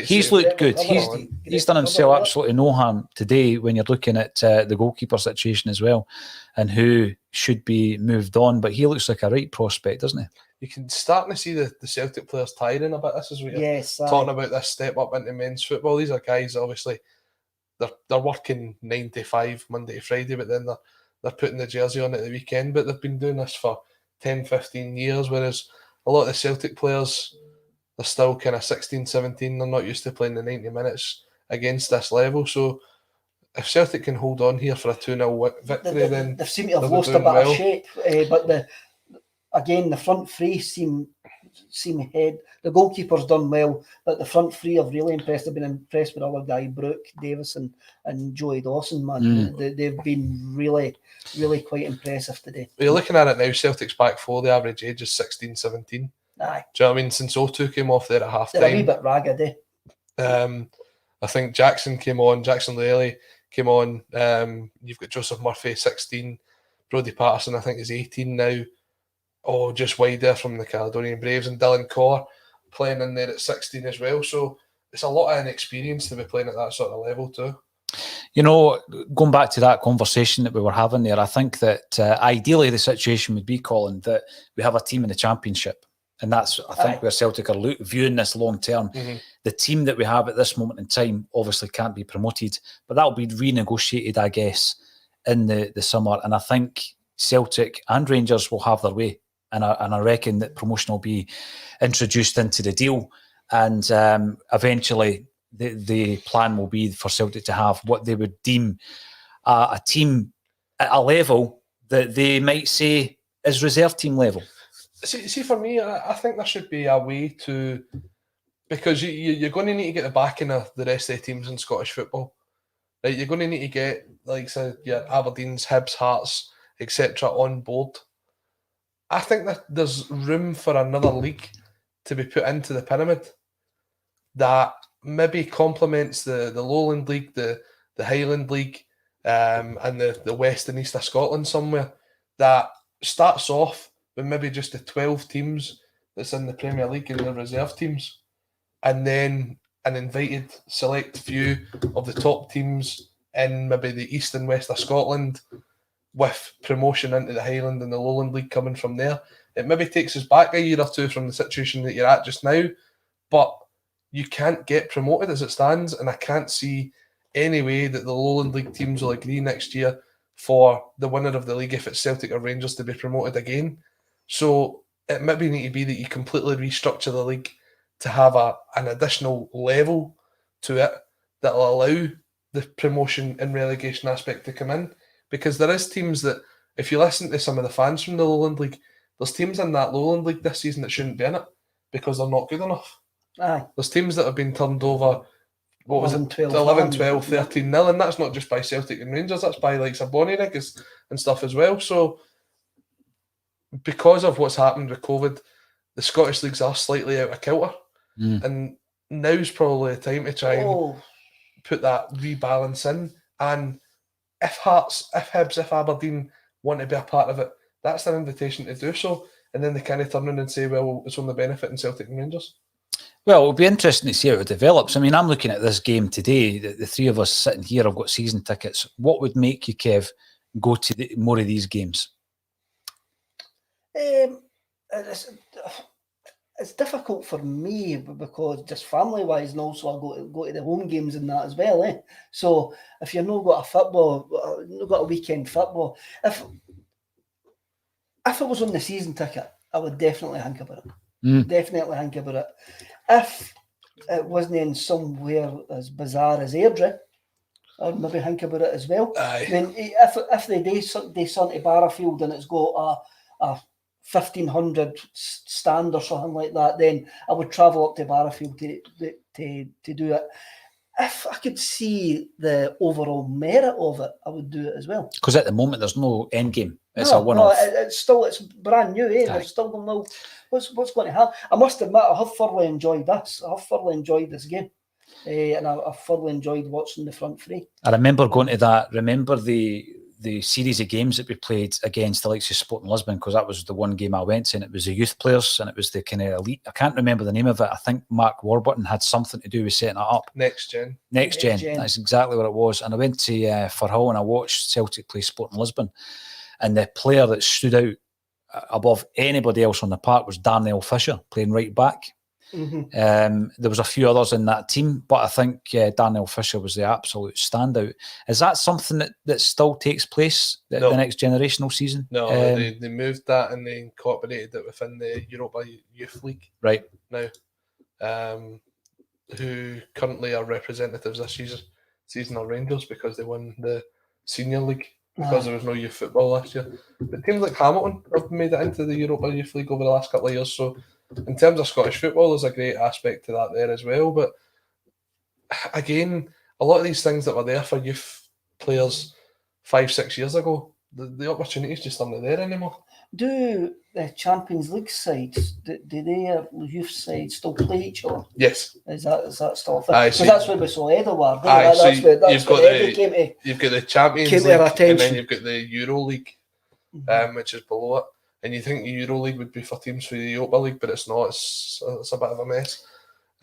he's looked good. He's done himself absolutely no harm today. When you're looking at the goalkeeper situation as well, and who should be moved on, but he looks like a right prospect, doesn't he? You can start to see the Celtic players tiring a bit. This is what you're talking about. This step up into men's football. These are guys, obviously, they're working 9 to 5 Monday to Friday, but then they're putting the jersey on at the weekend. But they've been doing this for 10, 15 years, whereas a lot of the Celtic players, they're still kind of 16, 17. They're not used to playing the 90 minutes against this level. So if Celtic can hold on here for a 2-0 victory, then they seem to have lost a bit of shape. But the front three seem ahead. The goalkeeper's done well, but the front three have really impressed. I've been impressed with other guys, Brooke, Davison and Joey Dawson, man. They've been really, really quite impressive today. You're looking at it now, Celtic's back four, the average age is 16, 17. Aye. Do you know what I mean? Since O2 came off there at half time. They're a wee bit ragged, I think Jackson Lely came on. You've got Joseph Murphy, 16. Brodie Patterson, I think, is 18 now. Oh, just wide there from the Caledonian Braves, and Dylan Corr playing in there at 16 as well. So it's a lot of inexperience to be playing at that sort of level too. Going back to that conversation that we were having there, I think that ideally the situation would be, Colin, that we have a team in the Championship. And that's, I think, where Celtic are viewing this long term. The team that we have at this moment in time obviously can't be promoted, but that'll be renegotiated, I guess, in the summer. And I think Celtic and Rangers will have their way. And I reckon that promotion will be introduced into the deal. And eventually the plan will be for Celtic to have what they would deem a team at a level that they might say is reserve team level. See, for me, I think there should be a way to, because you're going to need to get the backing of the rest of the teams in Scottish football. Right? You're going to need to get, like I said, your Aberdeens, Hibs, Hearts, etc. on board. I think that there's room for another league to be put into the pyramid that maybe complements the Lowland League, the Highland League, and the West and East of Scotland somewhere, that starts off with maybe just the 12 teams that's in the Premier League and the reserve teams, and then an invited select few of the top teams in maybe the East and West of Scotland with promotion into the Highland and the Lowland League coming from there. It maybe takes us back a year or two from the situation that you're at just now, but you can't get promoted as it stands, and I can't see any way that the Lowland League teams will agree next year for the winner of the league, if it's Celtic or Rangers, to be promoted again. So it maybe need to be that you completely restructure the league to have an additional level to it that will allow the promotion and relegation aspect to come in. Because there is teams that, if you listen to some of the fans from the Lowland League, there's teams in that Lowland League this season that shouldn't be in it because they're not good enough. Aye. There's teams that have been turned over, 11, 12, 13 nil, and that's not just by Celtic and Rangers, that's by like Bonnyrigg and stuff as well. So because of what's happened with COVID, the Scottish leagues are slightly out of kilter, and now's probably the time to try and put that rebalance in. And if Hearts, if Hibs, if Aberdeen want to be a part of it, that's their invitation to do so. And then they kind of turn around and say, well, it's only benefiting Celtic and Rangers. Well, it'll be interesting to see how it develops. I mean, I'm looking at this game today. The three of us sitting here have got season tickets. What would make you, Kev, go to more of these games? It's difficult for me because just family-wise, and also I go to the home games and that as well. So if you've not got not got a weekend football, if it was on the season ticket, I would definitely think about it. Definitely think about it. If it wasn't in somewhere as bizarre as Airdrie, I'd maybe think about it as well. Aye. I mean, if they do something to Barrafield and it's got a 1,500 stand or something like that, then I would travel up to Barrafield to do it. If I could see the overall merit of it, I would do it as well. Because at the moment, there's no end game. It's a one-off. It's brand new. There's still don't know what's going to happen. I must admit, I have thoroughly enjoyed this. I have thoroughly enjoyed this game, and I've thoroughly enjoyed watching the front three. I remember going to that. Remember the series of games that we played against the likes of Sporting Lisbon, because that was the one game I went to, and it was the youth players, and it was the kind of elite. I can't remember the name of it. I think Mark Warburton had something to do with setting it up. Next gen. That's exactly what it was. And I went to Firhill and I watched Celtic play Sporting Lisbon, and the player that stood out above anybody else on the park was Darnell Fisher, playing right back. There was a few others in that team, but I think Darnell Fisher was the absolute standout. Is that something that still takes place the next generational season? No, they moved that and they incorporated it within the Europa Youth League right now, who currently are representatives this season are Rangers because they won the Senior League because there was no youth football last year. But teams like Hamilton have made it into the Europa Youth League over the last couple of years, so in terms of Scottish football, there's a great aspect to that there as well. But again, a lot of these things that were there for youth players 5-6 years ago, the opportunities just aren't there anymore. Do the Champions League sides, do their youth sides still play each other? Yes. Is that still a thing? Aye, because that's where we saw Edouard. You've got the Champions League, and then you've got the Euro League, which is below it. And you think the Euro League would be for teams for the Europa League, but it's not. It's a bit of a mess.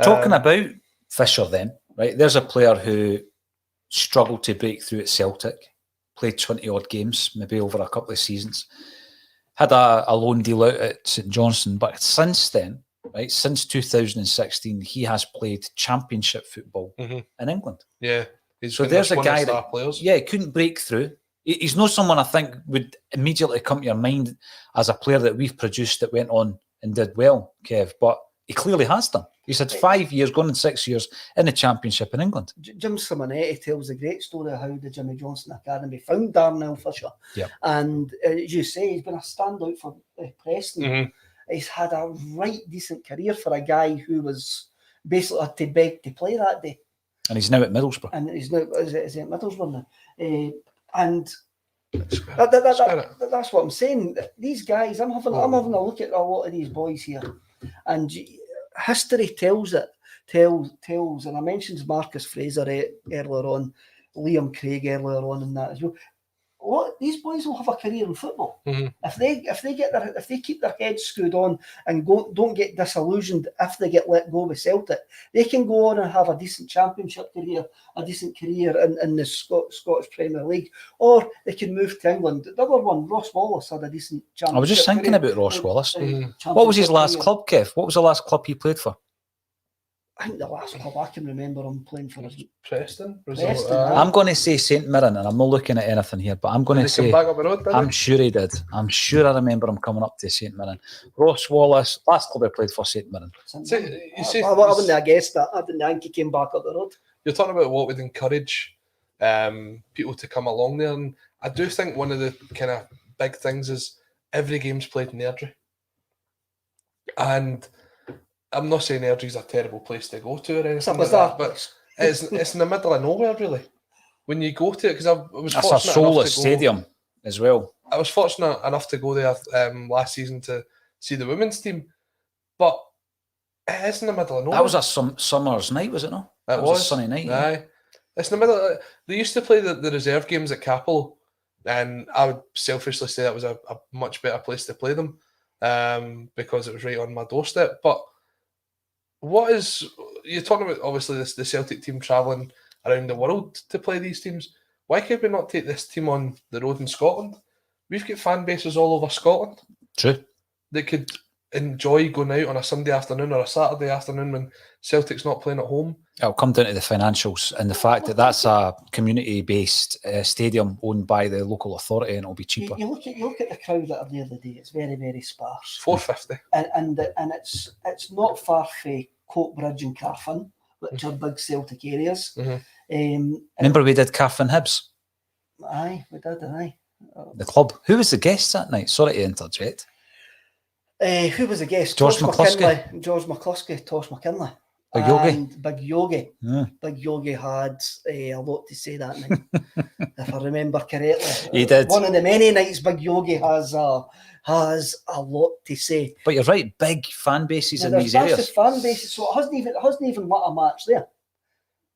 Talking about Fisher then, right? There's a player who struggled to break through at Celtic, played 20-odd games, maybe over a couple of seasons, had a loan deal out at St Johnstone, but since then, right, since 2016, he has played championship football in England. Yeah. So there's a guy that couldn't break through. He's not someone I think would immediately come to your mind as a player that we've produced that went on and did well, Kev, but he clearly has done. He's had 5 years, gone in 6 years in the Championship in England. Jim Simonetti tells a great story of how the Jimmy Johnstone Academy found Darnell Fisher. Yep. And as you say, he's been a standout for Preston. He's had a right decent career for a guy who was basically had to beg to play that day. And he's now at Middlesbrough. And he's now is it at Middlesbrough now. And that's what I'm saying. These guys, I'm having a look at a lot of these boys here, and history tells, and I mentioned Marcus Fraser earlier on, Liam Craig earlier on, and that as well. these boys will have a career in football. Mm-hmm. If they keep their heads screwed on and don't get disillusioned if they get let go with Celtic, they can go on and have a decent championship career, a decent career in the Scottish Premier League, or they can move to England. The other one, Ross Wallace, had a decent championship. I was just thinking career, about Ross Wallace. What was his last club, Kev? What was the last club he played for? I think the last club I can remember him playing for is Preston. I'm going to say St Mirren, and I'm not looking at anything here, but I'm going to say back up the road, I'm sure he did. I'm sure I remember him coming up to St Mirren. Ross Wallace, last club he played for, St Mirren. I wouldn't have guessed that. I didn't think he came back up the road. You're talking about what would encourage people to come along there, and I do think one of the kind of big things is every game's played in Airdrie. And I'm not saying Airdrie's a terrible place to go to or anything like that, but it's in the middle of nowhere, really. When you go to it, because I was That's fortunate a soulless enough to stadium as well. I was fortunate enough to go there last season to see the women's team, but it is in the middle of nowhere. That was a summer's night, was it not? It was a sunny night. Aye. It's in the middle. They used to play the reserve games at Capel, and I would selfishly say that was a much better place to play them because it was right on my doorstep. But what is you're talking about? Obviously, the Celtic team travelling around the world to play these teams. Why could we not take this team on the road in Scotland? We've got fan bases all over Scotland. True. They could enjoy going out on a Sunday afternoon or a Saturday afternoon when Celtic's not playing at home. It'll come down to the financials and the fact that that's a community-based stadium owned by the local authority, and it'll be cheaper. You look at the crowd that are there today. It's very, very sparse. 450, and it's not far from Coatbridge and Carfin, which are big Celtic areas. Mm-hmm. Remember we did Carfin Hibs? Aye, we did. Aye. The club. Who was the guest that night? Sorry to interject. Who was the guest? George McCluskey. George McCluskey, Tosh McKinley. Big Yogi. And Big Yogi. Yeah. Big Yogi had a lot to say that night, if I remember correctly. He did. One of the many nights Big Yogi has a lot to say. But you're right, big fan bases in these There's areas. massive fan bases, so it hasn't even lit a match there.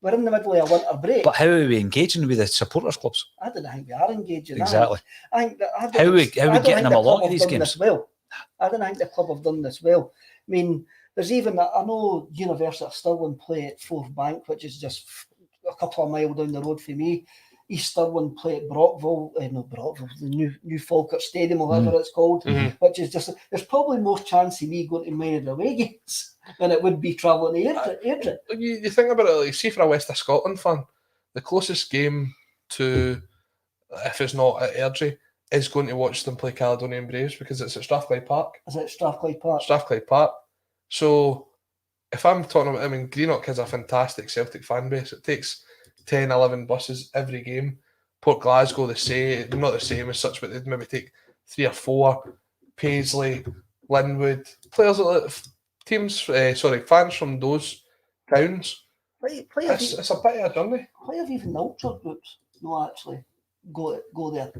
We're in the middle of a winter break. But how are we engaging with the supporters clubs? I don't think we are engaging. Exactly. I think that, How are we getting them along to these games? Well, I don't think the club have done this well. I mean, there's even, I know University of Stirling play at Forth Bank, which is just a couple of miles down the road for me. East Stirling play at Brockville, the new Falkirk Stadium, or whatever it's called, which is just, there's probably more chance of me going to many of the away games than it would be travelling to Airdrie. You think about it, like, see for a West of Scotland fan, the closest game to, if it's not at Airdrie, is going to watch them play Caledonian Braves because it's at Strathclyde Park. Is it Strathclyde Park? Strathclyde Park. So if I'm talking about, Greenock has a fantastic Celtic fan base. It takes 10, 11 buses every game. Port Glasgow, not the same as such, but they'd maybe take 3 or 4. Paisley, Linwood, fans from those towns. It's a bit of a journey. Why have even the ultra groups not actually go there?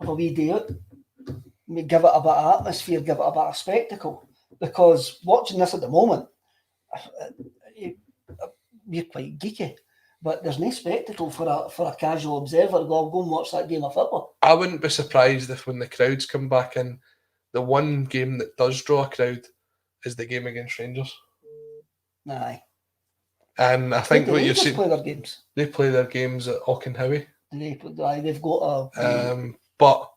Have a wee day out, give it a bit of atmosphere, give it a bit of spectacle. Because watching this at the moment, you're quite geeky, but there's no spectacle for a casual observer to go and watch that game of football. I wouldn't be surprised if when the crowds come back in, the one game that does draw a crowd is the game against Rangers. Aye. And I think what you've seen, play their games. They play their games at Auchenhowie. They've got a. But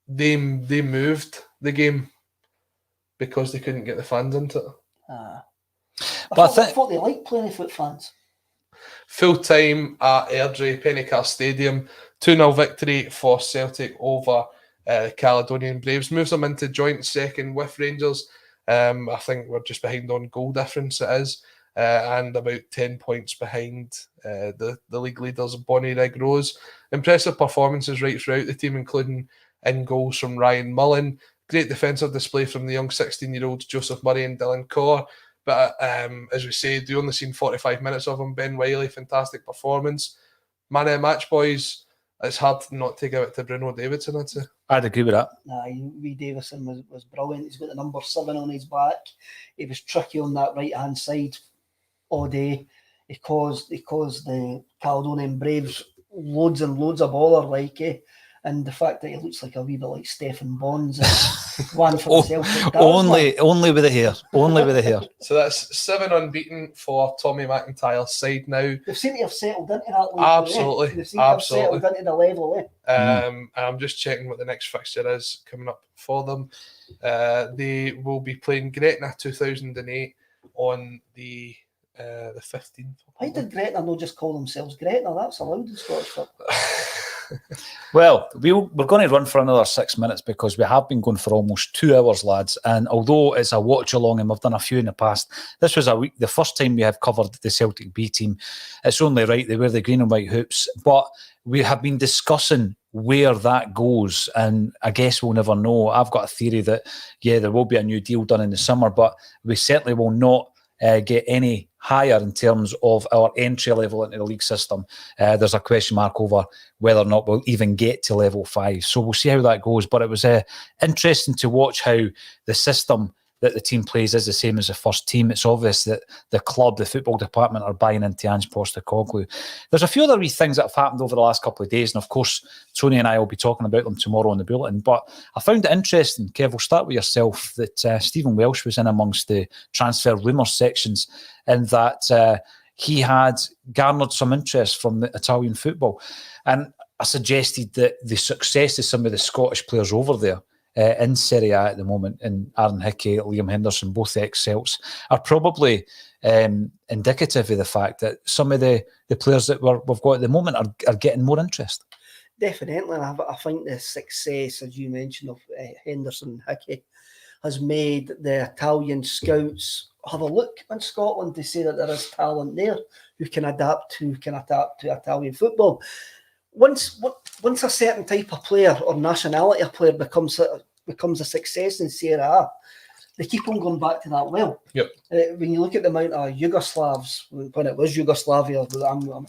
they moved the game because they couldn't get the fans into it. I thought they liked playing foot fans. Full time at Airdrie, Pennycar Stadium, 2-0 victory for Celtic over Caledonian Braves. Moves them into joint second with Rangers. I think we're just behind on goal difference, it is. And about 10 points behind the league leaders, Bonnyrigg Rose. Impressive performances right throughout the team, including in goals from Ryan Mullen. Great defensive display from the young 16-year-olds Joseph Murray and Dylan Corr. But as we said, we only seen 45 minutes of him. Ben Wiley, fantastic performance. Man of the match, boys. It's hard not to give it to Bruno Davidson, I'd say. I'd agree with that. Wee Davison was brilliant. He's got the number 7 on his back. He was tricky on that right-hand side all day. He caused the Caledonian Braves loads and loads of bother, And the fact that he looks like a wee bit like Stephen Bonds is one for the Celtic. Only with the hair. Only with the hair. So that's 7 unbeaten for Tommy McIntyre's side now. They seem to have settled into that league. Absolutely. They seem to have settled into the level. And I'm just checking what the next fixture is coming up for them. They will be playing Gretna 2008 on the 15th. Why did Gretna not just call themselves Gretna? That's allowed in Scottish football. Well, we're going to run for another 6 minutes because we have been going for almost 2 hours, lads. And although it's a watch along and we've done a few in the past, this was the first time we have covered the Celtic B team. It's only right they wear the green and white hoops, but we have been discussing where that goes, and I guess we'll never know. I've got a theory that, there will be a new deal done in the summer, but we certainly will not get any higher in terms of our entry level into the league system. There's a question mark over whether or not we'll even get to level 5. So we'll see how that goes. But it was interesting to watch how the system that the team plays is the same as the first team. It's obvious that the club, the football department, are buying into Ange Postecoglou. There's a few other wee things that have happened over the last couple of days, and of course, Tony and I will be talking about them tomorrow in the Bulletin. But I found it interesting, Kev, we'll start with yourself, that Stephen Welsh was in amongst the transfer rumours sections, and that he had garnered some interest from the Italian football. And I suggested that the success of some of the Scottish players over there in Serie A at the moment, and Aaron Hickey, Liam Henderson, both ex-Celts, are probably indicative of the fact that some of the players that we've got at the moment are getting more interest. Definitely. I think the success, as you mentioned, of Henderson and Hickey has made the Italian scouts have a look in Scotland to say that there is talent there who can adapt to Italian football. Once a certain type of player or nationality of player becomes a success in Serie A, they keep on going back to that well. Yep. When you look at the amount of Yugoslavs, when it was Yugoslavia,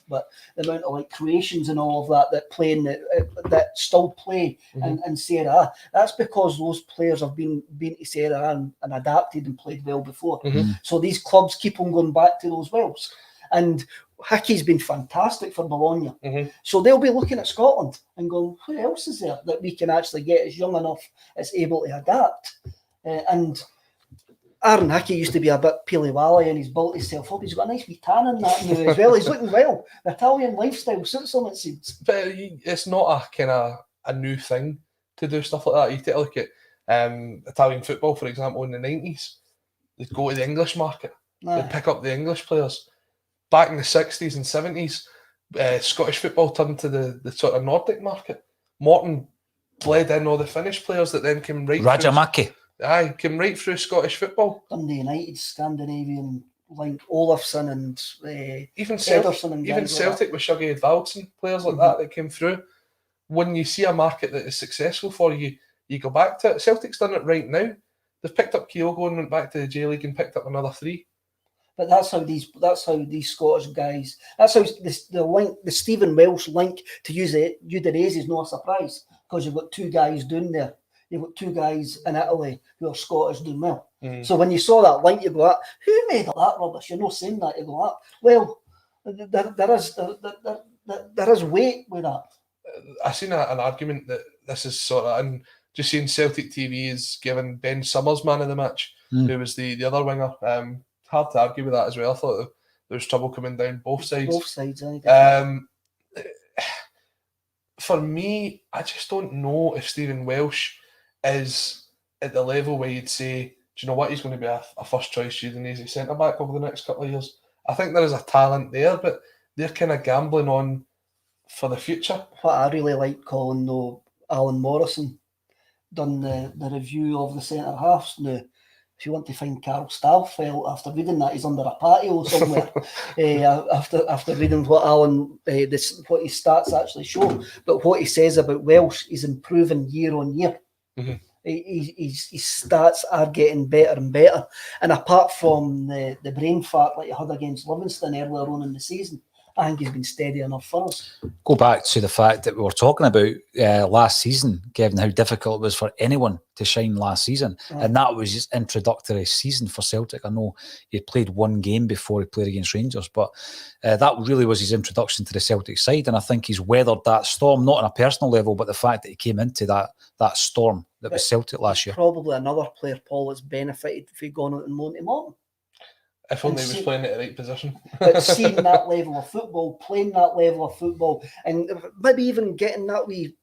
but the amount of like Croatians and all of that that still play in Serie A, that's because those players have been to Serie A and adapted and played well before. So these clubs keep on going back to those wells. And Hickey's been fantastic for Bologna. So they'll be looking at Scotland and going, who else is there that we can actually get as young enough as able to adapt? And Aaron Hickey used to be a bit peely-wally and he's built himself up. He's got a nice wee tan in that now as well. He's looking well. The Italian lifestyle suits him, it seems. But it's not a kind of a new thing to do stuff like that. You take a look at Italian football, for example, in the 90s. They'd go to the English market. They'd pick up the English players. Back in the 60s and 70s, Scottish football turned to the sort of Nordic market. Morton bled in all the Finnish players that then came right Rajamaki. Came right through Scottish football. Dundee United, Scandinavian, like Olafsson and even Ederson and even Celtic with Shuggy Edvaldsen, players like that came through. When you see a market that is successful for you, you go back to it. Celtic's done it right now. They've picked up Kyogo and went back to the J-League and picked up another 3. But that's how these Scottish guys. That's how the Stephen Welsh link to Udinese is not a surprise because you've got 2 guys doing there. You've got 2 guys in Italy who are Scottish doing well. So when you saw that link, you go, who made up that rubbish? You're not saying that. You go, well, there is weight with that. I seen an argument that this is sort of, and just seeing Celtic TV is giving Ben Summers man of the match, who was the other winger. Hard to argue with that as well. I thought there was trouble coming down both sides. Both sides, I think. For me, I just don't know if Stephen Welsh is at the level where you'd say, do you know what, he's going to be a first choice Udinese centre back over the next couple of years. I think there is a talent there, but they're kind of gambling on for the future. What I really like, Colin, though, Alan Morrison done the review of the centre halves now. If you want to find Carl Starfelt after reading that, he's under a patio somewhere. After reading what Alan, what his stats actually show, but what he says about Welsh, he's improving year on year. His stats are getting better and better. And apart from the brain fart like he had against Livingston earlier on in the season, I think he's been steady enough for us. Go back to the fact that we were talking about last season, Kevin, how difficult it was for anyone to shine last season. Right. And that was his introductory season for Celtic. I know he played one game before he played against Rangers, but that really was his introduction to the Celtic side. And I think he's weathered that storm, not on a personal level, but the fact that he came into that storm that was Celtic last year. Probably another player, Paul, that's benefited if he'd gone out and Monty Morton. If only he was playing at the right position. But seeing that level of football, playing that level of football, and maybe even getting that wee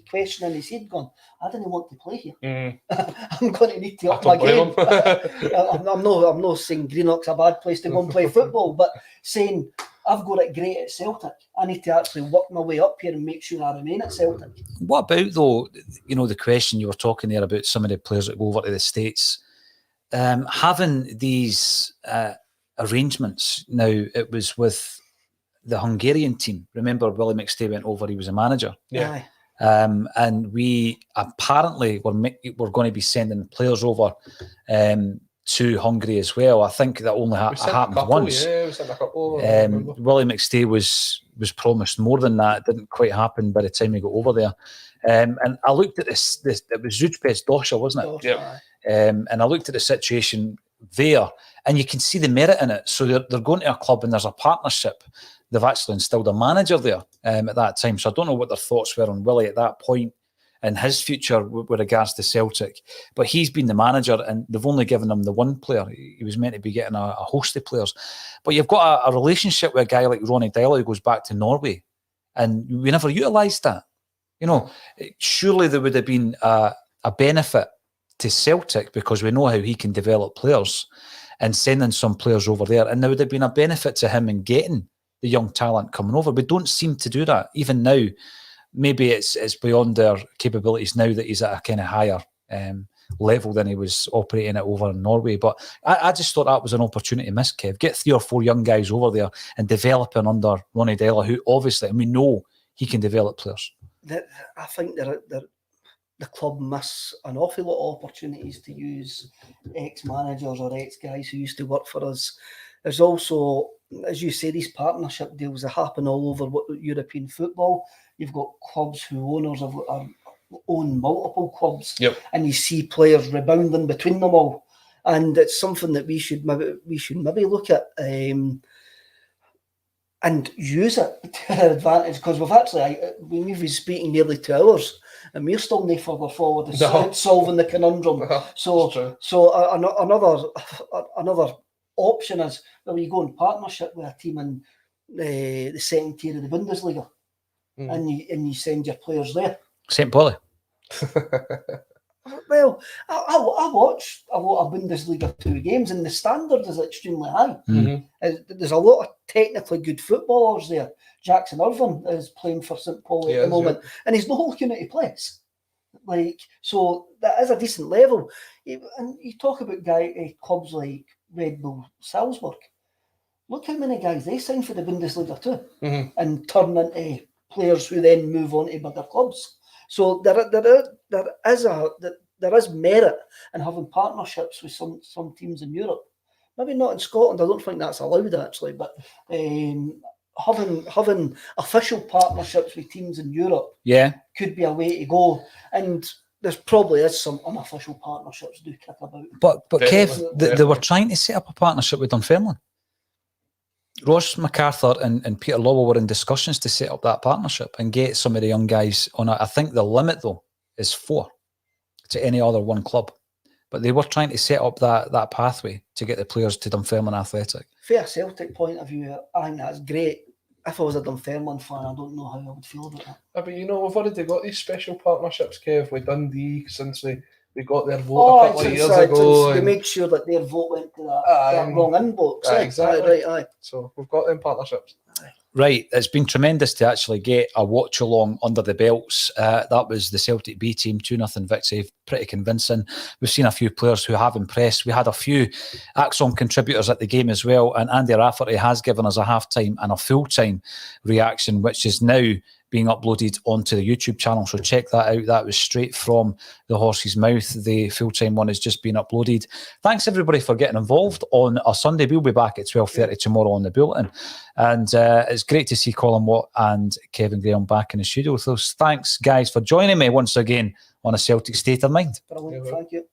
question in his head, going, I didn't want to play here. I'm going to need to up my game. I'm not saying Greenock's a bad place to go and play football, but saying I've got it great at Celtic. I need to actually work my way up here and make sure I remain at Celtic. What about, though, the question you were talking there about some of the players that go over to the States? Having these arrangements now, it was with the Hungarian team. Remember, Willie McStay went over, he was a manager. Yeah. And we apparently were going to be sending players over to Hungary as well. I think that only happened once. Yeah, we sent a couple. Willie McStay was promised more than that. It didn't quite happen by the time he got over there. And I looked at this it was Zujpes Dosha, wasn't it? Yeah. And I looked at the situation there, and you can see the merit in it. So they're going to a club and there's a partnership. They've actually instilled a manager there at that time. So I don't know what their thoughts were on Willie at that point and his future with regards to Celtic. But he's been the manager, and they've only given him the one player. He was meant to be getting a host of players. But you've got a relationship with a guy like Ronny Deila who goes back to Norway, and we never utilised that. Surely there would have been a benefit to Celtic because we know how he can develop players and sending some players over there. And there would have been a benefit to him in getting the young talent coming over. We don't seem to do that. Even now, maybe it's beyond their capabilities now that he's at a kind of higher level than he was operating at over in Norway. But I just thought that was an opportunity missed, Kev. Get 3 or 4 young guys over there and developing under Ronny Deila, who obviously, and we know he can develop players. I think the club miss an awful lot of opportunities to use ex-managers or ex-guys who used to work for us. There's also, as you say, these partnership deals that happen all over European football. You've got clubs who owners own multiple clubs, and you see players rebounding between them all. And it's something that we should maybe look at and use it to our advantage, because we've been speaking nearly 2 hours and we're still no further forward solving the conundrum. So another option is where you go in partnership with a team in the second tier of the Bundesliga, and you send your players there. St. Pauli. Well, I watch a lot of Bundesliga 2 games, and the standard is extremely high. There's a lot of technically good footballers there. Jackson Irvine is playing for St. Pauli at the moment, and he's not looking at a place. So that is a decent level. And you talk about clubs like Red Bull Salzburg. Look how many guys they sign for the Bundesliga too, and turn into players who then move on to bigger clubs. So there is merit in having partnerships with some teams in Europe. Maybe not in Scotland. I don't think that's allowed actually, but having official partnerships with teams in Europe, could be a way to go. And there's probably some unofficial partnerships do kick about. But Kev, they were trying to set up a partnership with Dunfermline. Ross MacArthur and Peter Lawwell were in discussions to set up that partnership and get some of the young guys on it. I think the limit, though, is 4 to any other one club. But they were trying to set up that pathway to get the players to Dunfermline Athletic. From a Celtic point of view, I think that's great. If I was a Dunfermline fan, I don't know how I would feel about that. But we've already got these special partnerships, Kev, with Dundee since we got their vote a couple of years ago. To make sure that their vote went to that wrong inbox. Exactly. Right. So we've got them partnerships. Right, it's been tremendous to actually get a watch-along under the belts. That was the Celtic B team, 2-0 victory, pretty convincing. We've seen a few players who have impressed. We had a few Axon contributors at the game as well, and Andy Rafferty has given us a half-time and a full-time reaction, which is now being uploaded onto the YouTube channel. So check that out. That was straight from the horse's mouth. The full-time one has just been uploaded. Thanks everybody for getting involved on a Sunday. We'll be back at 12:30 tomorrow on the Bulletin. And it's great to see Colin Watt and Kevin Graham back in the studio with us. Thanks guys for joining me once again on A Celtic State of Mind. Brilliant, thank you.